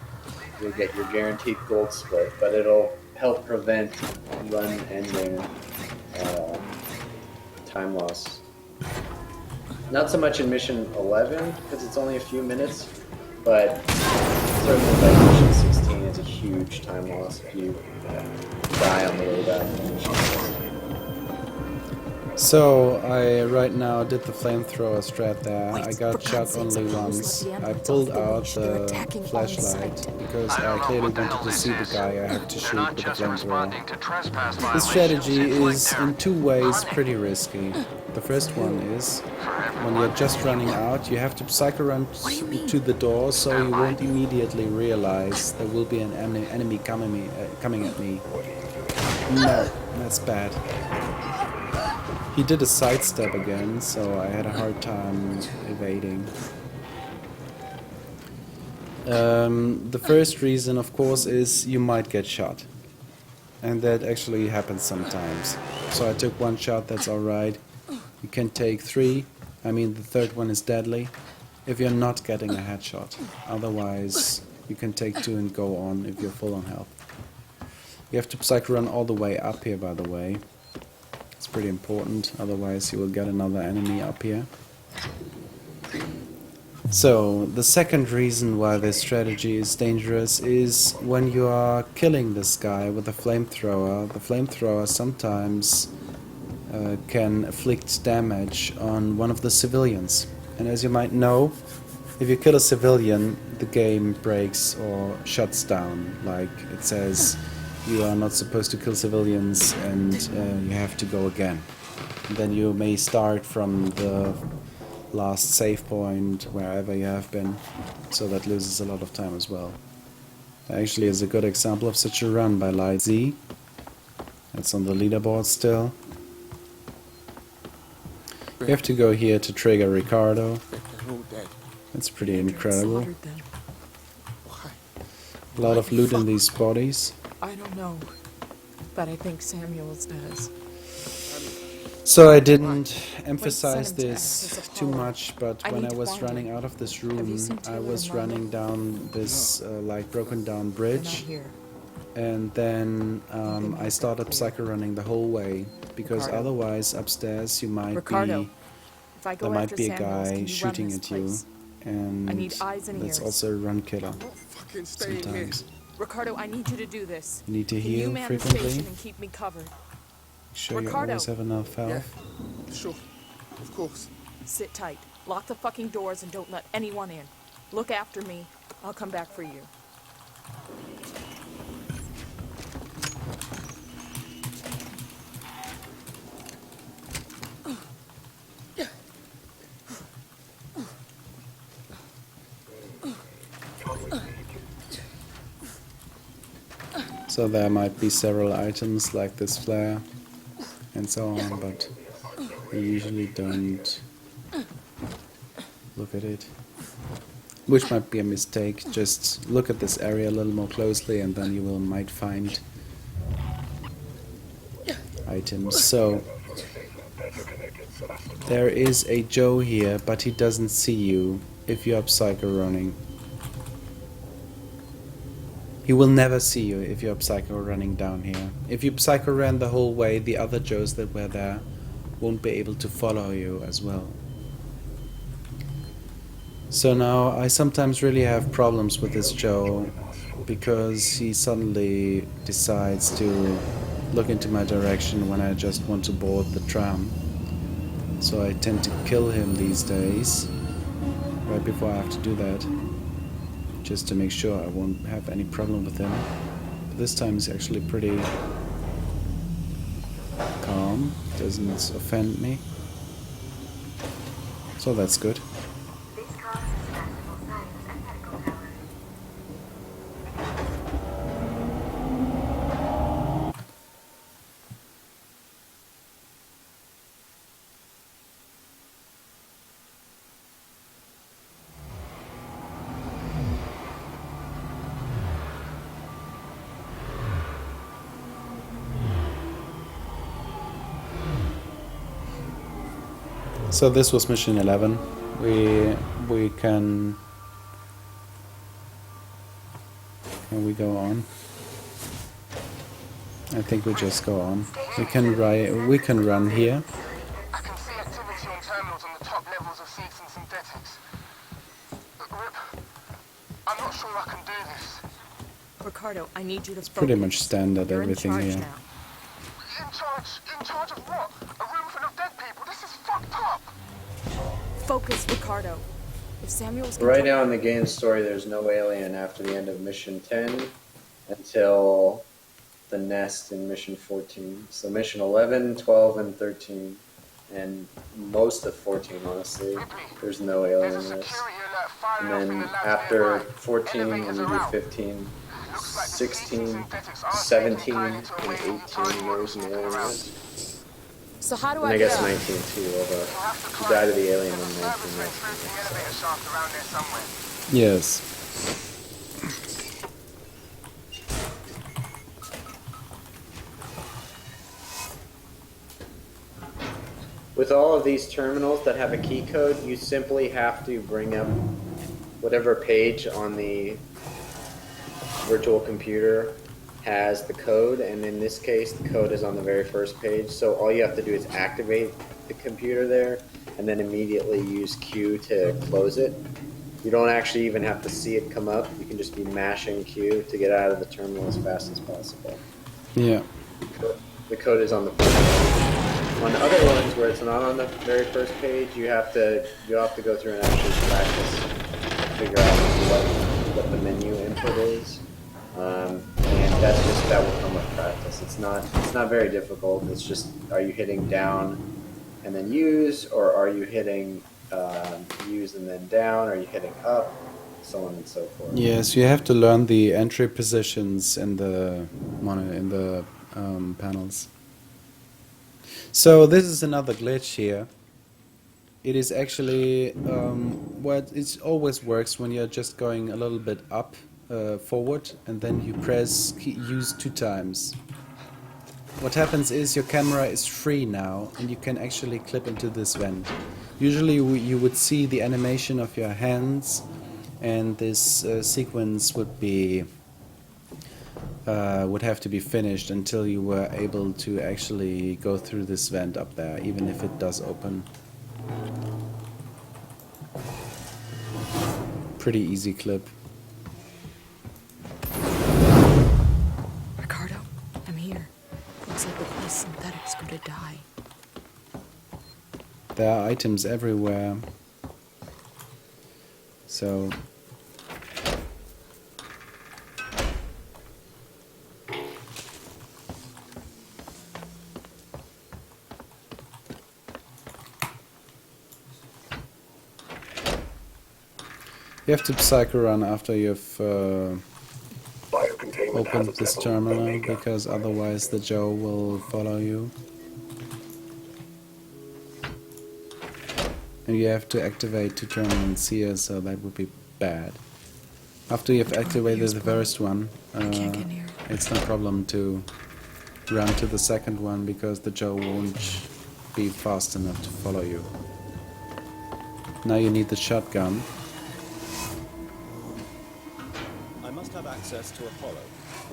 You'll get your guaranteed gold split, but it'll help prevent run ending time loss. Not so much in mission 11, because it's only a few minutes, but certainly by mission 16 it's a huge time loss if you die on the way back to mission 16. So I right now did the flamethrower strat there. I got shot only once. I pulled out the flashlight because I clearly wanted to see the guy I have to shoot with the flamethrower. This strategy is in two ways pretty risky. The first one is when you're just running out, you have to psycho-run to the door so you won't immediately realize there will be an enemy coming at me. No, that's bad. He did a sidestep again, so I had a hard time evading. The first reason, of course, is you might get shot. And that actually happens sometimes. So I took one shot, that's alright. You can take 3. I mean, the third one is deadly if you're not getting a headshot. Otherwise, you can take 2 and go on if you're full on health. You have to psycho run all the way up here, by the way. It's pretty important, otherwise you will get another enemy up here. So, the second reason why this strategy is dangerous is when you are killing this guy with a flamethrower. The flamethrower sometimes can afflict damage on one of the civilians. And as you might know, if you kill a civilian, the game breaks or shuts down. Like it says, you are not supposed to kill civilians and you have to go again. And then you may start from the last save point, wherever you have been, so that loses a lot of time as well. Actually, is a good example of such a run by Light Z. That's on the leaderboard still. You have to go here to trigger Ricardo. That's pretty incredible. A lot of loot in these bodies. I don't know, but I think Samuels does. So I didn't emphasize this too much, but when I was running out of this room, I was running down this like broken down bridge, and then I started psycho running the whole way, because otherwise upstairs you might be, there might be a guy shooting at you, and that's also a run killer sometimes. Ricardo, I need you to do this. You need to heal frequently. And keep me covered. Sure, you always have enough health. Sure, of course. Sit tight. Lock the fucking doors and don't let anyone in. Look after me. I'll come back for you. So there might be several items like this flare and so on, but I usually don't look at it. Which might be a mistake. Just look at this area a little more closely and then you might find items. So there is a Joe here, but he doesn't see you if you're Psychorunning. He will never see you if you're Psychorunning down here. If you Psychorun the whole way, the other Joes that were there won't be able to follow you as well. So now I sometimes really have problems with this Joe because he suddenly decides to look into my direction when I just want to board the tram. So I tend to kill him these days, right before I have to do that, just to make sure I won't have any problem with him. But this time he's actually pretty calm, doesn't offend me. So that's good. So this was mission 11. We can we go on? I think we just go on. We can run here. I can see activity on terminals on the top levels of seats and synthetics. Rip, I'm not sure I can do this. Ricardo, I need you to It's pretty much standard, You're everything in charge here. now. In charge of what? A room full of dead people? This is fucked up! Focus, Ricardo. If Samuel's Right now in the game story, there's no alien after the end of mission 10 until the nest in mission 14. So mission 11, 12, and 13, and most of 14, honestly, there's no alien nest. And then after 14 and maybe 15, 16, 17, and 18, there's an alien nest. So how do And I I guess get 19 too, although he died of the alien in 19. Yes. With all of these terminals that have a key code, you simply have to bring up whatever page on the virtual computer has the code, and in this case the code is on the very first page, so all you have to do is activate the computer there and then immediately use Q to close it. You don't actually even have to see it come up, you can just be mashing Q to get out of the terminal as fast as possible. Yeah. The code is on the first page. On other ones where it's not on the very first page, you have to go through and actually practice, figure out what the menu input is. And that will come with practice. It's not very difficult. It's just, are you hitting down and then use, or are you hitting use and then down? Are you hitting up? So on and so forth. Yes, you have to learn the entry positions in the panels. So this is another glitch here. It is actually it always works when you're just going a little bit up. Forward, and then you press use 2 times. What happens is your camera is free now and you can actually clip into this vent. Usually you would see the animation of your hands, and this sequence would have to be finished until you were able to actually go through this vent up there, even if it does open. Pretty easy clip. Synthetics go to die. There are items everywhere. So You have to Psychorun after you've opened this terminal, because otherwise the Joe will follow you. And you have to activate 2 terminals here, so that would be bad. After you've activated the first one, it's no problem to run to the second one, because the Joe won't be fast enough to follow you. Now you need the shotgun. I must have access to Apollo.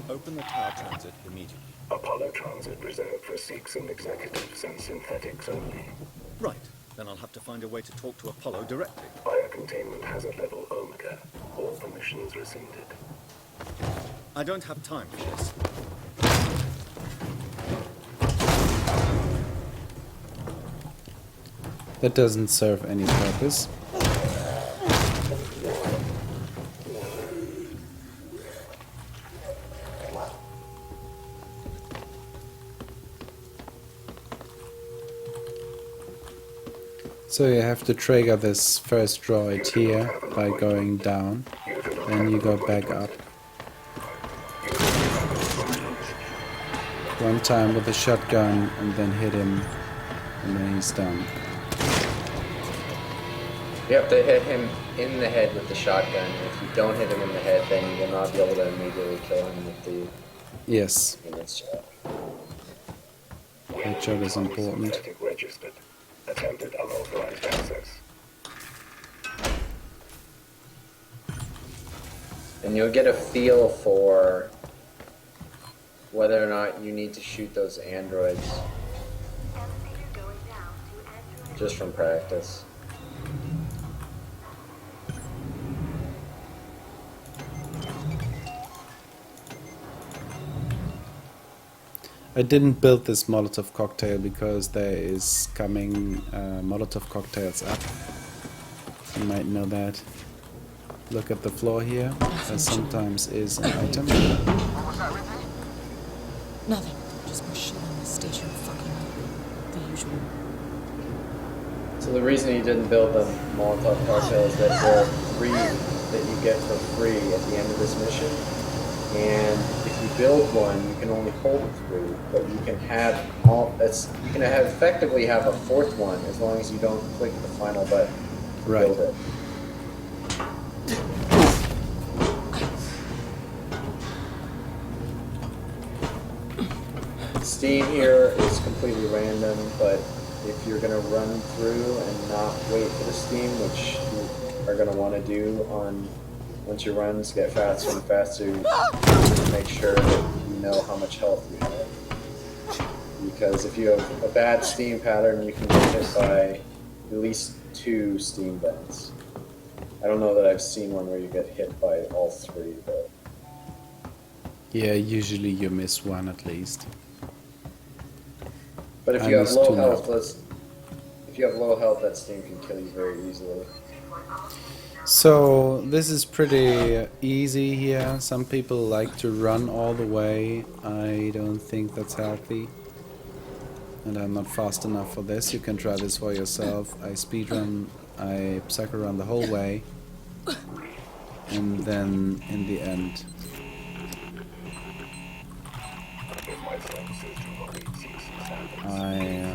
Open the tower transit immediately. Apollo transit reserved for Sikhs and executives and synthetics only. Right. Then I'll have to find a way to talk to Apollo directly. Biocontainment hazard level Omega. All permissions rescinded. I don't have time for this. That doesn't serve any purpose. So you have to trigger this first droid here by going down, then you go back up. One time with a shotgun and then hit him, and then he's done. You have to hit him in the head with the shotgun. If you don't hit him in the head, then you will not be able to immediately kill him with the Yes. shot. That job is important. Synthetic registered. Attempted unauthorized access. And you'll get a feel for whether or not you need to shoot those androids just from practice. I didn't build this Molotov cocktail because there is coming Molotov cocktails up. You might know that. Look at the floor here. There sometimes is an item. Nothing. Just more shit on the station fucking up. The usual. So the reason you didn't build the Molotov cocktail is that there are 3 that you get for free at the end of this mission. And if you build one, you can only hold 3, but you can have you can effectively have a 4th one as long as you don't click the final button to build it. Steam here is completely random, but if you're going to run through and not wait for the steam, which you are going to want to do once your runs get faster and faster, just make sure that you know how much health you have. Because if you have a bad steam pattern, you can get hit by at least 2 steam vents. I don't know that I've seen one where you get hit by all 3, but... Yeah, usually you miss one at least. But if you have low health, that steam can kill you very easily. So this is pretty easy here. Some people like to run all the way. I don't think that's healthy. And I'm not fast enough for this. You can try this for yourself. I speedrun, I Psychorun the whole way. And then in the end I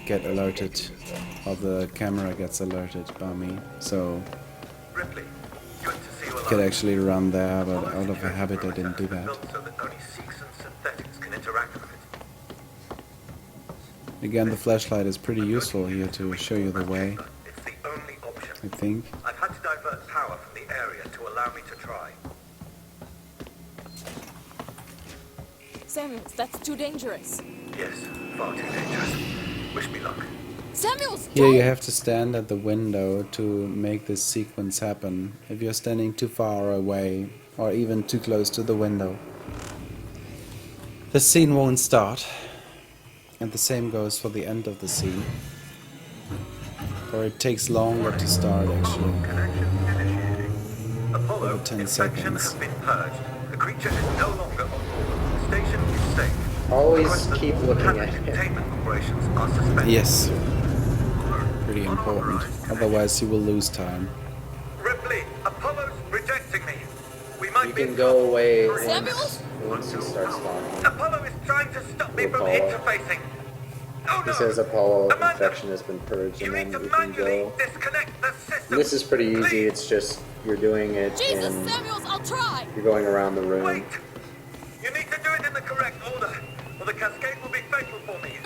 get alerted, or the camera gets alerted by me, so I could actually run there, but out of a habit I didn't do that. Again, the flashlight is pretty useful here to show you the way, I think. I've had to divert power from the area to allow me to try. Samuels, that's too dangerous. Yes, far too dangerous. Wish me luck. Samuels, Here you have to stand at the window to make this sequence happen. If you're standing too far away, or even too close to the window, the scene won't start. And the same goes for the end of the scene. Or it takes longer to start, actually. Apollo, Over 10 infection seconds. has been purged. The creature is no longer on board. The station is safe. Always keep looking at it. Containment operations are suspended. Yes. Pretty important. Otherwise you will lose time. Ripley, a can go away Samuels? once he starts talking. Apollo is trying to stop me from interfacing. Oh He no! says Apollo infection has been purged, and then you can go. Disconnect the system. And this is pretty easy. It's just you're doing it Jesus, in. Samuels, I'll try. You're going around the room. Wait! You need to do it in the correct order, or the cascade will be fatal for me.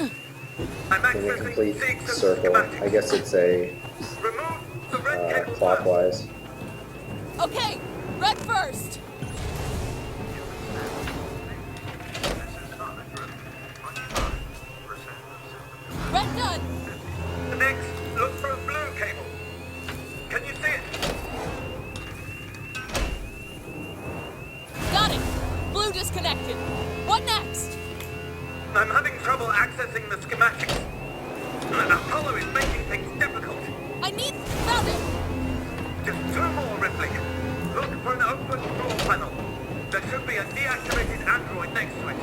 I'm In a accessing complete Seeg's circle. schematics. I guess it's a Remove the red cable clockwise. Okay, red first. Red done. Next, look for a blue cable. Can you see it? Got it. Blue disconnected. What next? I'm having trouble accessing the schematics. Apollo is making things difficult. Found it. Just 2 more, Ripley. Look for an open door panel. There should be a deactivated android next to it.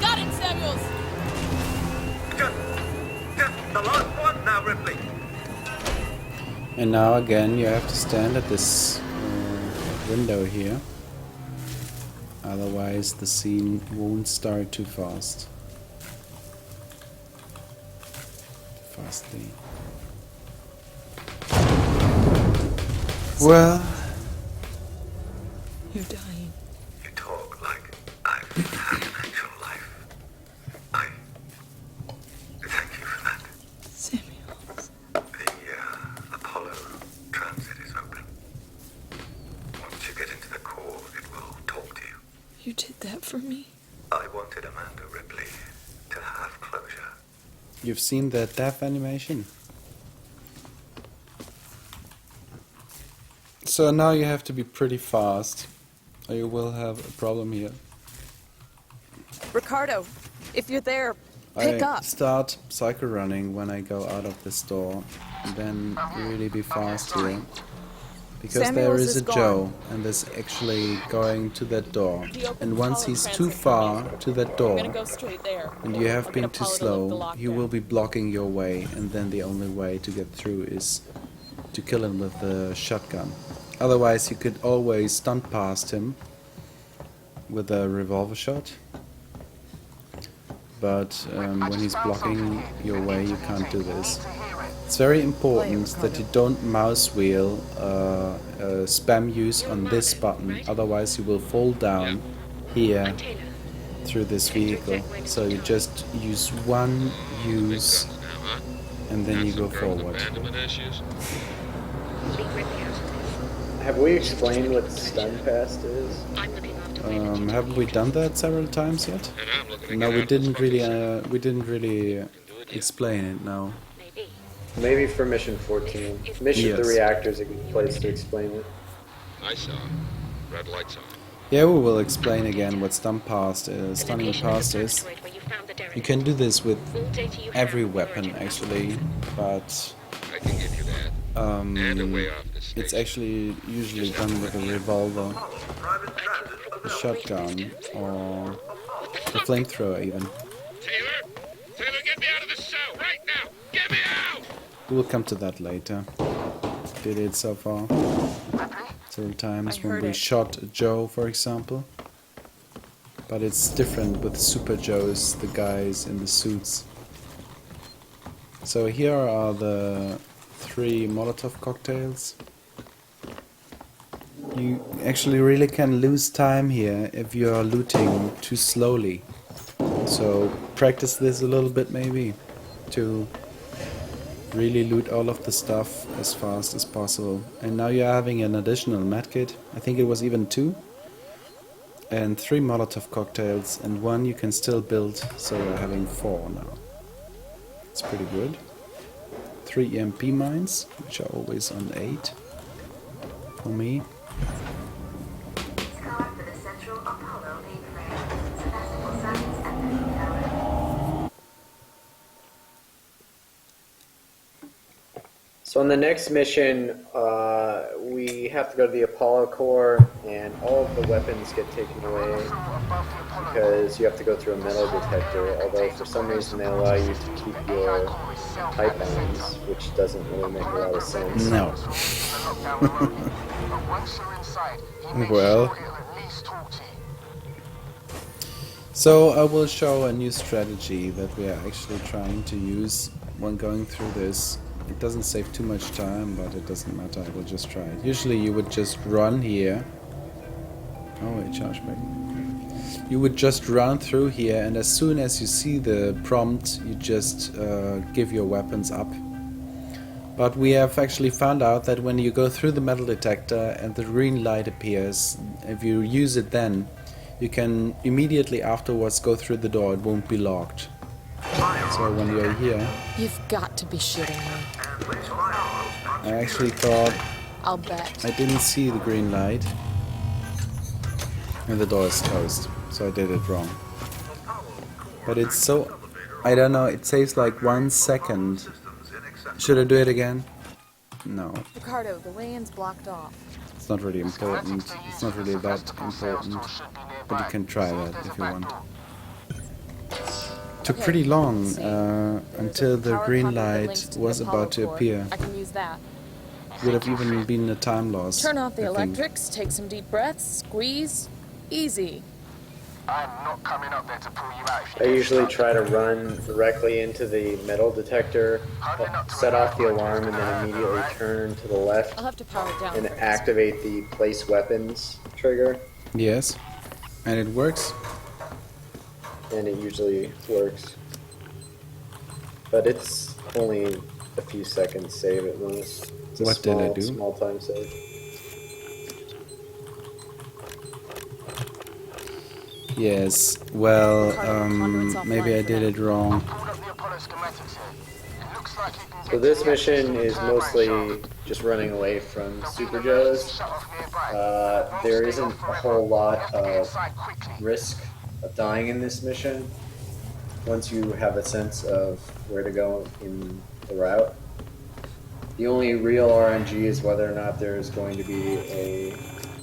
Got it, Samuels. Just the last one now, Ripley. And now again you have to stand at this window here. Otherwise the scene won't start too fast. Fastly. Well, You're dying. You talk like I've had an actual life. I thank you for that. Samuels. The Apollo transit is open. Once you get into the core, it will talk to you. You did that for me? I wanted Amanda Ripley to have closure. you've seen the death animation. So now you have to be pretty fast, or you will have a problem here. Ricardo, if you're there, pick I up. start Psychorunning when I go out of this door, and then really be fast here. Because there Samuels is is a Joe, and is actually going to that door. And once he's too far to that door, Go straight there. and you have been too Apollo to lift the slow, lock he will be blocking your way, and then the only way to get through is to kill him with the shotgun. Otherwise, you could always stunt past him with a revolver shot. But when he's blocking your way, you can't do this. It's very important that you don't mouse wheel spam use on this button, otherwise you will fall down here through this vehicle. So you just use one use and then you go forward. Have we explained what stun past is? Haven't we done that several times yet? No, we didn't really explain it. No. Maybe for mission 14. Mission Yes. 3 reactor is a good place to explain it. I saw. Red lights on. Yeah, we will explain again what stunning past is. You can do this with every weapon actually, but I can give you that. And a way off the station. it's actually usually done with a revolver, a shotgun, or a flamethrower even. Taylor, get me out of the cell right now! Get me out! We will come to that later. Did it so far several times when we shot Joe, for example. But it's different with Super Joes, the guys in the suits. So here are the 3 Molotov cocktails. You actually really can lose time here if you are looting too slowly. So practice this a little bit maybe to really loot all of the stuff as fast as possible. And now you're having an additional medkit. I think it was even 2. And 3 Molotov cocktails, and 1 you can still build, so we're having 4 now. It's pretty good. 3 EMP mines, which are always on 8 for me. So on the next mission, we have to go to the Apollo core, and all of the weapons get taken away because you have to go through a metal detector, although for some reason they allow you to keep your pipe bombs, which doesn't really make a lot of sense. No. Well. So I will show a new strategy that we are actually trying to use when going through this. It doesn't save too much time, but it doesn't matter, I will just try it. Usually you would just run here. Oh wait, charge back. You would just run through here, and as soon as you see the prompt, you just give your weapons up. But we have actually found out that when you go through the metal detector and the green light appears, if you use it then, you can immediately afterwards go through the door, it won't be locked. So when you're here... You've got to be shitting me. I actually thought... I'll bet. I didn't see the green light. And the door is closed, so I did it wrong. But it's so... I don't know, it saves like 1 second. Should I do it again? No. Ricardo, the way-in's blocked off. It's not really important. It's not really that important. But you can try that if you want. Took pretty long until the green light was about to appear. I can use that. Would have even been a time loss. Turn off the I think. electrics, take some deep breaths, squeeze. Easy. I'm not coming up there to pull you out. I usually try to run directly into the metal detector, set off the alarm, and then immediately turn to the left I'll have to power it down and first. activate the place weapons trigger. Yes. And it works? And it usually works. But it's only a few seconds save at most. It's a What did I do? Small time save. Yes. Well, maybe I did it wrong. So this mission is mostly just running away from Super Joes. There isn't a whole lot of risk of dying in this mission once you have a sense of where to go in the route. The only real RNG is whether or not there's going to be a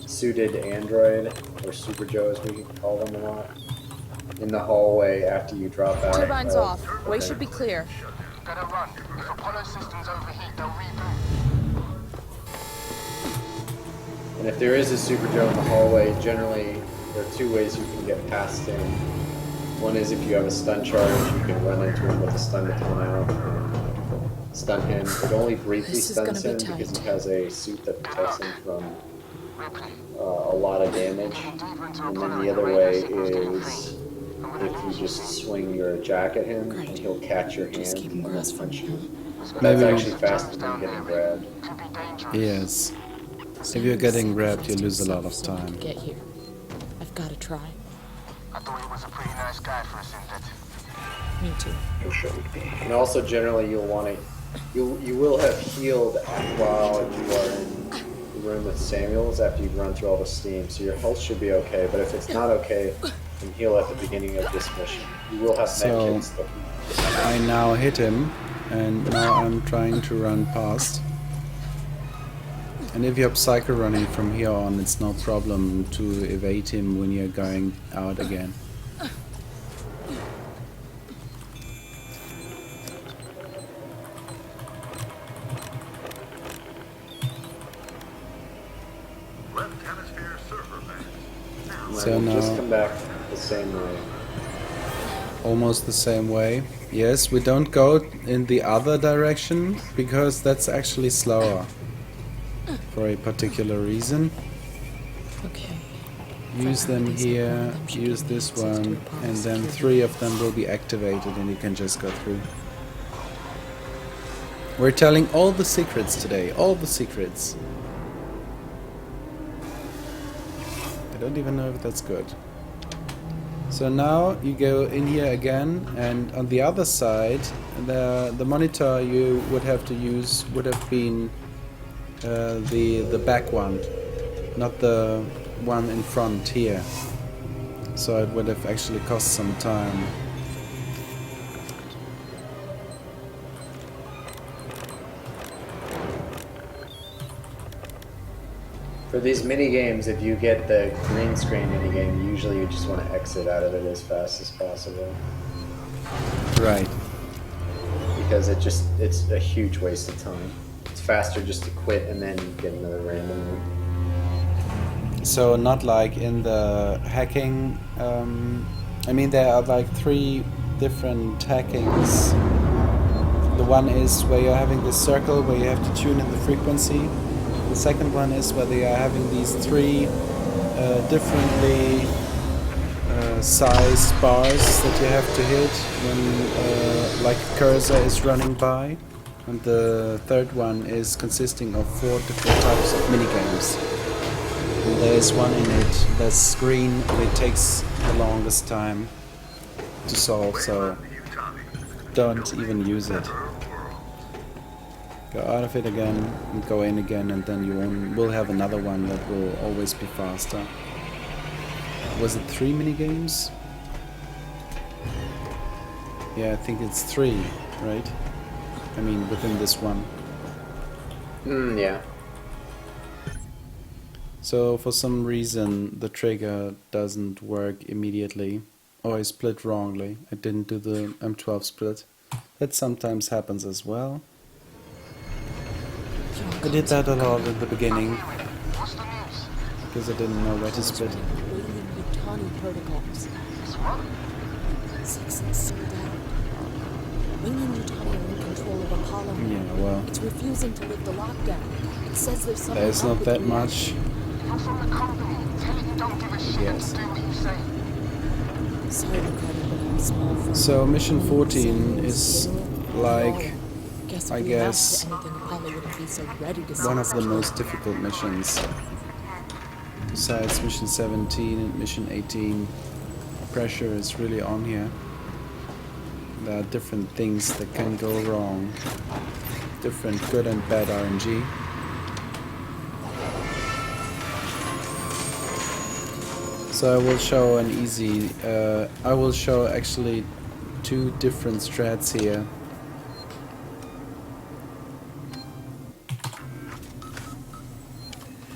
suited android, or Super Joe as we call them a lot, in the hallway after you drop out. Turbines off. Way should be clear. Gotta run. If Apollo systems overheat, they'll reboot. And if there is a Super Joe in the hallway, generally there are 2 ways you can get past him. One is if you have a stun charge, you can run into him with a stun baton out and stun him. It only briefly stuns him because he has a suit that protects him from a lot of damage. And then the other way is if you just swing your jack at him and he'll catch your hand and then punch you. That's actually faster than getting grabbed. Yes. If you're getting grabbed, you lose a lot of time. Get here. I've got to try. I thought he was a pretty nice guy for a synthetic. Me too. And also generally you'll want to, you will have healed while you are in the room with Samuels after you've run through all the steam, so your health should be okay, but if it's not okay, then heal at the beginning of this mission. You will have medkits that I now hit him, and now I'm trying to run past. And if you're Psychorunning from here on, it's no problem to evade him when you're going out again. So now, just come back the same way. Almost the same way. Yes, we don't go in the other direction because that's actually slower for a particular reason. Okay. Use them here, use this one, and then 3 of them will be activated and you can just go through. We're telling all the secrets today, all the secrets. I don't even know if that's good. So now you go in here again, and on the other side, the monitor you would have to use would have been the back one, not the one in front here. So it would have actually cost some time. For these mini games, if you get the green screen mini game, usually you just want to exit out of it as fast as possible. Right. because it's a huge waste of time. It's faster just to quit and then get another random one. So not like in the hacking. I mean, there are like 3 different hackings. The one is where you're having this circle where you have to tune in the frequency. The second one is where they are having these 3 differently sized bars that you have to hit when like a cursor is running by. And the third one is consisting of 4 different types of minigames. And there is one in it that's green and it takes the longest time to solve, so don't even use it. Go out of it again and go in again, and then you will have another one that will always be faster. Was it 3 minigames? Yeah, I think it's 3, right? I mean, within this one. Yeah. So for some reason the trigger doesn't work immediately, or I split wrongly. I didn't do the M12 split. That sometimes happens as well. I did that a lot in the beginning because I didn't know where to split. Protocols. 6 is sold out. Wing and Utani are in control of Apollo. Yeah, well, It's refusing to lift the lockdown. It says there's something there's up not with that the much. You're from the company. Tell it you don't give a shit Yes. and do what you say. Sorry, Lieutenant, but I'm small for So mission 14 is like, I guess, one of the most difficult missions. Besides mission 17 and mission 18, pressure is really on here. There are different things that can go wrong. Different good and bad RNG. So I will show an easy, I will show actually 2 different strats here.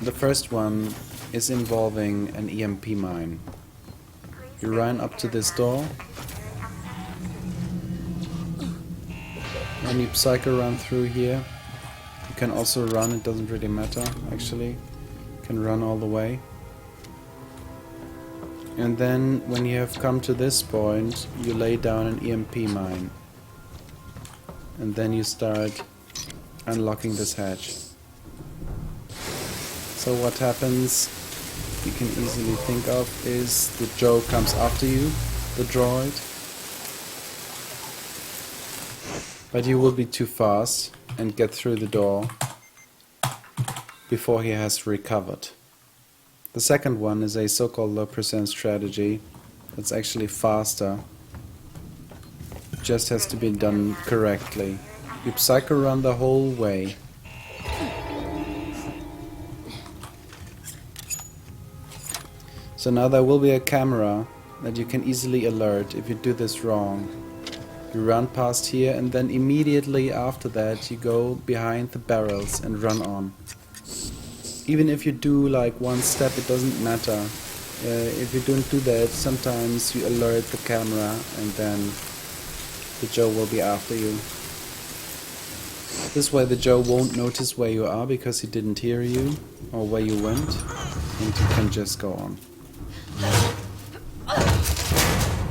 The first one is involving an EMP mine. You run up to this door and you Psychorun through here. You can also run, it doesn't really matter actually. You can run all the way. And then when you have come to this point, you lay down an EMP mine. And then you start unlocking this hatch. So what happens, you can easily think of, is the Joe comes after you, the droid. But you will be too fast and get through the door before he has recovered. The second one is a so-called low percent strategy. That's actually faster. It just has to be done correctly. You Psychorun the whole way. So now there will be a camera that you can easily alert if you do this wrong. You run past here and then immediately after that you go behind the barrels and run on. Even if you do like one step, it doesn't matter. If you don't do that, sometimes you alert the camera and then the Joe will be after you. This way the Joe won't notice where you are because he didn't hear you or where you went, and you can just go on.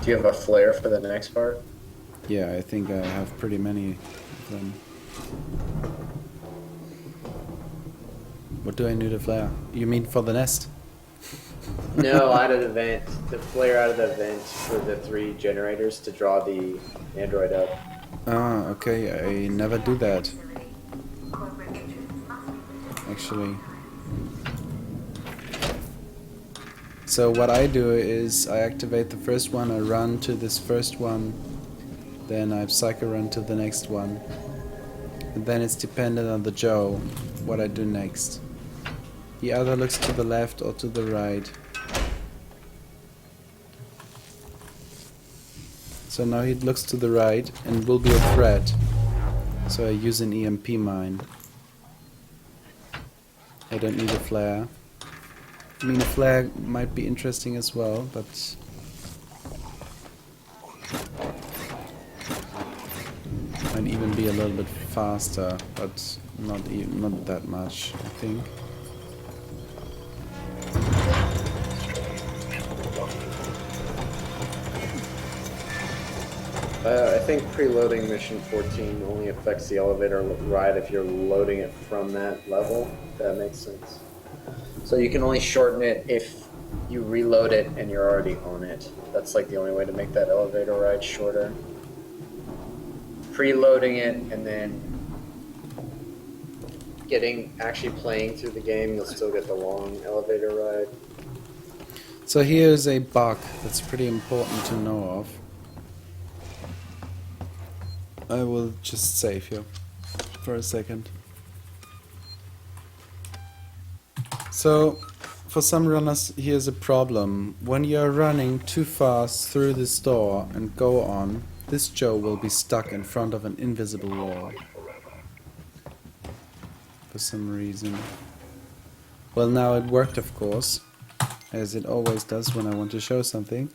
Do you have a flare for the next part? Yeah, I think I have pretty many of them. What do I need a flare? You mean for the nest? No, out of the vent. The flare out of the vent for the 3 generators to draw the android up. Ah, okay, I never do that. Actually. So what I do is I activate the first one, I run to this first one, then I Psychorun to the next one. And then it's dependent on the Joe what I do next. He either looks to the left or to the right. So now he looks to the right and will be a threat. So I use an EMP mine. I don't need a flare. I mean, a flare might be interesting as well, but Might even be a little bit faster, but not that much, I think. I think preloading mission 14 only affects the elevator ride if you're loading it from that level, if that makes sense. So you can only shorten it if you reload it and you're already on it. That's like the only way to make that elevator ride shorter. Preloading it and then actually playing through the game, you'll still get the long elevator ride. So here's a bug that's pretty important to know of. I will just save you for a second. So, for some runners, here's a problem. When you're running too fast through this door and go on, this Joe will be stuck in front of an invisible wall. For some reason. Well, now it worked, of course, as it always does when I want to show something.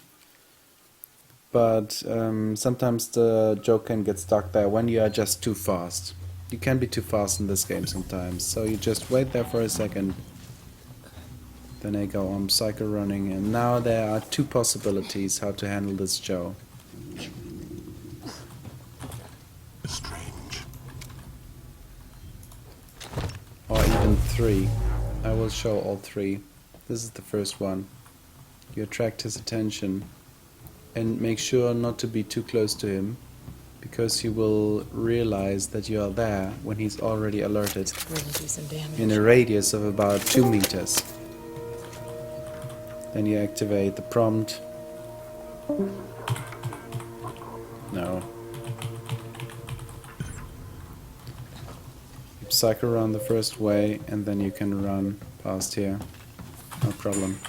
But sometimes the Joe can get stuck there when you are just too fast. You can be too fast in this game sometimes, so you just wait there for a second. Then I go on Psychorunning, and now there are two possibilities how to handle this Joe. Strange. Or even three. I will show all three. This is the first one. You attract his attention. And make sure not to be too close to him, because he will realize that you are there when he's already alerted in a radius of about 2 meters. Then you activate the prompt. No. You Psychorun the first way, and then you can run past here. No problem.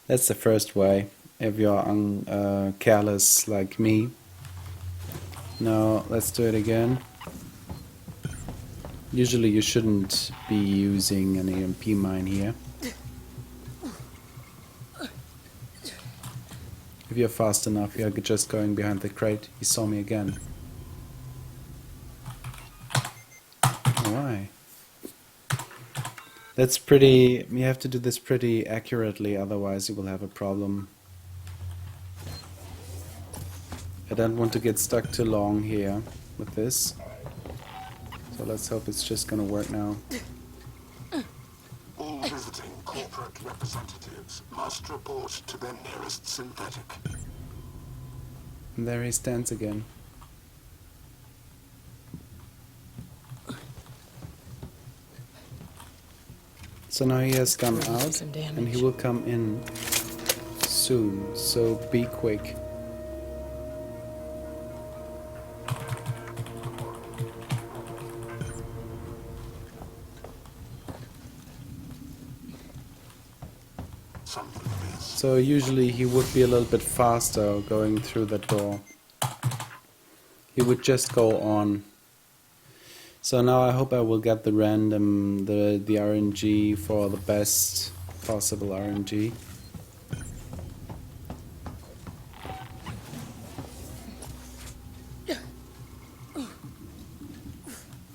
That's the first way. If you're careless like me. Now let's do it again. Usually you shouldn't be using an EMP mine here. If you're fast enough, you're just going behind the crate. He saw me again. Why? That's pretty... You have to do this pretty accurately, otherwise you will have a problem. I don't want to get stuck too long here with this. So let's hope it's just gonna work now. All visiting corporate representatives must report to their nearest synthetic. And there he stands again. So now he has come out, and he will come in soon, so be quick. So usually he would be a little bit faster going through that door. He would just go on. So now I hope I will get the random, the RNG for the best possible RNG.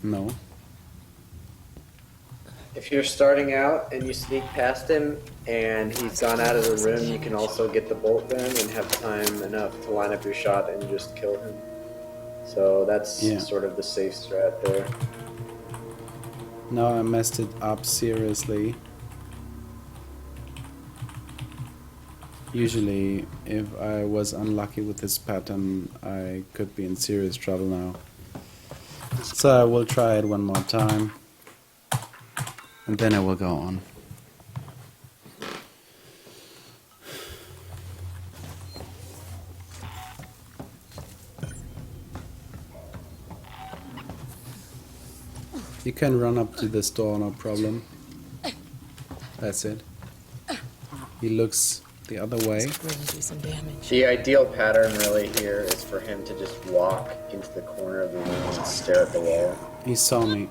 No. If you're starting out and you sneak past him and he's gone out of the room, you can also get the bolt gun and have time enough to line up your shot and just kill him. So that's sort of the safe strat there. Now I messed it up seriously. Usually, if I was unlucky with this pattern, I could be in serious trouble now. So I will try it one more time. And then I will go on. You can run up to this door, no problem. That's it. He looks the other way. The ideal pattern really here is for him to just walk into the corner of the room and stare at the wall. He saw me.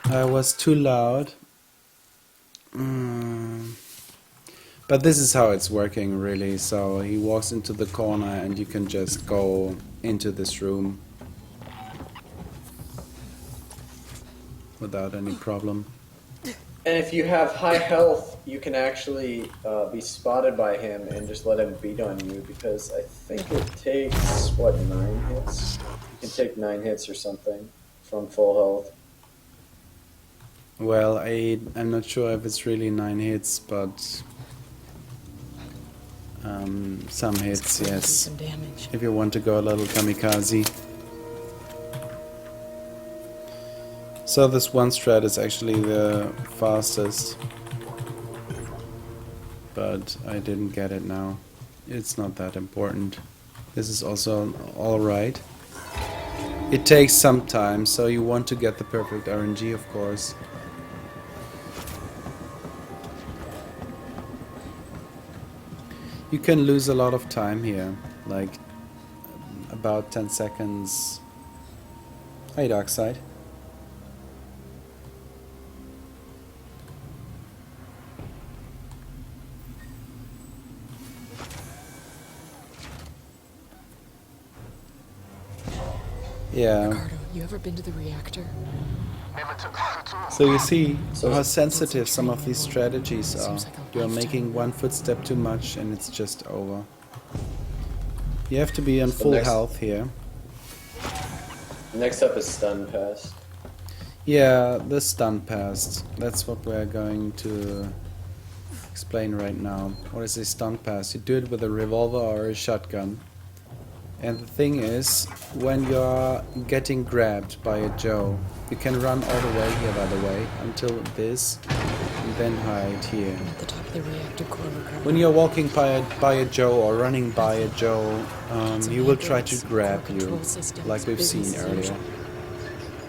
I was too loud. But But this is how it's working, really. So he walks into the corner and you can just go into this room without any problem. And if you have high health, you can actually be spotted by him and just let him beat on you, because I think it takes, what, 9 hits? You can take 9 hits or something from full health. Well, I'm not sure if it's really 9 hits, but some hits, yes. Some damage. If you want to go a little kamikaze. So this one strat is actually the fastest, but I didn't get it now. It's not that important. This is also alright. It takes some time, so you want to get the perfect RNG, of course. You can lose a lot of time here, like about 10 seconds. Hey, Darkside. Yeah. Ricardo, you ever been to the reactor? So you see how sensitive some of these strategies are. You're making one footstep too much and it's just over. You have to be on full health here. Next up is stun pass. Yeah, the stun pass. That's what we're going to explain right now. What is a stun pass? You do it with a revolver or a shotgun. And the thing is, when you're getting grabbed by a Joe, you can run all the way here, by the way, until this, and then hide here. At the top of the reactor core, Ricardo. When you're walking by a Joe or running by a Joe, he will try to grab you, like we've seen earlier.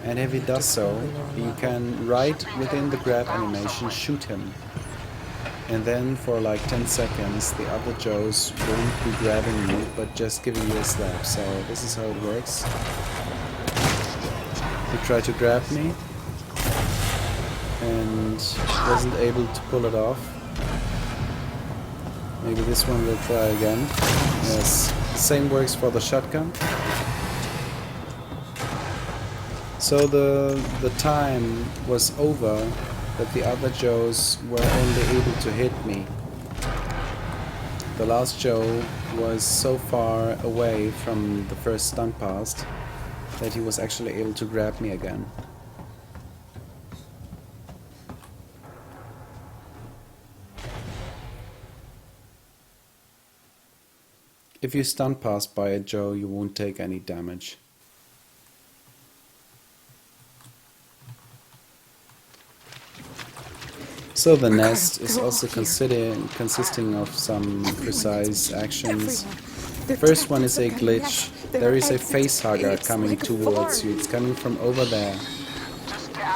And if he does so, you can, right within the grab animation, shoot him. And then for like 10 seconds, the other Joes won't be grabbing you, but just giving you a slap. So this is how it works. He tried to grab me, and wasn't able to pull it off. Maybe this one will try again. Yes, the same works for the shotgun. So the time was over, but the other Joes were only able to hit me. The last Joe was so far away from the first stun pass that he was actually able to grab me again. If you stun pass by a Joe, you won't take any damage. So the nest is also consisting of some precise actions. The first one is a glitch. There is a facehugger coming towards you. It's coming from over there.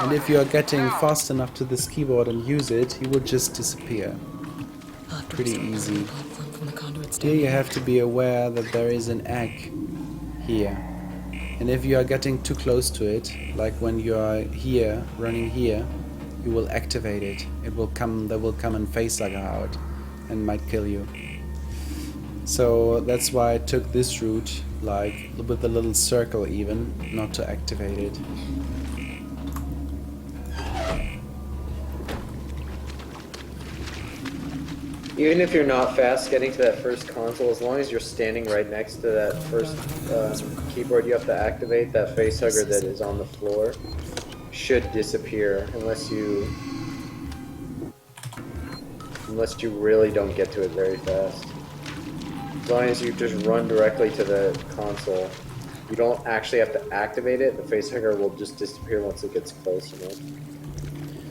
And if you are getting fast enough to this keyboard and use it, he will just disappear. Pretty easy. Here you have to be aware that there is an egg here. And if you are getting too close to it, like when you are here, running here, you will activate it. There will come and facehugger out and might kill you. So that's why I took this route, like with a little circle even, not to activate it. Even if you're not fast getting to that first console, as long as you're standing right next to that first keyboard, you have to activate that facehugger that is on the floor. Should disappear unless you really don't get to it very fast. As long as you just run directly to the console, you don't actually have to activate it. The facehugger will just disappear once it gets close enough.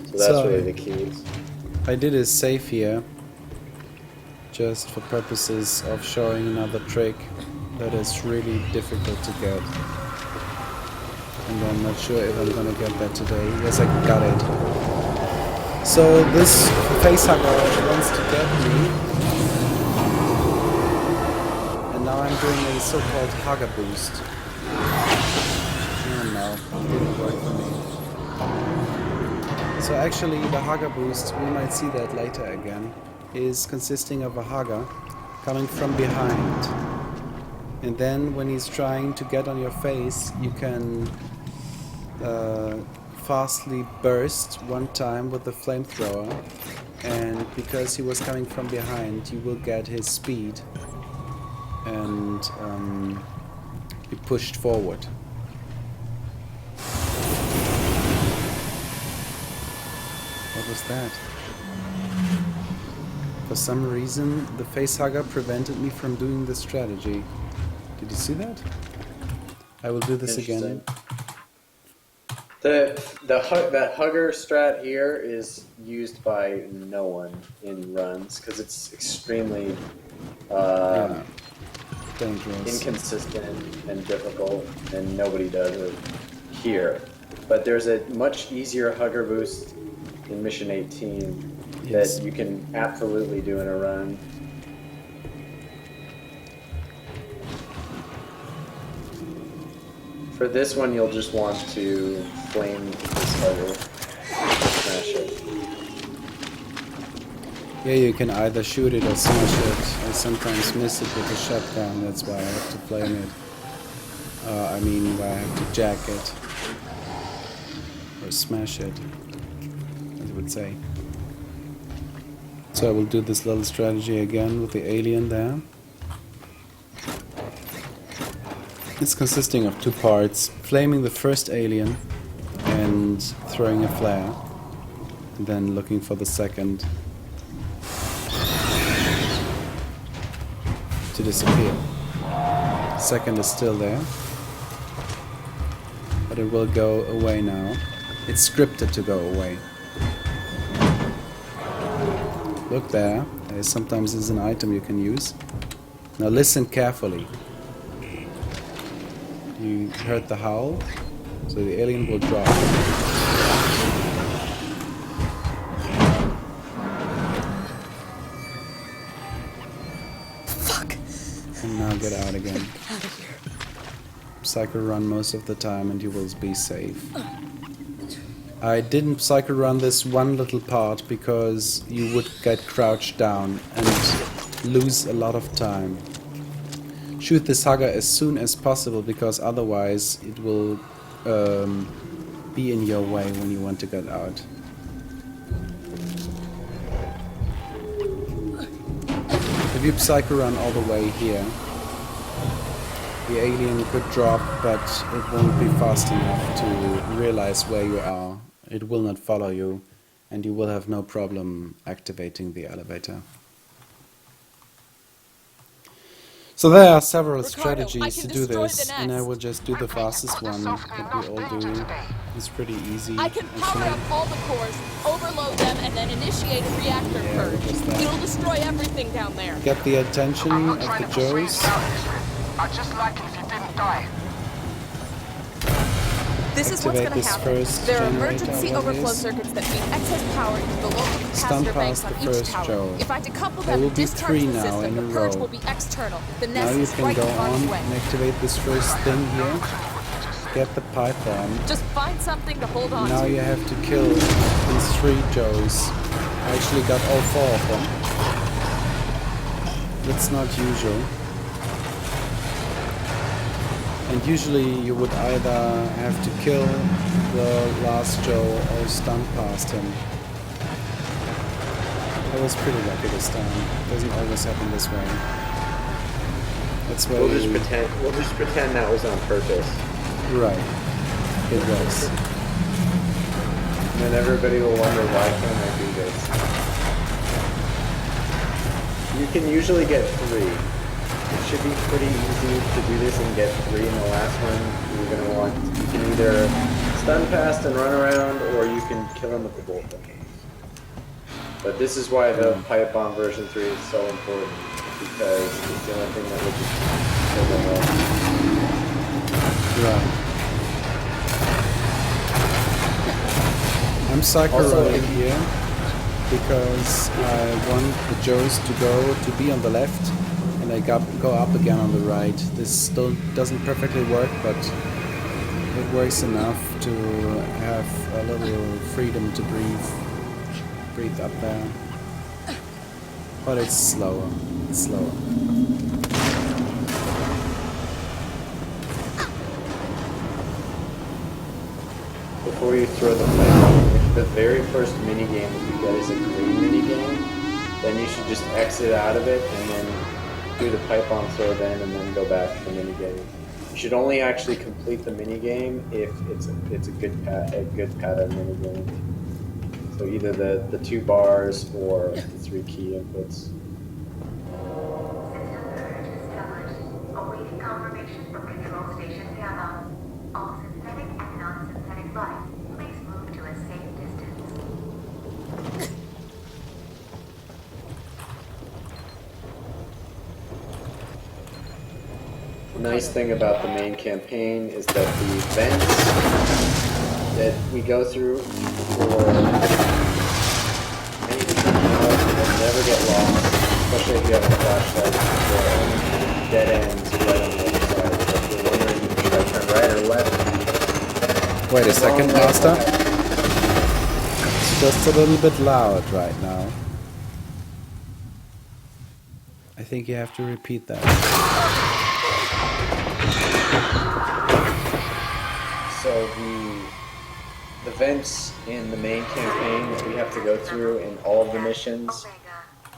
So that's really the key. I did a save here, just for purposes of showing another trick that is really difficult to get. And I'm not sure if I'm gonna get that today. Yes, I got it. So this facehugger wants to get me. And now I'm doing a so-called hugger boost. Oh no, it didn't work for me. So actually the hugger boost, we might see that later again. is consisting of a hugger coming from behind. And then when he's trying to get on your face, you can fastly burst one time with the flamethrower, and because he was coming from behind, you will get his speed and be pushed forward. What was that? For some reason, the facehugger prevented me from doing this strategy. Did you see that? I will do this again. That hugger strat here is used by no one in runs because it's extremely dangerous, inconsistent, and difficult, and nobody does it here. But there's a much easier hugger boost in Mission 18 that you can absolutely do in a run. For this one, you'll just want to flame this hugger, smash it. Yeah, you can either shoot it or smash it. I sometimes miss it with a shotgun, that's why I have to flame it. I mean, why I have to jack it. Or smash it, as you would say. So I will do this little strategy again with the alien there. It's consisting of two parts: flaming the first alien and throwing a flare, and then looking for the second to disappear. Second is still there, but it will go away now. It's scripted to go away. Look there, there sometimes is an item you can use. Now listen carefully. You heard the howl, so the alien will drop. Fuck! And now get out again. Get out of here. Psychorun most of the time and you will be safe. I didn't Psychorun this one little part because you would get crouched down and lose a lot of time. Shoot this hugger as soon as possible because otherwise it will be in your way when you want to get out. If you Psychorun all the way here, the alien could drop, but it won't be fast enough to realize where you are. It will not follow you, and you will have no problem activating the elevator. So there are several strategies to do this, and I will just do the fastest one that we all do. It's pretty easy. I can power up all the cores, overload them, and then initiate a reactor purge. It'll destroy everything down there. Get the attention of the Joes. I'd just like it if you didn't die. This is what's going to happen. There are emergency overflow this. circuits that feed excess power into the local Stun capacitor banks past on the each first tower. Joe. If I decouple There them will and be discharge 3 the now system, in the a purge row. will be external. The Now nest you is can right go in harm's on way. and activate this first thing here. Get the python. Just find something to hold on Now to. you have to kill these 3 Joes. I actually got all 4 of them. That's not usual. And usually you would either have to kill the last Joe or stun past him. I was pretty lucky this time. Doesn't always happen this way. That's why We'll just pretend that was on purpose. Right. It was. And then everybody will wonder, why can't I do this? You can usually get 3. It should be pretty easy to do this and get 3 in the last one. You're gonna want, you can either stun past and run around, or you can kill him with the bolt. But this is why the pipe bomb version 3 is so important, because it's the only thing that will just kill them all. Right. I'm Psychorunning here because I want the Joes to be on the left, and I go up again on the right. This still doesn't perfectly work, but it works enough to have a little freedom to breathe up there. But it's slower. It's slower. Before you throw the pipe, if the very first minigame that you get is a green minigame, then you should just exit out of it and then do the pipe bomb throw then and then go back to the minigame. You should only actually complete the minigame if it's a good pattern minigame. So either the 2 bars or the 3 key inputs. Awaiting confirmation from Control Station Gamma. All synthetic and non-synthetic life, please move to a safe distance. The nice thing about the main campaign is that the events that we go through for any different route will never get lost, especially if you have a flashlight. There are only dead ends right on the other side. So if you're wondering, should I turn right or left? Wait a second, Master. It's just a little bit loud right now. I think you have to repeat that. So the events in the main campaign that we have to go through in all of the missions,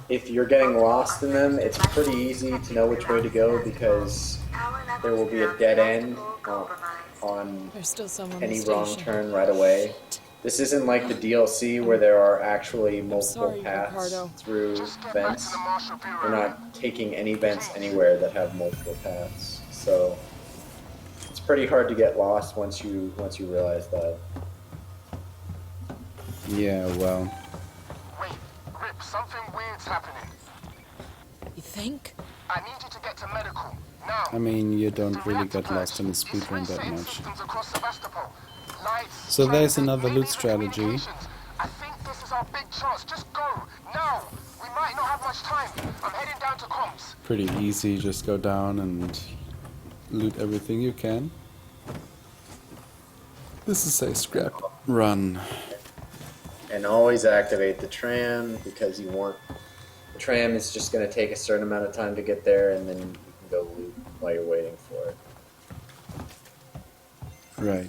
if you're getting lost in them, it's pretty easy to know which way to go because there will be a dead end on any wrong turn right away. This isn't like the DLC where there are actually multiple paths through vents. We're not taking any vents anywhere that have multiple paths. So it's pretty hard to get lost once you realize that. Yeah, well. Wait, Rip, something weird's happening. You think? I need you to get to medical. Now. I mean, you don't really get lost in the speedrun that much. So there's another loot strategy. I think this is our big chance. Just go now. We might not have much time. I'm heading down to comms. Pretty easy, just go down and loot everything you can. This is a scrap run. And always activate the tram because you want... The tram is just going to take a certain amount of time to get there and then you can go loot while you're waiting for it. Right.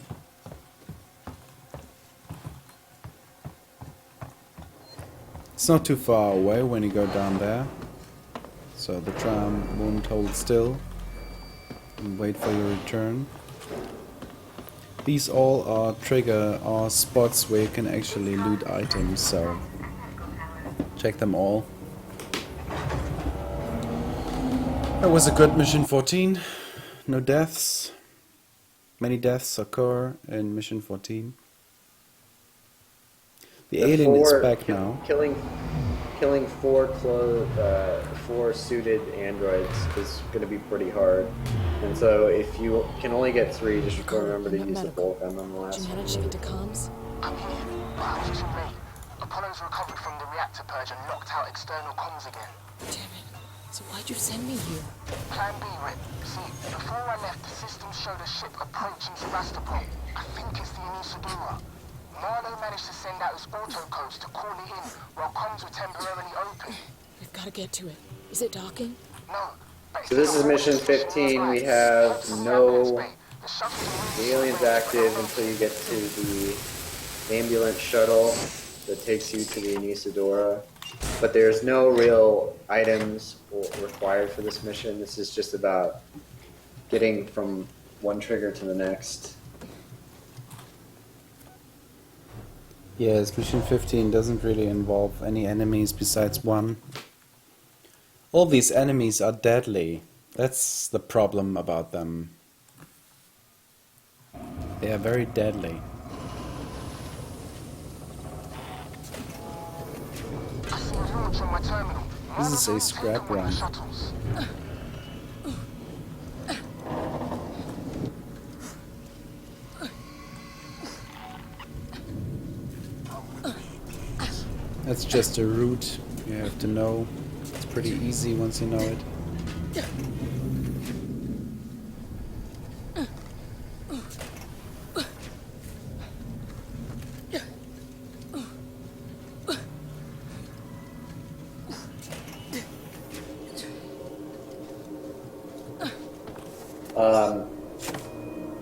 It's not too far away when you go down there, so the tram won't hold still and wait for your return. These all are spots where you can actually loot items, so check them all. That was a good mission 14. No deaths. Many deaths occur in mission 14. The alien is back now. Killing 4 suited androids is going to be pretty hard. And so if you can only get 3, just remember to use the bolt gun on the last one. Did you manage to get to comms? I'm here, but I was too late. Apollo's recovered from the reactor purge and knocked out external comms again. Damn it. So why'd you send me here? Plan B, Rip. See, before I left, the system showed a ship approaching Sevastopol. I think it's the Anisadora. Marlowe managed to send out his auto codes to call it in while comms were temporarily open. We've got to get to it. Is it docking? No. So this is mission 15. We have no aliens active until you get to the ambulance shuttle that takes you to the Anisadora. But there's no real items required for this mission. This is just about getting from one trigger to the next. Yes, mission 15 doesn't really involve any enemies besides one. All these enemies are deadly. That's the problem about them. They are very deadly. This is a scrap run. That's just a route you have to know. It's pretty easy once you know it.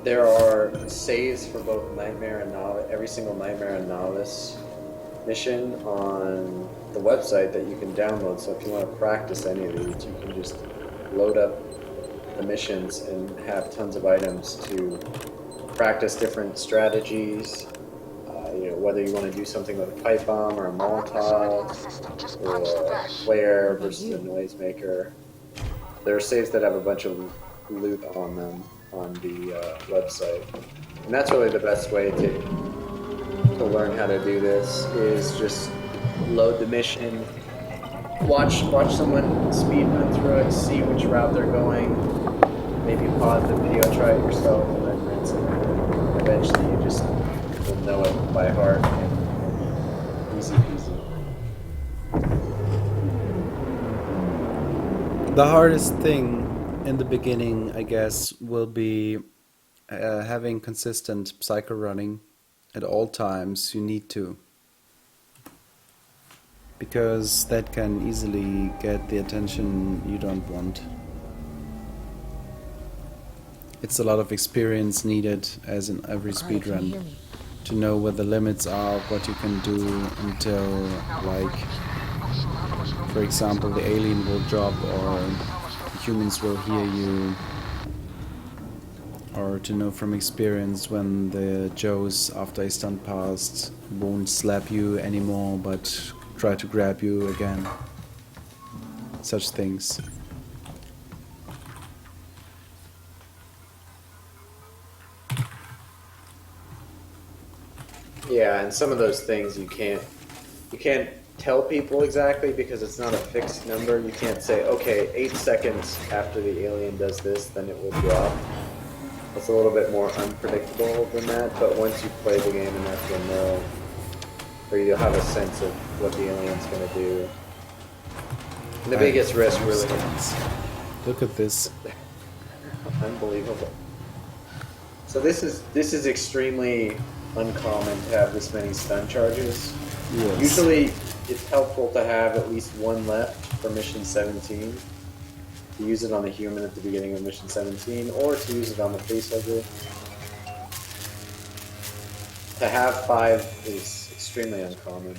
There are saves for both Nightmare and Novice, every single Nightmare and Novice mission on the website that you can download. So if you want to practice any of these, you can just load up the missions and have tons of items to practice different strategies. Whether you want to do something with a pipe bomb or a Molotov or a flare versus a noisemaker. There are saves that have a bunch of loot on them on the website, and that's really the best way to learn how to do this. Is just load the mission, watch someone speed run through it, see which route they're going, maybe pause the video, try it yourself, and then rinse it. And eventually, you just will know it by heart, and easy peasy. The hardest thing in the beginning, I guess, will be having consistent psycho running at all times. You need to, because that can easily get the attention you don't want. It's a lot of experience needed, as in every speedrun, to know where the limits are of what you can do until, like, for example, the alien will drop or humans will hear you, or to know from experience when the Joes, after a stunt passed, won't slap you anymore but try to grab you again. Such things. Yeah, and some of those things you can't tell people exactly because it's not a fixed number. You can't say, okay, 8 seconds after the alien does this, then it will drop. It's a little bit more unpredictable than that, but once you play the game enough, you'll know, or you'll have a sense of what the alien's going to do. And the biggest risk really is... Look at this. Unbelievable. So this is extremely uncommon to have this many stun charges. Yes. Usually it's helpful to have at least one left for mission 17. To use it on the human at the beginning of mission 17, or to use it on the facehugger. To have 5 is extremely uncommon.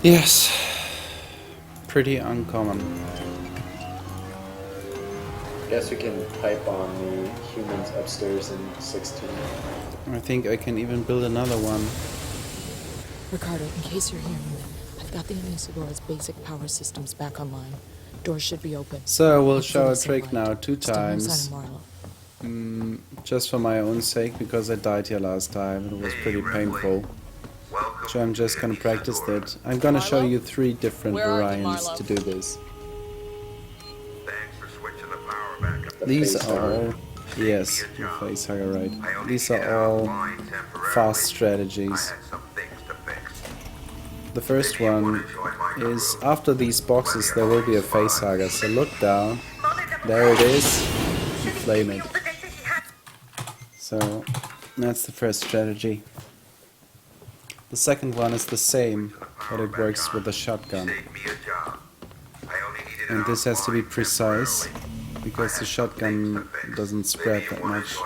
Yes, pretty uncommon. Guess we can type on the humans upstairs in 16. I think I can even build another one. Ricardo, in case you're hearing me, I've got the Anisadora's basic power systems back online. Doors should be open. So we'll Hopefully show a the trick sunlight. now 2 Stay inside times. of Marlowe. Just for my own sake, because I died here last time and it was pretty painful. So I'm just gonna practice that. I'm gonna show you 3 different variants to do this. These are all, yes, the facehugger, right. These are all fast strategies. The first one is, after these boxes there will be a facehugger, so look down, there it is, and flame it. So that's the first strategy. The second one is the same, but it works with a shotgun. And this has to be precise, because the shotgun doesn't spread that much.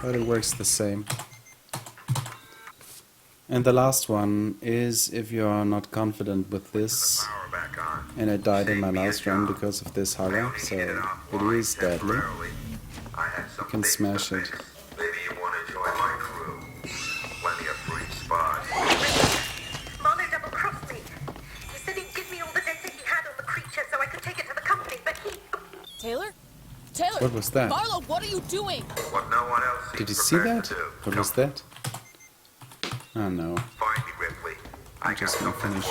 But it works the same. And the last one is if you are not confident with this, and I died in my last run because of this hugger, so it is deadly. You can smash it. Marlowe double-crossed me. He said he'd give me all the data he had on the creature so I could take it to the company, but he... Taylor? Taylor! What was that? Marlowe, what are you doing? What no one else Did you see that? What was that? Oh no. Find me, Ripley. I'm just gonna finish.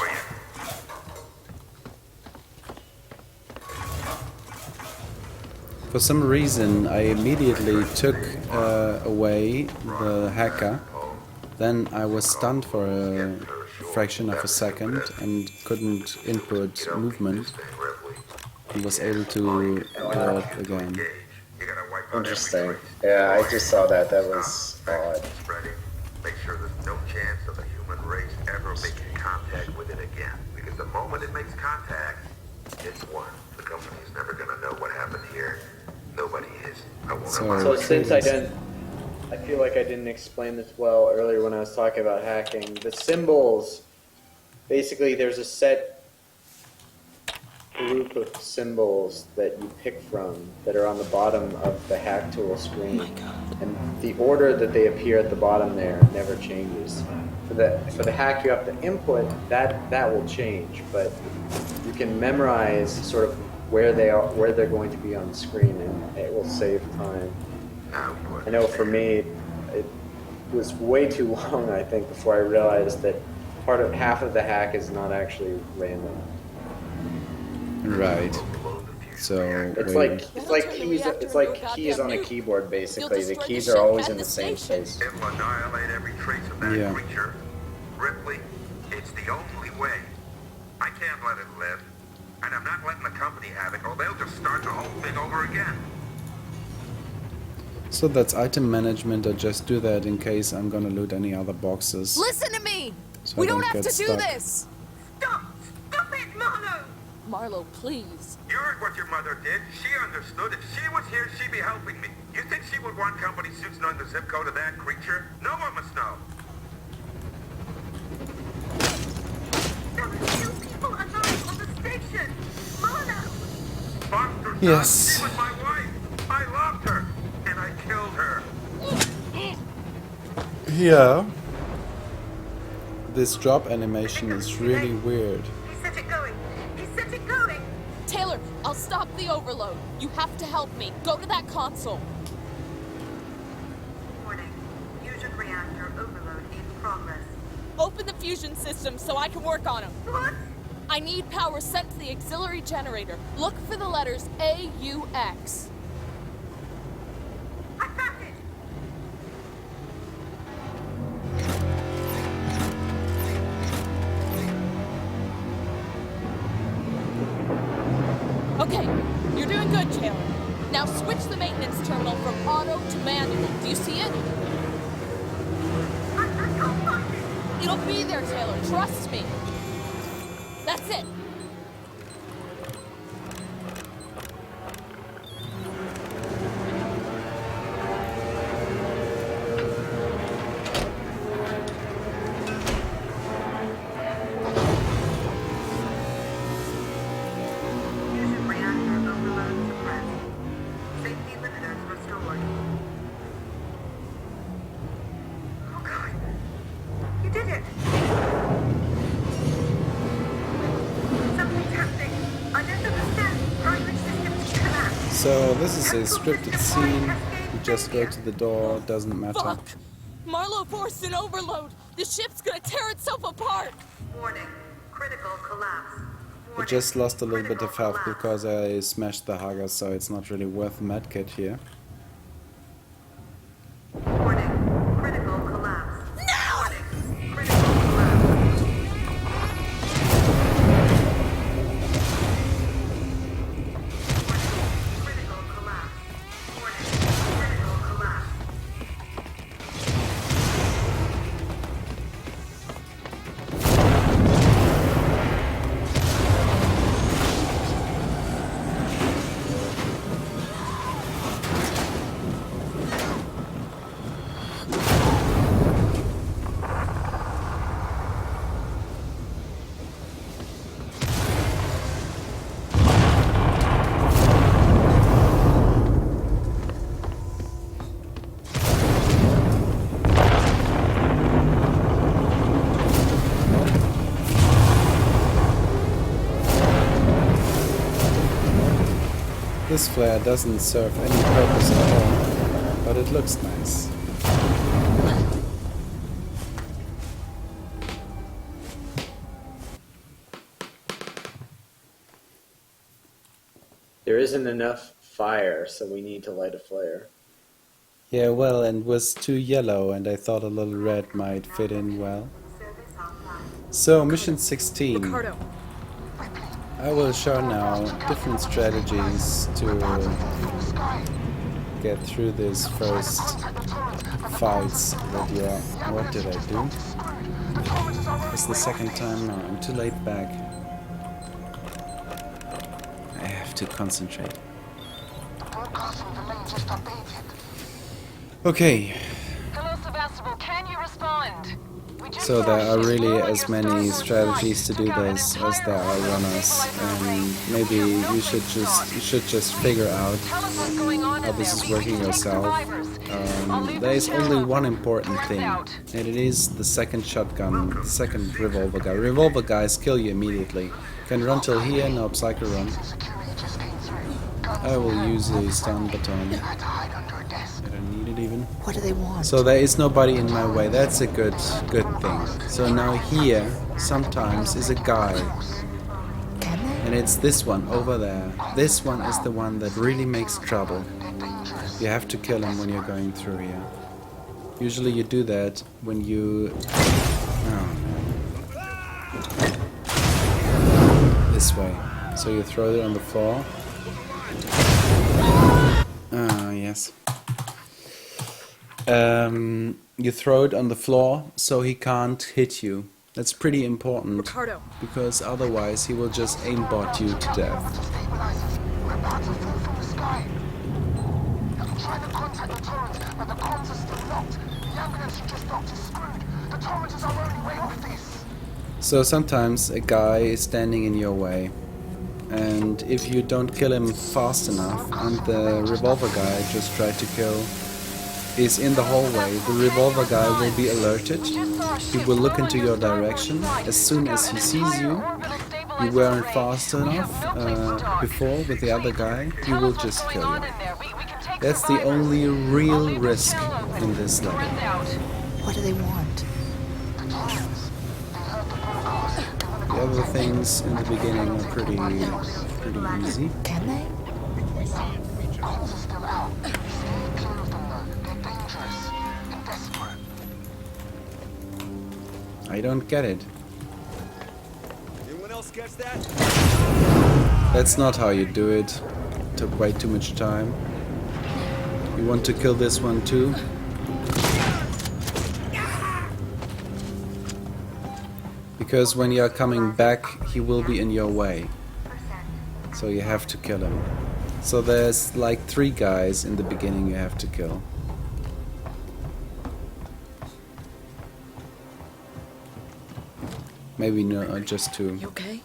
For some reason I immediately took away the hacker. Then I was stunned for a fraction of a second and couldn't input movement and was able to alert again. You gotta wipe Interesting. Yeah, I just saw that. That was odd. Spreading. Make sure there's no chance of the human race ever making contact with it again. Because the moment it makes contact, it's won. The company's never gonna know what happened here. Nobody is. I won't So since I feel like I didn't explain this well earlier when I was talking about hacking. The symbols, basically there's a set group of symbols that you pick from that are on the bottom of the hack tool screen. Oh my God. And the order that they appear at the bottom there never changes. For the hack you have to input, that will change, but you can memorize sort of where they're going to be on the screen, and it will save time. I know for me, it was way too long, I think, before I realized that half of the hack is not actually random. Right. So it's like keys on a keyboard, basically. The keys are always in the same place. It will annihilate every trace of that creature. Ripley, it's the only way. I can't let it live. And I'm not letting the company have it, or they'll just start the whole thing over again. So that's item management. I just do that in case I'm gonna loot any other boxes. Listen to me! So We I don't don't have get to do stuck. this! Stop! Stop it, Marlo! Marlo, please. You heard what your mother did. She understood. If she was here, she'd be helping me. You think she would want company suits knowing the zip code of that creature? No one must know. There were two people alive on the station! Marlo! Foster, Yes. she was my wife. I loved her, and I killed her. Yeah. This drop animation is really weird. He set it going! He set it going! Taylor, I'll stop the overload. You have to help me. Go to that console. Warning. Fusion reactor overload in progress. Open the fusion system so I can work on them. What? I need power sent to the auxiliary generator. Look for the letters AUX. I found it! Okay, you're doing good, Taylor. Now switch the maintenance terminal from auto to manual. Do you see it? I can't find it! It'll be there, Taylor. Trust me. That's it. Fusion reactor overload suppressed. Safety limiters restored. Oh God! You did it! Something's happening. I don't understand. Primary systems collapse. So this is a scripted scene. You just go to the door, doesn't matter. Fuck! Marlo forced an overload. The ship's gonna tear itself apart. Warning. Critical collapse. I just lost a little bit of health because I smashed the Haga, so it's not really worth a medkit here. Warning. Critical collapse. Warning. Critical collapse. Critical collapse. Warning. Critical collapse. This flare doesn't serve any purpose at all, but it looks nice. There isn't enough fire, so we need to light a flare. Yeah, well, and was too yellow, and I thought a little red might fit in well. So, mission 16. Ricardo. I will show now different strategies to get through this first fights that you are... What did I do? It's the second time now. I'm too late back. I have to concentrate. Okay. Hello, Sevastopol. Can you respond? So there are really as many strategies to do this as there are runners, and maybe you should just figure out how this is working yourself. There is only one important thing, and it is the second shotgun, the second revolver guy. Revolver guys kill you immediately. Can run till here, no Psychorun. I will use the stun baton. I don't need it even. What do they want? So there is nobody in my way. That's a good thing. So now here, sometimes, is a guy. And it's this one over there. This one is the one that really makes trouble. You have to kill him when you're going through here. Usually you do that when you... Oh, no. This way. So you throw it on the floor. Ah, yes. You throw it on the floor so he can't hit you. That's pretty important, Ricardo. because otherwise he will just aimbot you to death. So sometimes a guy is standing in your way, and if you don't kill him fast enough, and the revolver guy just tried to kill is in the hallway, the revolver guy will be alerted. He will look into your direction. As soon as he sees you, you weren't fast enough before with the other guy, he will just kill you. That's the only real risk in this level. What do they want? The other things in the beginning are pretty easy. Can they? I don't get it. Anyone else catch that? That's not how you do it. Took way too much time. You want to kill this one too? Because when you are coming back, he will be in your way. So you have to kill him. So there's like 3 guys in the beginning you have to kill. Maybe no, just 2. You okay?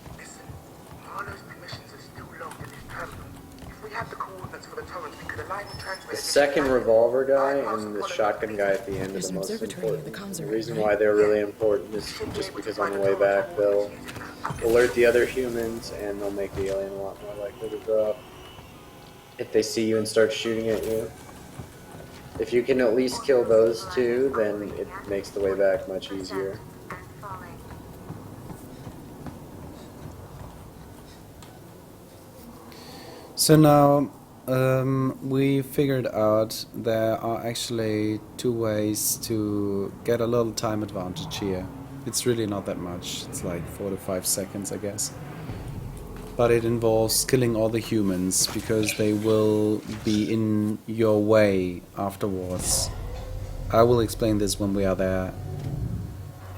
The second revolver guy and the shotgun guy at the end are the most important. The reason why they're really important is just because on the way back they'll alert the other humans and they'll make the alien a lot more likely to drop if they see you and start shooting at you. If you can at least kill those 2, then it makes the way back much easier. So now we figured out there are actually 2 ways to get a little time advantage here. It's really not that much. It's like 4 to 5 seconds, I guess. But it involves killing all the humans because they will be in your way afterwards. I will explain this when we are there.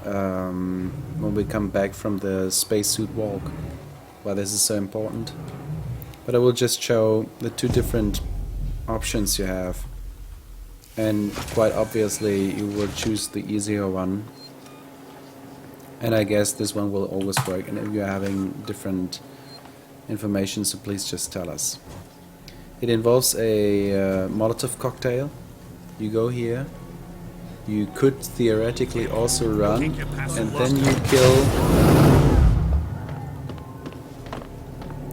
When we come back from the spacesuit walk, why this is so important. But I will just show the 2 different options you have. And quite obviously you will choose the easier one. And I guess this one will always work. And if you're having different information, so please just tell us. It involves a Molotov cocktail. You go here. You could theoretically also run. And then you kill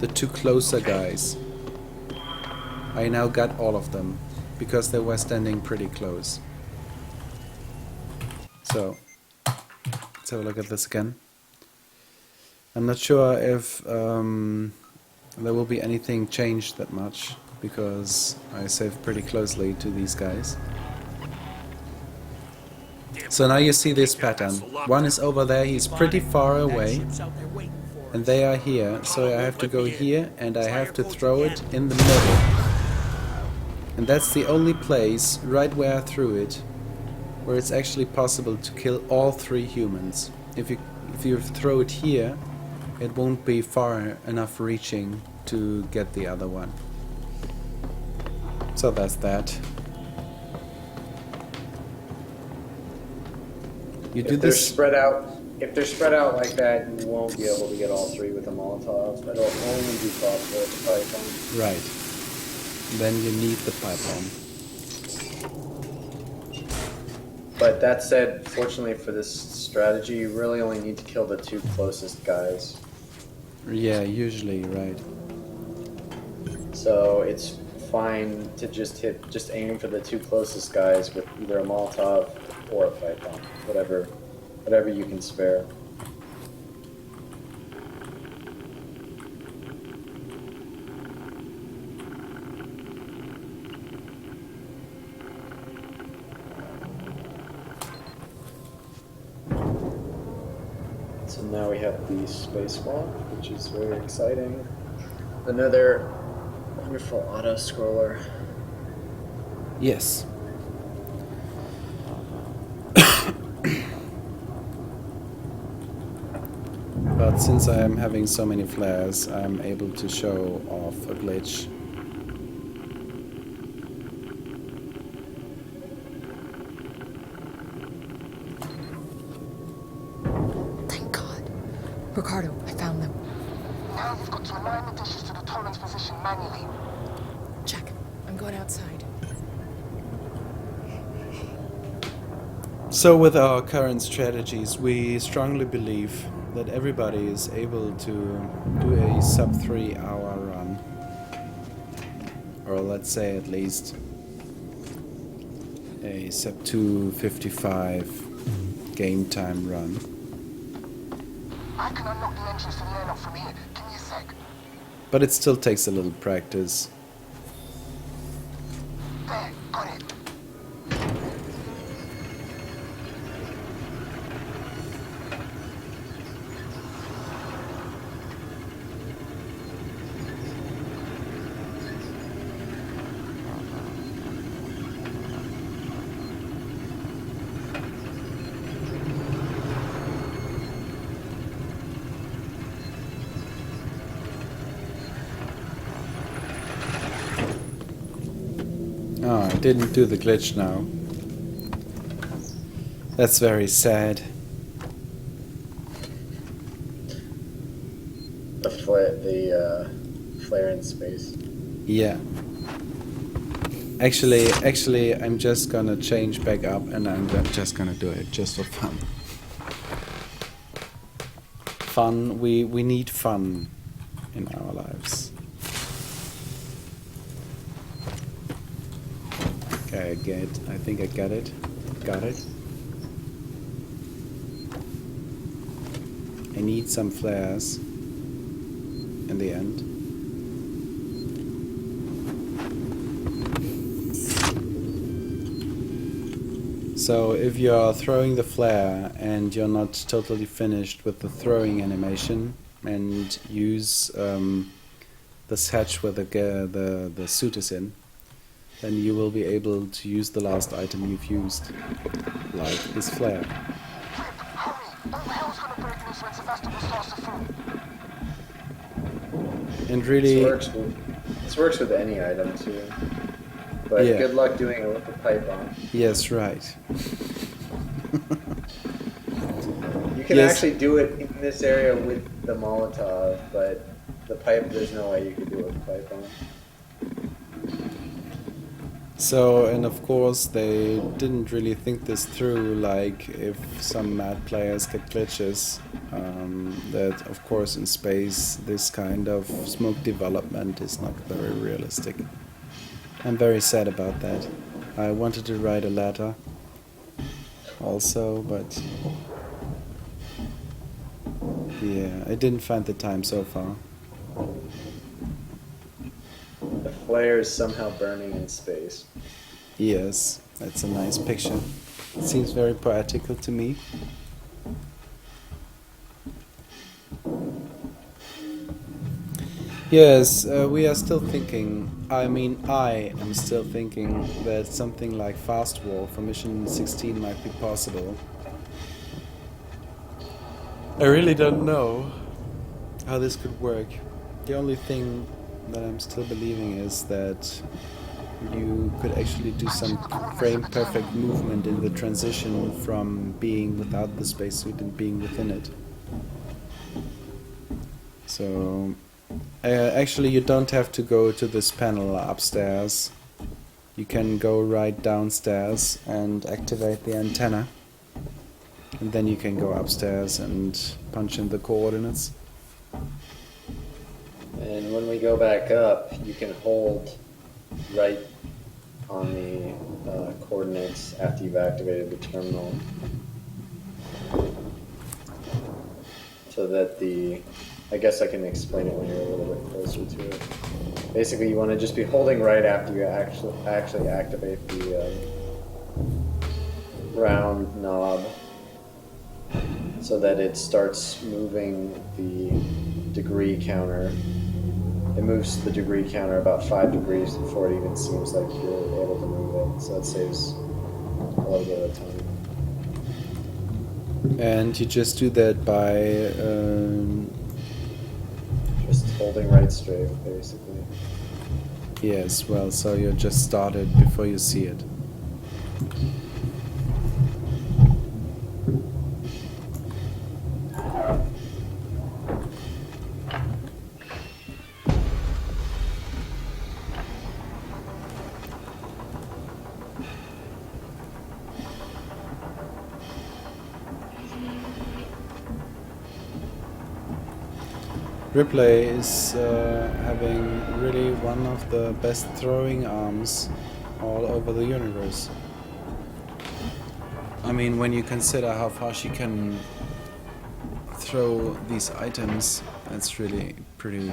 the 2 closer guys. I now got all of them because they were standing pretty close. So let's have a look at this again. I'm not sure if there will be anything changed that much because I saved pretty closely to these guys. So now you see this pattern. One is over there, he's pretty far away. And they are here, so I have to go here and I have to throw it in the middle. And that's the only place, right where I threw it, where it's actually possible to kill all 3 humans. If you throw it here, it won't be far enough reaching to get the other one. So that's that. You do If they're this. spread out, if they're spread out like that, you won't be able to get all 3 with the Molotovs. That'll only be possible with the Python. Right. Then you need the pipe bomb. But that said, fortunately for this strategy, you really only need to kill the 2 closest guys. Yeah, usually, right. So it's fine to just aim for the 2 closest guys with either a Molotov or a pipe bomb, whatever you can spare. So now we have the spacewalk, which is very exciting. Another wonderful auto-scroller. Yes. But since I am having so many flares, I'm able to show off a glitch. Thank God. Ricardo, I found them. Now you've got to align the dishes to the tolerance position manually. Check. I'm going outside. So with our current strategies, we strongly believe that everybody is able to do a sub 3 hour run. Or let's say at least a sub 2:55 game time run. I can unlock the entrance to the airlock from here. Give me a sec. But it still takes a little practice. There, got it. Oh, I didn't do the glitch now. That's very sad. The flare in space. Yeah. Actually, I'm just gonna change back up and I'm just gonna do it just for fun. Fun, we need fun in our lives. Okay, I think I got it. Got it. I need some flares in the end. So if you're throwing the flare and you're not totally finished with the throwing animation and use the hatch where the suit is in, then you will be able to use the last item you've used, like this flare. And really, this works with any item too. But yeah. Good luck doing it with the pipe bomb. Yes, right. You can Yes. actually do it in this area with the Molotov, but the pipe, there's no way you could do it with the pipe bomb. So, and of course they didn't really think this through, like if some mad players get glitches, that of course in space this kind of smoke development is not very realistic. I'm very sad about that. I wanted to write a letter also, but yeah, I didn't find the time so far. The flare is somehow burning in space. Yes, that's a nice picture. It seems very poetical to me. Yes, we are still thinking. I mean, I am still thinking that something like fast walk for mission 16 might be possible. I really don't know how this could work. The only thing that I'm still believing is that you could actually do some frame perfect movement in the transition from being without the spacesuit and being within it. So actually you don't have to go to this panel upstairs. You can go right downstairs and activate the antenna, and then you can go upstairs and punch in the coordinates. And when we go back up, you can hold right on the coordinates after you've activated the terminal, so that I guess I can explain it when you're a little bit closer to it. Basically, you want to just be holding right after you actually activate the round knob, so that it starts moving the degree counter. It moves the degree counter about 5 degrees before it even seems like you're able to move it, so it saves a little bit of time. And you just do that by just holding right strafe, basically. Yes, well, so you just start it before you see it. Ripley is having really one of the best throwing arms all over the universe. I mean, when you consider how far she can throw these items, that's really pretty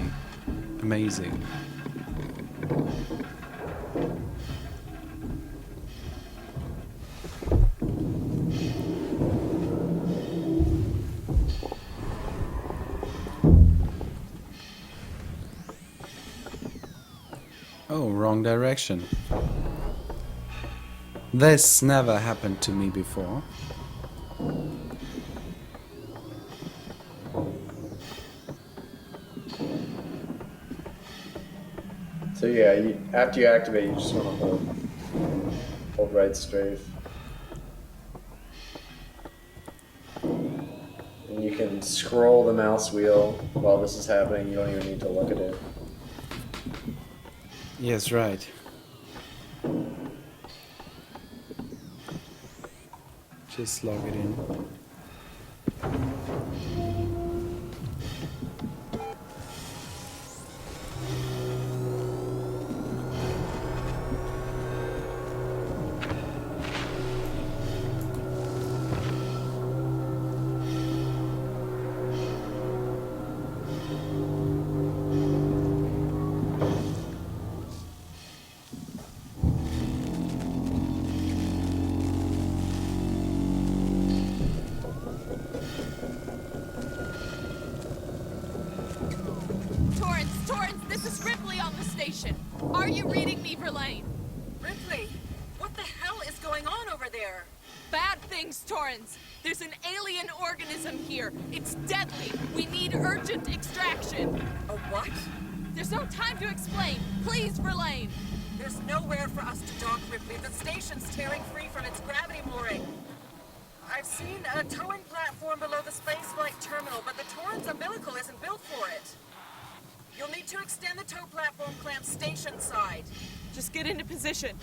amazing. Oh, wrong direction. This never happened to me before. So yeah, after you activate, you just want to hold right strafe. And you can scroll the mouse wheel while this is happening. You don't even need to look at it. Yes, right. Just log it in. Are you reading me, Verlaine? Ripley, what the hell is going on over there? Bad things, Torrens. There's an alien organism here. It's deadly. We need urgent extraction. A what? There's no time to explain. Please, Verlaine. There's nowhere for us to dock, Ripley. The station's tearing free from its gravity mooring. I've seen a towing platform below the spaceflight terminal, but the Torrens umbilical isn't built for it. You'll need to extend the tow platform clamp station side. Just get into position.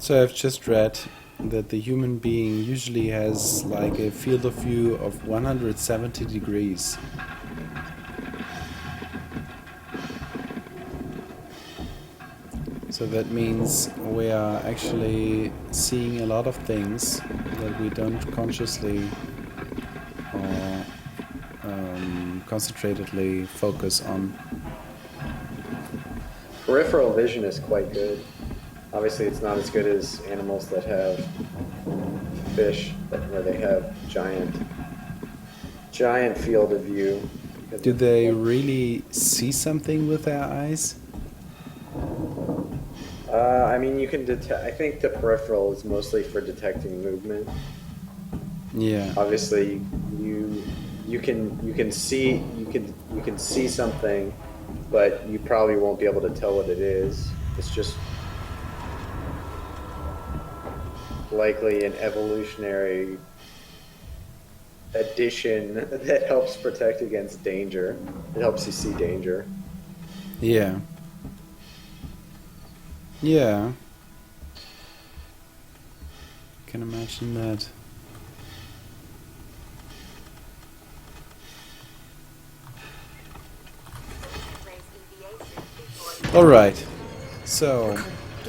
So I've just read that the human being usually has like a field of view of 170 degrees. So that means we are actually seeing a lot of things that we don't consciously or concentratedly focus on. Peripheral vision is quite good. Obviously, it's not as good as animals that have fish, where they have giant field of view. Do they really see something with their eyes? I mean, you can detect. I think the peripheral is mostly for detecting movement. Yeah. Obviously, you can see something, but you probably won't be able to tell what it is. It's just likely an evolutionary addition that helps protect against danger. It helps you see danger. Yeah. Yeah. Can imagine that. Alright. So,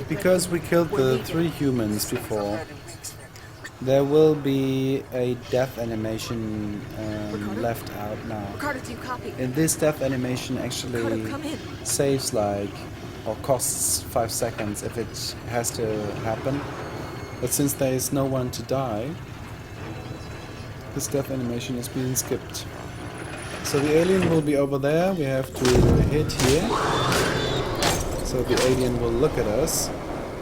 because we killed the 3 humans before, there will be a death animation left out now. Ricardo, do you copy? And this death animation actually Ricardo, come in. saves like, or costs 5 seconds if it has to happen. But since there is no one to die, this death animation is being skipped. So the alien will be over there, we have to hit here. So the alien will look at us,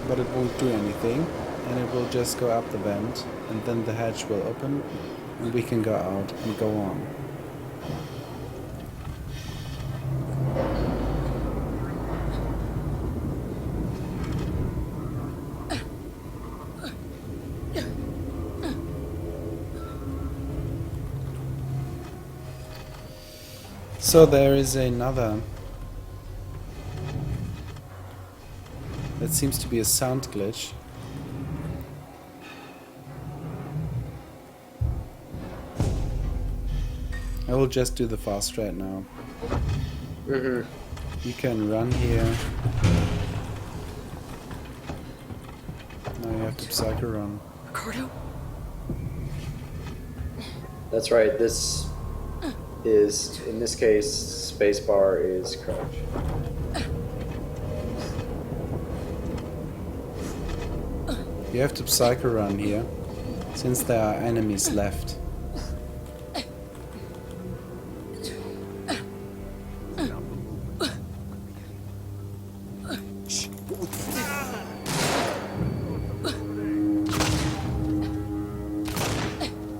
but it won't do anything. And it will just go up the vent, and then the hatch will open, and we can go out and go on. So there is another. That seems to be a sound glitch. I will just do the fast strat now. You can run here. Now you have to Psychorun. Ricardo? That's right. This is, in this case, spacebar is crouch. You have to Psychorun here, since there are enemies left.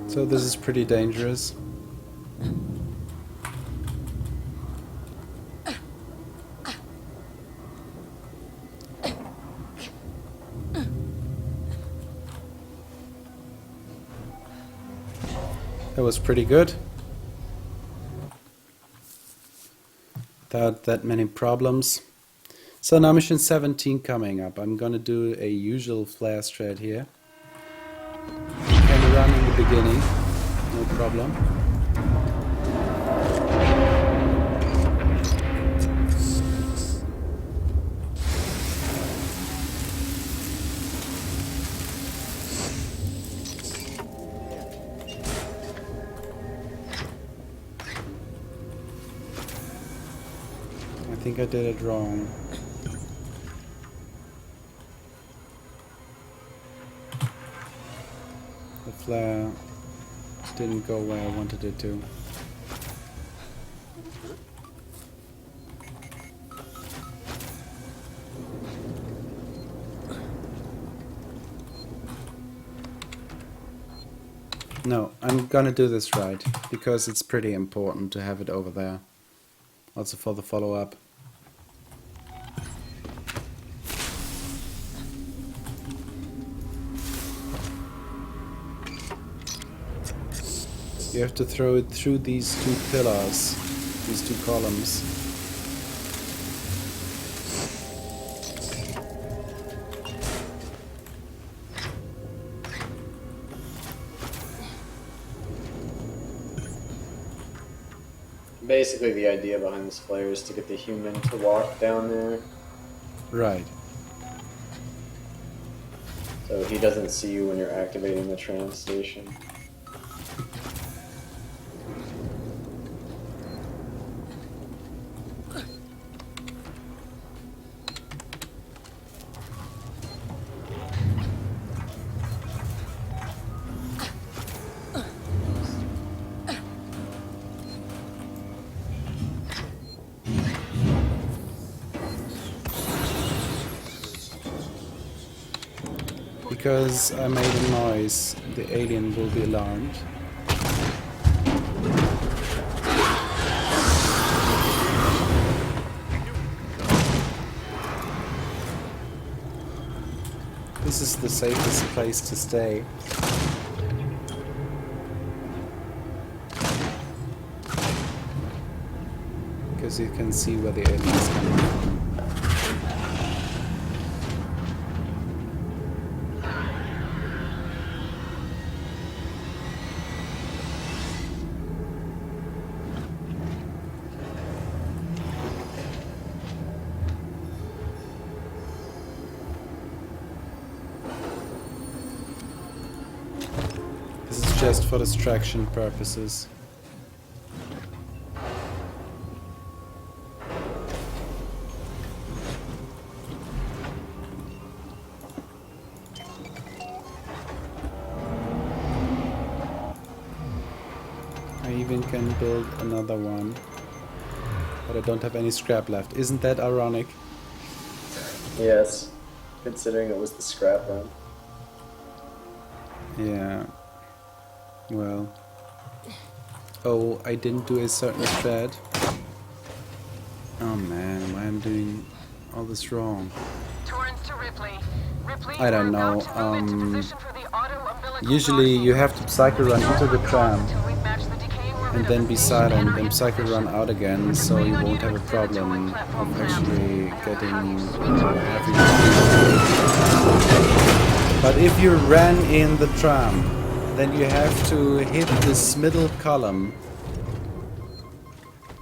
So this is pretty dangerous. That was pretty good. Without that many problems. So now mission 17 coming up. I'm gonna do a usual flare strat here. Can run in the beginning, no problem. I think I did it wrong. The flare didn't go where I wanted it to. No, I'm gonna do this right, because it's pretty important to have it over there. Also for the follow-up. You have to throw it through these 2 pillars, these 2 columns. Basically, the idea behind this flare is to get the human to walk down there. Right. So he doesn't see you when you're activating the tram station. Because I made a noise, the alien will be alarmed. This is the safest place to stay. Because you can see where the alien is coming from. Just for distraction purposes. I even can build another one, but I don't have any scrap left. Isn't that ironic? Yes, considering it was the scrap run. Yeah. Well. Oh, I didn't do a certain strat. Oh man, why am I doing all this wrong? I don't know. Usually you have to Psychorun into the tram and then be silent and Psychorun out again, so you won't have a problem of actually getting heavy. But if you ran in the tram, then you have to hit this middle column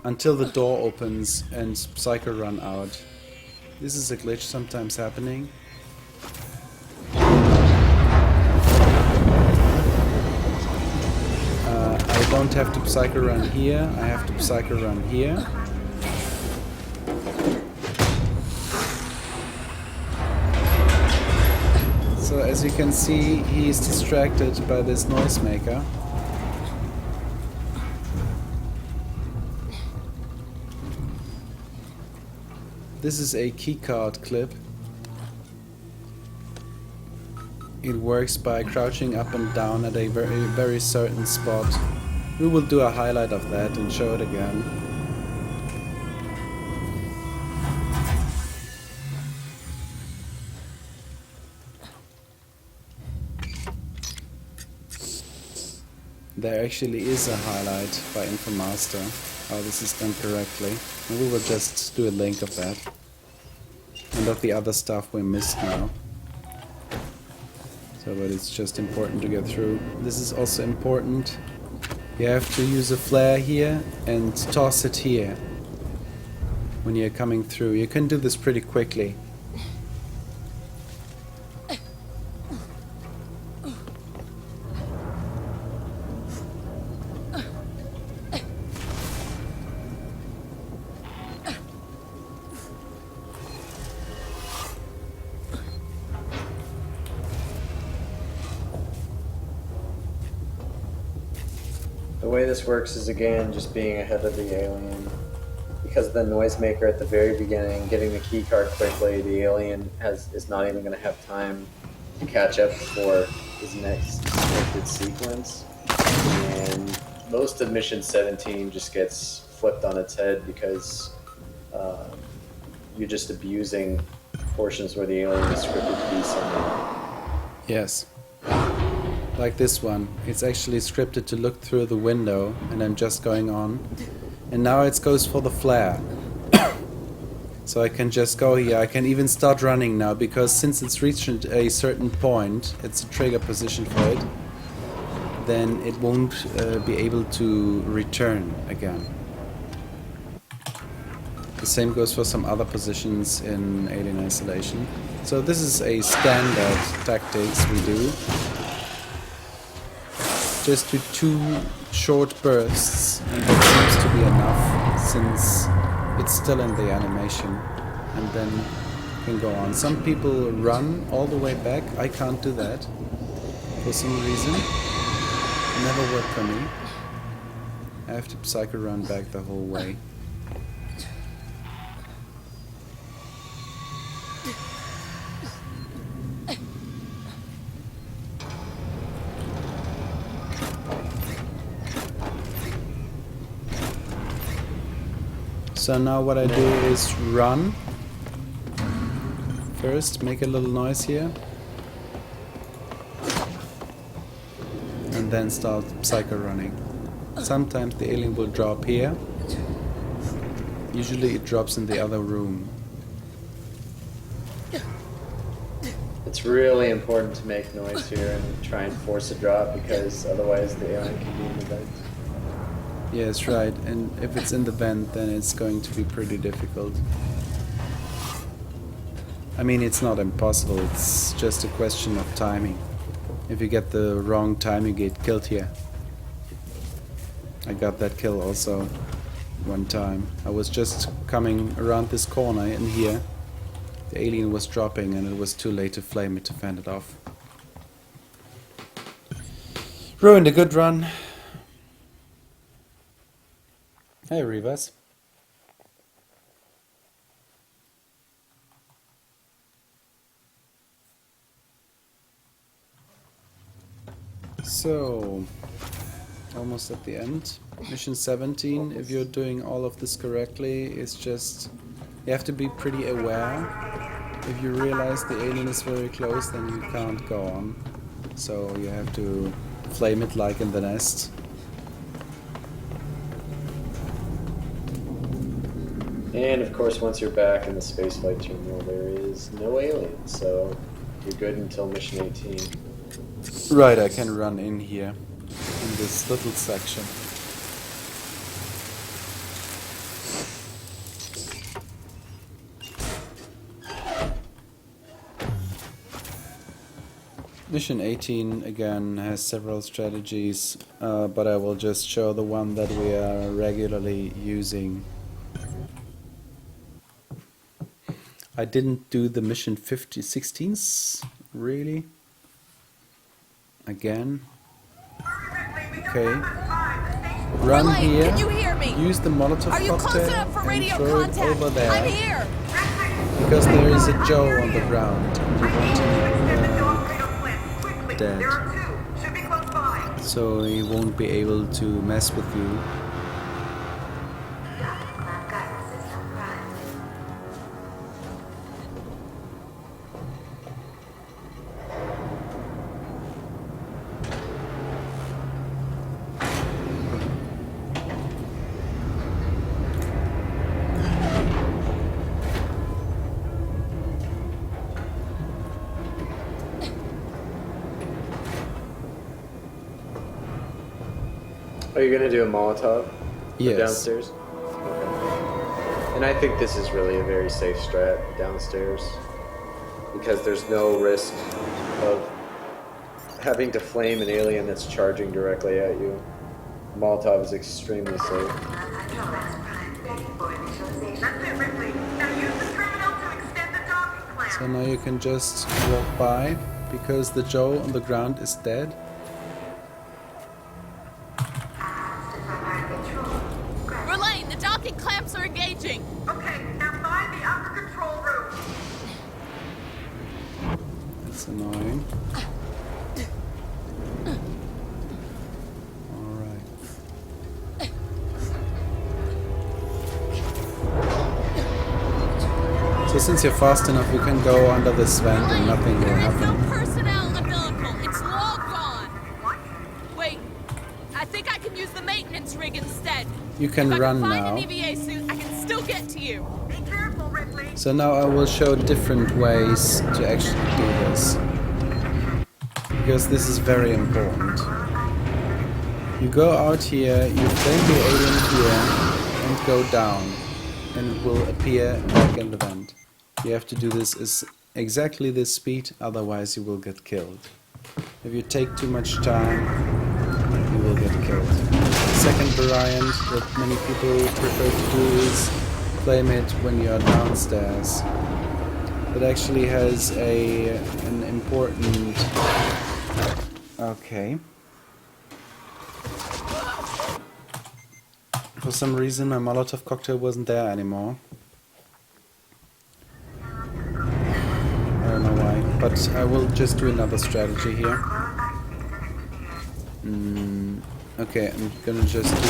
until the door opens and Psychorun out. This is a glitch sometimes happening. I don't have to Psychorun here, I have to Psychorun here. So as you can see, he is distracted by this noisemaker. This is a keycard clip. It works by crouching up and down at a very certain spot. We will do a highlight of that and show it again. There actually is a highlight by infomastr, how this is done correctly. And we will just do a link of that. And of the other stuff we missed now. So, but it's just important to get through. This is also important. You have to use a flare here and toss it here when you're coming through. You can do this pretty quickly. The way this works is, again, just being ahead of the alien. Because of the noisemaker at the very beginning, getting the keycard quickly, the alien is not even going to have time to catch up before his next scripted sequence. And most of Mission 17 just gets flipped on its head because you're just abusing portions where the alien is scripted to be somewhere. Yes. Like this one. It's actually scripted to look through the window, and I'm just going on. And now it goes for the flare. So I can just go here. I can even start running now, because since it's reached a certain point, it's a trigger position for it, then it won't be able to return again. The same goes for some other positions in Alien Isolation. So this is a standard tactics we do. Just do 2 short bursts, and that seems to be enough since it's still in the animation, and then can go on. Some people run all the way back. I can't do that for some reason. Never worked for me. I have to Psychorun back the whole way. So now what I do is run. First, make a little noise here. And then start Psychorunning. Sometimes the alien will drop here. Usually it drops in the other room. It's really important to make noise here and try and force a drop, because otherwise the alien can be in the vent. Yeah, that's right. And if it's in the vent, then it's going to be pretty difficult. I mean, it's not impossible. It's just a question of timing. If you get the wrong time, you get killed here. I got that kill also one time. I was just coming around this corner in here. The alien was dropping and it was too late to flame it to fend it off. Ruined a good run. Hey, Rivas. So, almost at the end. Mission 17, if you're doing all of this correctly, is just... You have to be pretty aware. If you realize the alien is very close, then you can't go on. So you have to flame it like in the nest. And of course, once you're back in the spaceflight terminal, there is no alien, so you're good until mission 18. Right, I can run in here, in this little section. Mission 18 again has several strategies, but I will just show the one that we are regularly using. I didn't do the mission 16s, really. Again. Okay. Run Relay, here. can you hear me? Use the Molotov Are you close cocktail enough for and radio throw contact? it over there. I'm here. Because there is a Joe on the ground. And you want him dead. So he won't be able to mess with you. Are you going to do a Molotov? Yes. Downstairs? Okay. And I think this is really a very safe strat downstairs, because there's no risk of having to flame an alien that's charging directly at you. Molotov is extremely safe. So now you can just walk by, because the Joe on the ground is dead. Relay, the docking clamps are engaging. Okay, now find the upper control room. That's annoying. So since you're fast enough, you can go under this vent and nothing will happen. Personnel umbilical. It's long gone. Wait, I think I can use the maintenance rig instead. You can run Find now. an EVA suit, I can still get to you. Be careful, Ripley. So now I will show different ways to actually do this. Because this is very important. You go out here, you flame the alien here, and go down. And it will appear back in the vent. You have to do this as exactly this speed, otherwise you will get killed. If you take too much time, you will get killed. The second variant that many people prefer to do is claim it when you are downstairs. It actually has an important... Okay. For some reason my Molotov cocktail wasn't there anymore. I don't know why, but I will just do another strategy here. Okay, I'm gonna just do...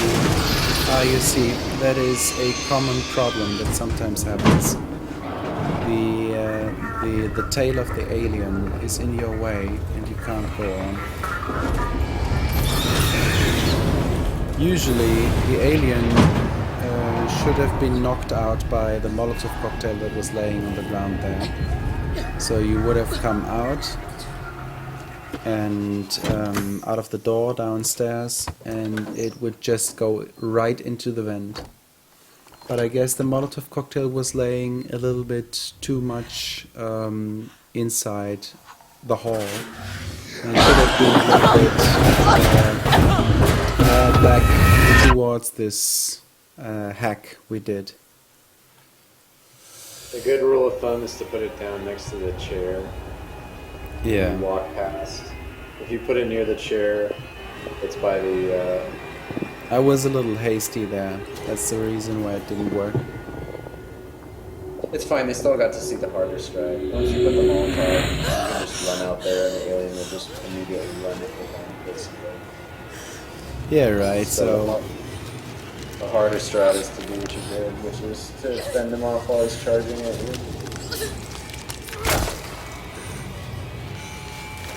you see, that is a common problem that sometimes happens. The tail of the alien is in your way and you can't go on. Usually the alien should have been knocked out by the Molotov cocktail that was laying on the ground there. So you would have come out and out of the door downstairs, and it would just go right into the vent. But I guess the Molotov cocktail was laying a little bit too much inside the hall, and it should have been a little bit back towards this hack we did. A good rule of thumb is to put it down next to the chair. Yeah. And walk past. If you put it near the chair, it's by the... I was a little hasty there. That's the reason why it didn't work. It's fine, they still got to see the harder strat. Once you put the Molotov, you can just run out there and the alien will just immediately run it basically. Yeah, right, So the harder strat is to do what you did, which is to fend them off while he's charging at you.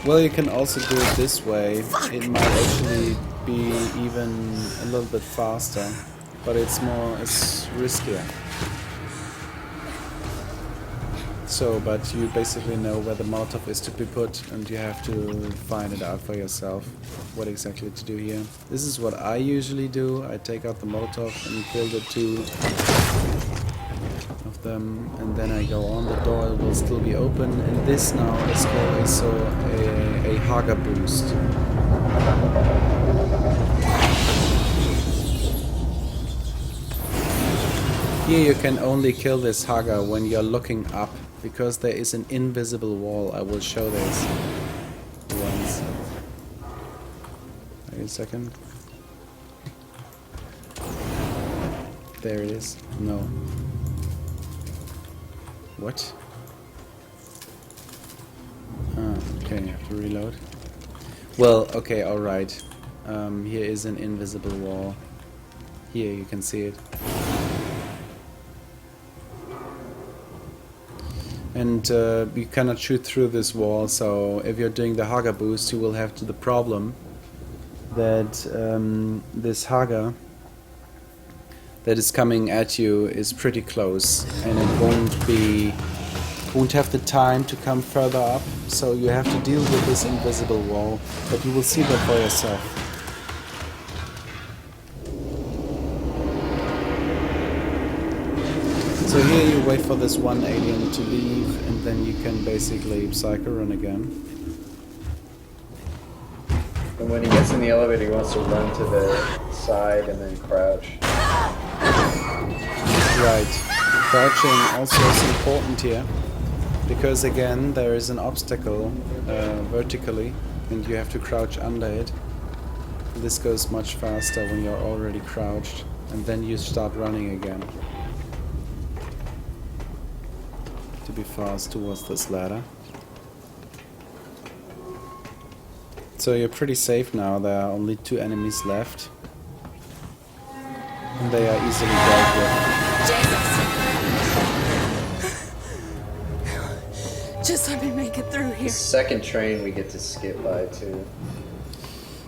Well, you can also do it this way. It might actually be even a little bit faster, but it's riskier. So, but you basically know where the Molotov is to be put, and you have to find it out for yourself, what exactly to do here. This is what I usually do. I take out the Molotov and kill the two of them, and then I go on. The door will still be open, and this now is also a Haga boost. Here you can only kill this Haga when you're looking up, because there is an invisible wall. I will show this once. Wait a second. There it is. No. What? Okay, I have to reload. Well, okay, alright. Here is an invisible wall. Here you can see it. And you cannot shoot through this wall, so if you're doing the Haga boost, you will have the problem that this Haga that is coming at you is pretty close, and it won't have the time to come further up, so you have to deal with this invisible wall, but you will see that for yourself. So here you wait for this one alien to leave, and then you can basically Psychorun again. And when he gets in the elevator, he wants to run to the side and then crouch. Right. Crouching also is important here, because again there is an obstacle vertically, and you have to crouch under it. This goes much faster when you're already crouched, and then you start running again to be fast towards this ladder. So you're pretty safe now. There are only 2 enemies left, and they are easily dealt with. Just let me make it through here. The second train we get to skip by too.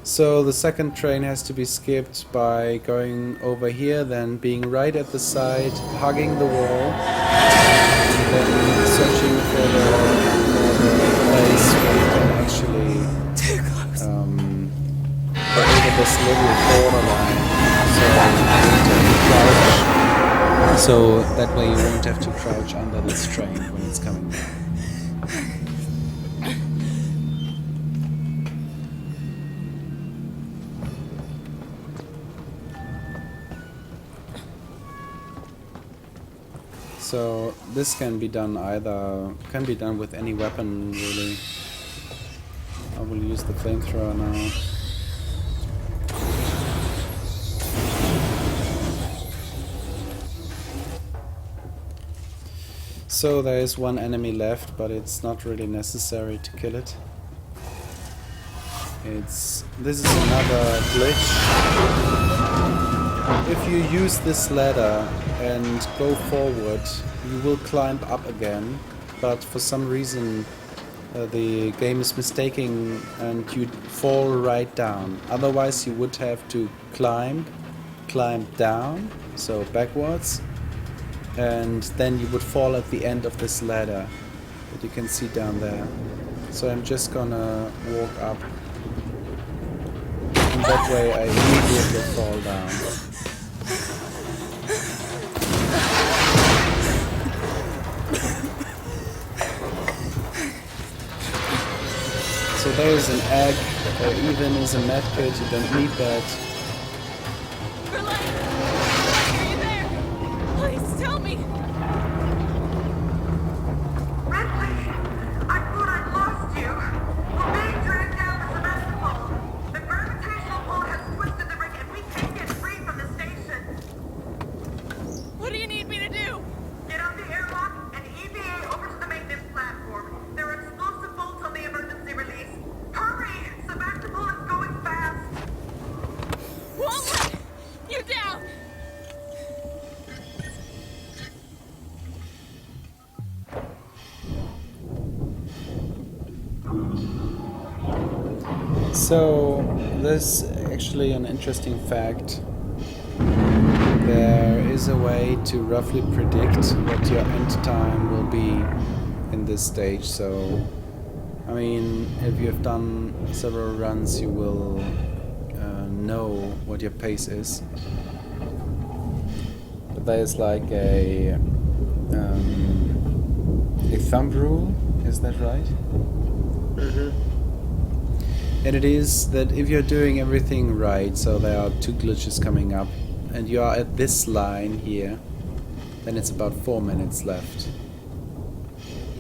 So the second train has to be skipped by going over here, then being right at the side, hugging the wall, and then searching for the place where you can actually go over this little borderline, so that way you won't have to crouch under this train when it's coming down. So this can be done with any weapon really. I will use the flamethrower now. So there is one enemy left, but it's not really necessary to kill it. This is another glitch. If you use this ladder and go forward, you will climb up again, but for some reason the game is mistaking and you fall right down. Otherwise you would have to climb down, so backwards, and then you would fall at the end of this ladder that you can see down there. So I'm just gonna walk up, and that way I immediately fall down. So there is an egg, there even is a medkit, you don't need that. Are you there? Please tell me. Ripley, I thought I'd lost you. We're being dragged down the Sebastopol. The gravitational pull has twisted the rig and we can't get free from the station. What do you need me to do? Get out the airlock and EVA over to the maintenance platform. There are explosive bolts on the emergency release. Hurry! Sebastopol is going fast. Won't let you down. So there's actually an interesting fact. There is a way to roughly predict what your end time will be in this stage. So, I mean, if you have done several runs, you will know what your pace is. But there is like a thumb rule, is that right? Mm-hmm. And it is that if you're doing everything right, so there are 2 glitches coming up, and you are at this line here, then it's about 4 minutes left.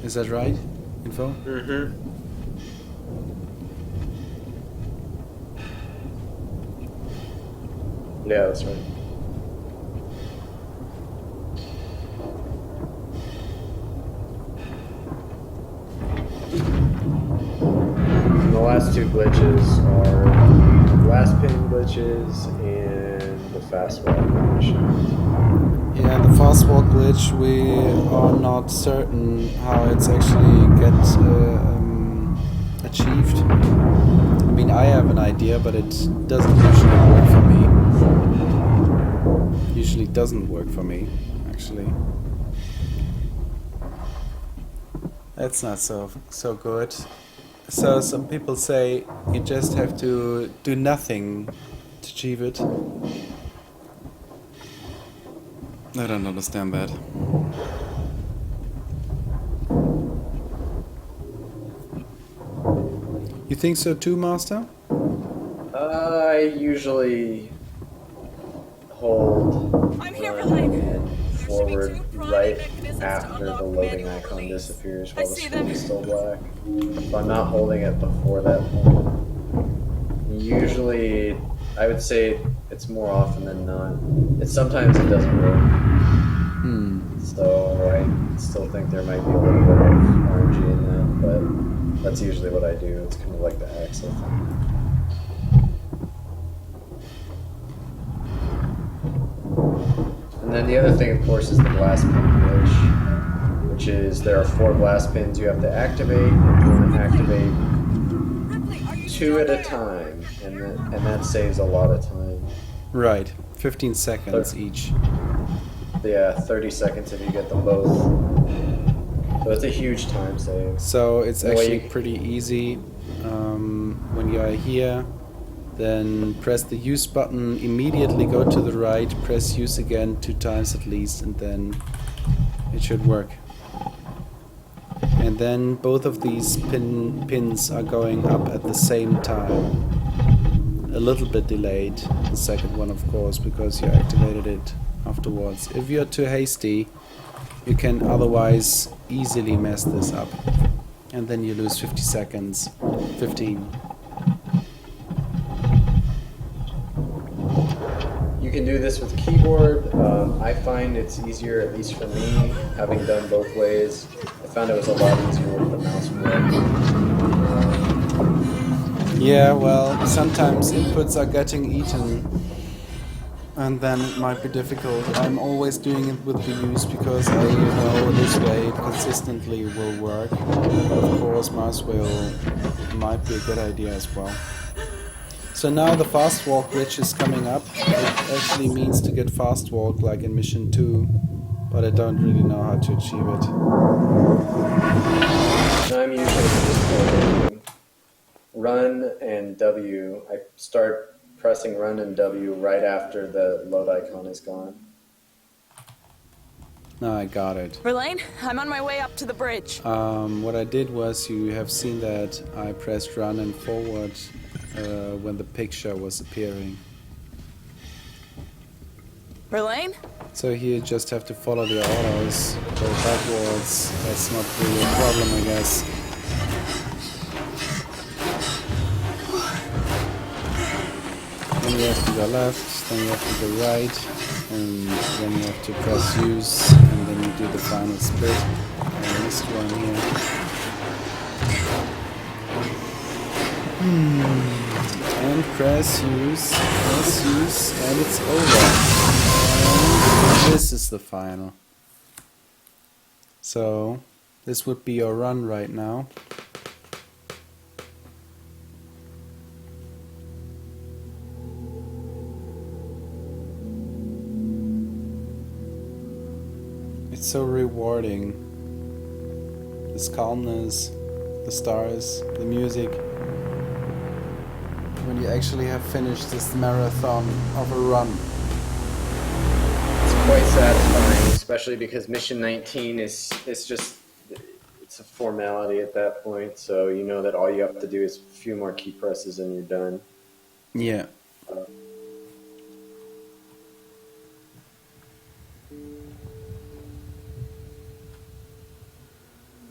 Is that right, Info? Mm-hmm. Yeah, that's right. The last 2 glitches are last pin glitches and the fast walk glitch. Yeah, the fast walk glitch, we are not certain how it's actually achieved. I mean, I have an idea, but it doesn't usually work for me. Usually doesn't work for me, actually. That's not so good. So some people say you just have to do nothing to achieve it. I don't understand that. You think so too, Master? I usually hold and forward right after the loading icon disappears while the screen is still black. If I'm not holding it before that point, usually I would say it's more often than not. Sometimes it doesn't work. So I still think there might be a little bit of RNG in that, but that's usually what I do. It's kind of like the axle thing. And then the other thing, of course, is the blast pin glitch, which is there are 4 blast pins you have to activate, and you want to activate 2 at a time, and that saves a lot of time. Right, 15 seconds each. Yeah, 30 seconds if you get them both. So it's a huge time save. So it's actually pretty easy. When you are here, then press the use button, immediately go to the right, press use again 2 times at least, and then it should work. And then both of these pins are going up at the same time. A little bit delayed, the second one of course, because you activated it afterwards. If you're too hasty, you can otherwise easily mess this up. And then you lose 50 seconds. 15. You can do this with keyboard. I find it's easier, at least for me, having done both ways. I found it was a lot easier with the mouse wheel. Yeah, well, sometimes inputs are getting eaten, and then it might be difficult. I'm always doing it with the use because I know this way consistently will work. But of course, mouse wheel might be a good idea as well. So now the fast walk glitch is coming up. It actually means to get fast walk like in mission 2, but I don't really know how to achieve it. I'm usually just run and W. I start pressing run and W right after the load icon is gone. No, I got it. Verlaine, I'm on my way up to the bridge. What I did was, you have seen that I pressed run and forward when the picture was appearing. Verlaine? So here you just have to follow the orders, go backwards. That's not really a problem, I guess. Then you have to go left, then you have to go right, and then you have to press use, and then you do the final split. I missed one here. And press use, and it's over. And this is the final. So, this would be your run right now. It's so rewarding. This calmness, the stars, the music. When you actually have finished this marathon of a run. It's quite satisfying, especially because mission 19 is just, it's a formality at that point, so you know that all you have to do is a few more key presses and you're done. Yeah.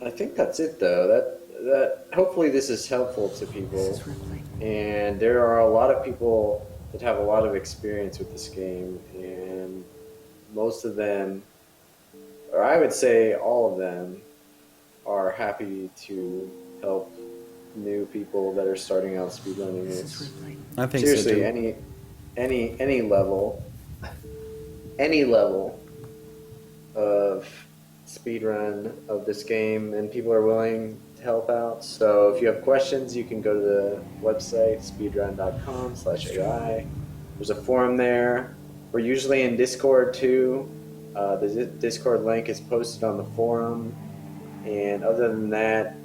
I think that's it though. That hopefully this is helpful to people. And there are a lot of people that have a lot of experience with this game, and most of them, or I would say all of them, are happy to help new people that are starting out speedrunning. I think seriously, so too. any level of speedrun of this game, and people are willing to help out. So if you have questions, you can go to the website speedrun.com/AI. There's a forum there. We're usually in Discord too. The Discord link is posted on the forum, and other than that,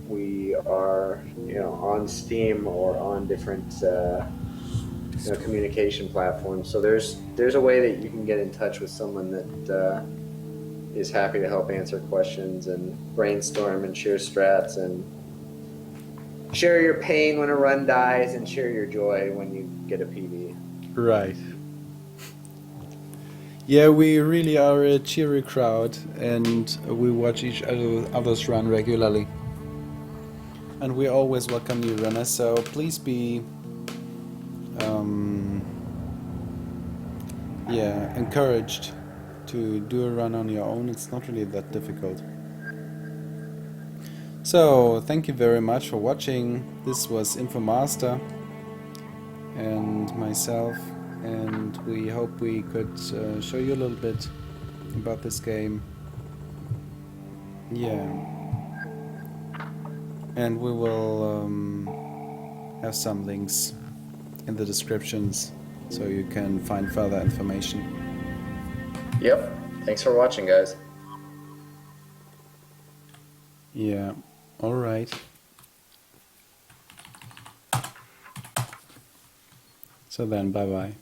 we are on Steam or on different communication platforms. So there's a way that you can get in touch with someone that is happy to help answer questions and brainstorm and share strats and share your pain when a run dies and share your joy when you get a PB. Right. Yeah, we really are a cheery crowd, and we watch each other's run regularly. And we always welcome new runners, so please be encouraged to do a run on your own. It's not really that difficult. So, thank you very much for watching. This was infomastr and myself, and we hope we could show you a little bit about this game. Yeah. And we will have some links in the descriptions so you can find further information. Yep. Thanks for watching, guys. Yeah. All right. So then, bye-bye.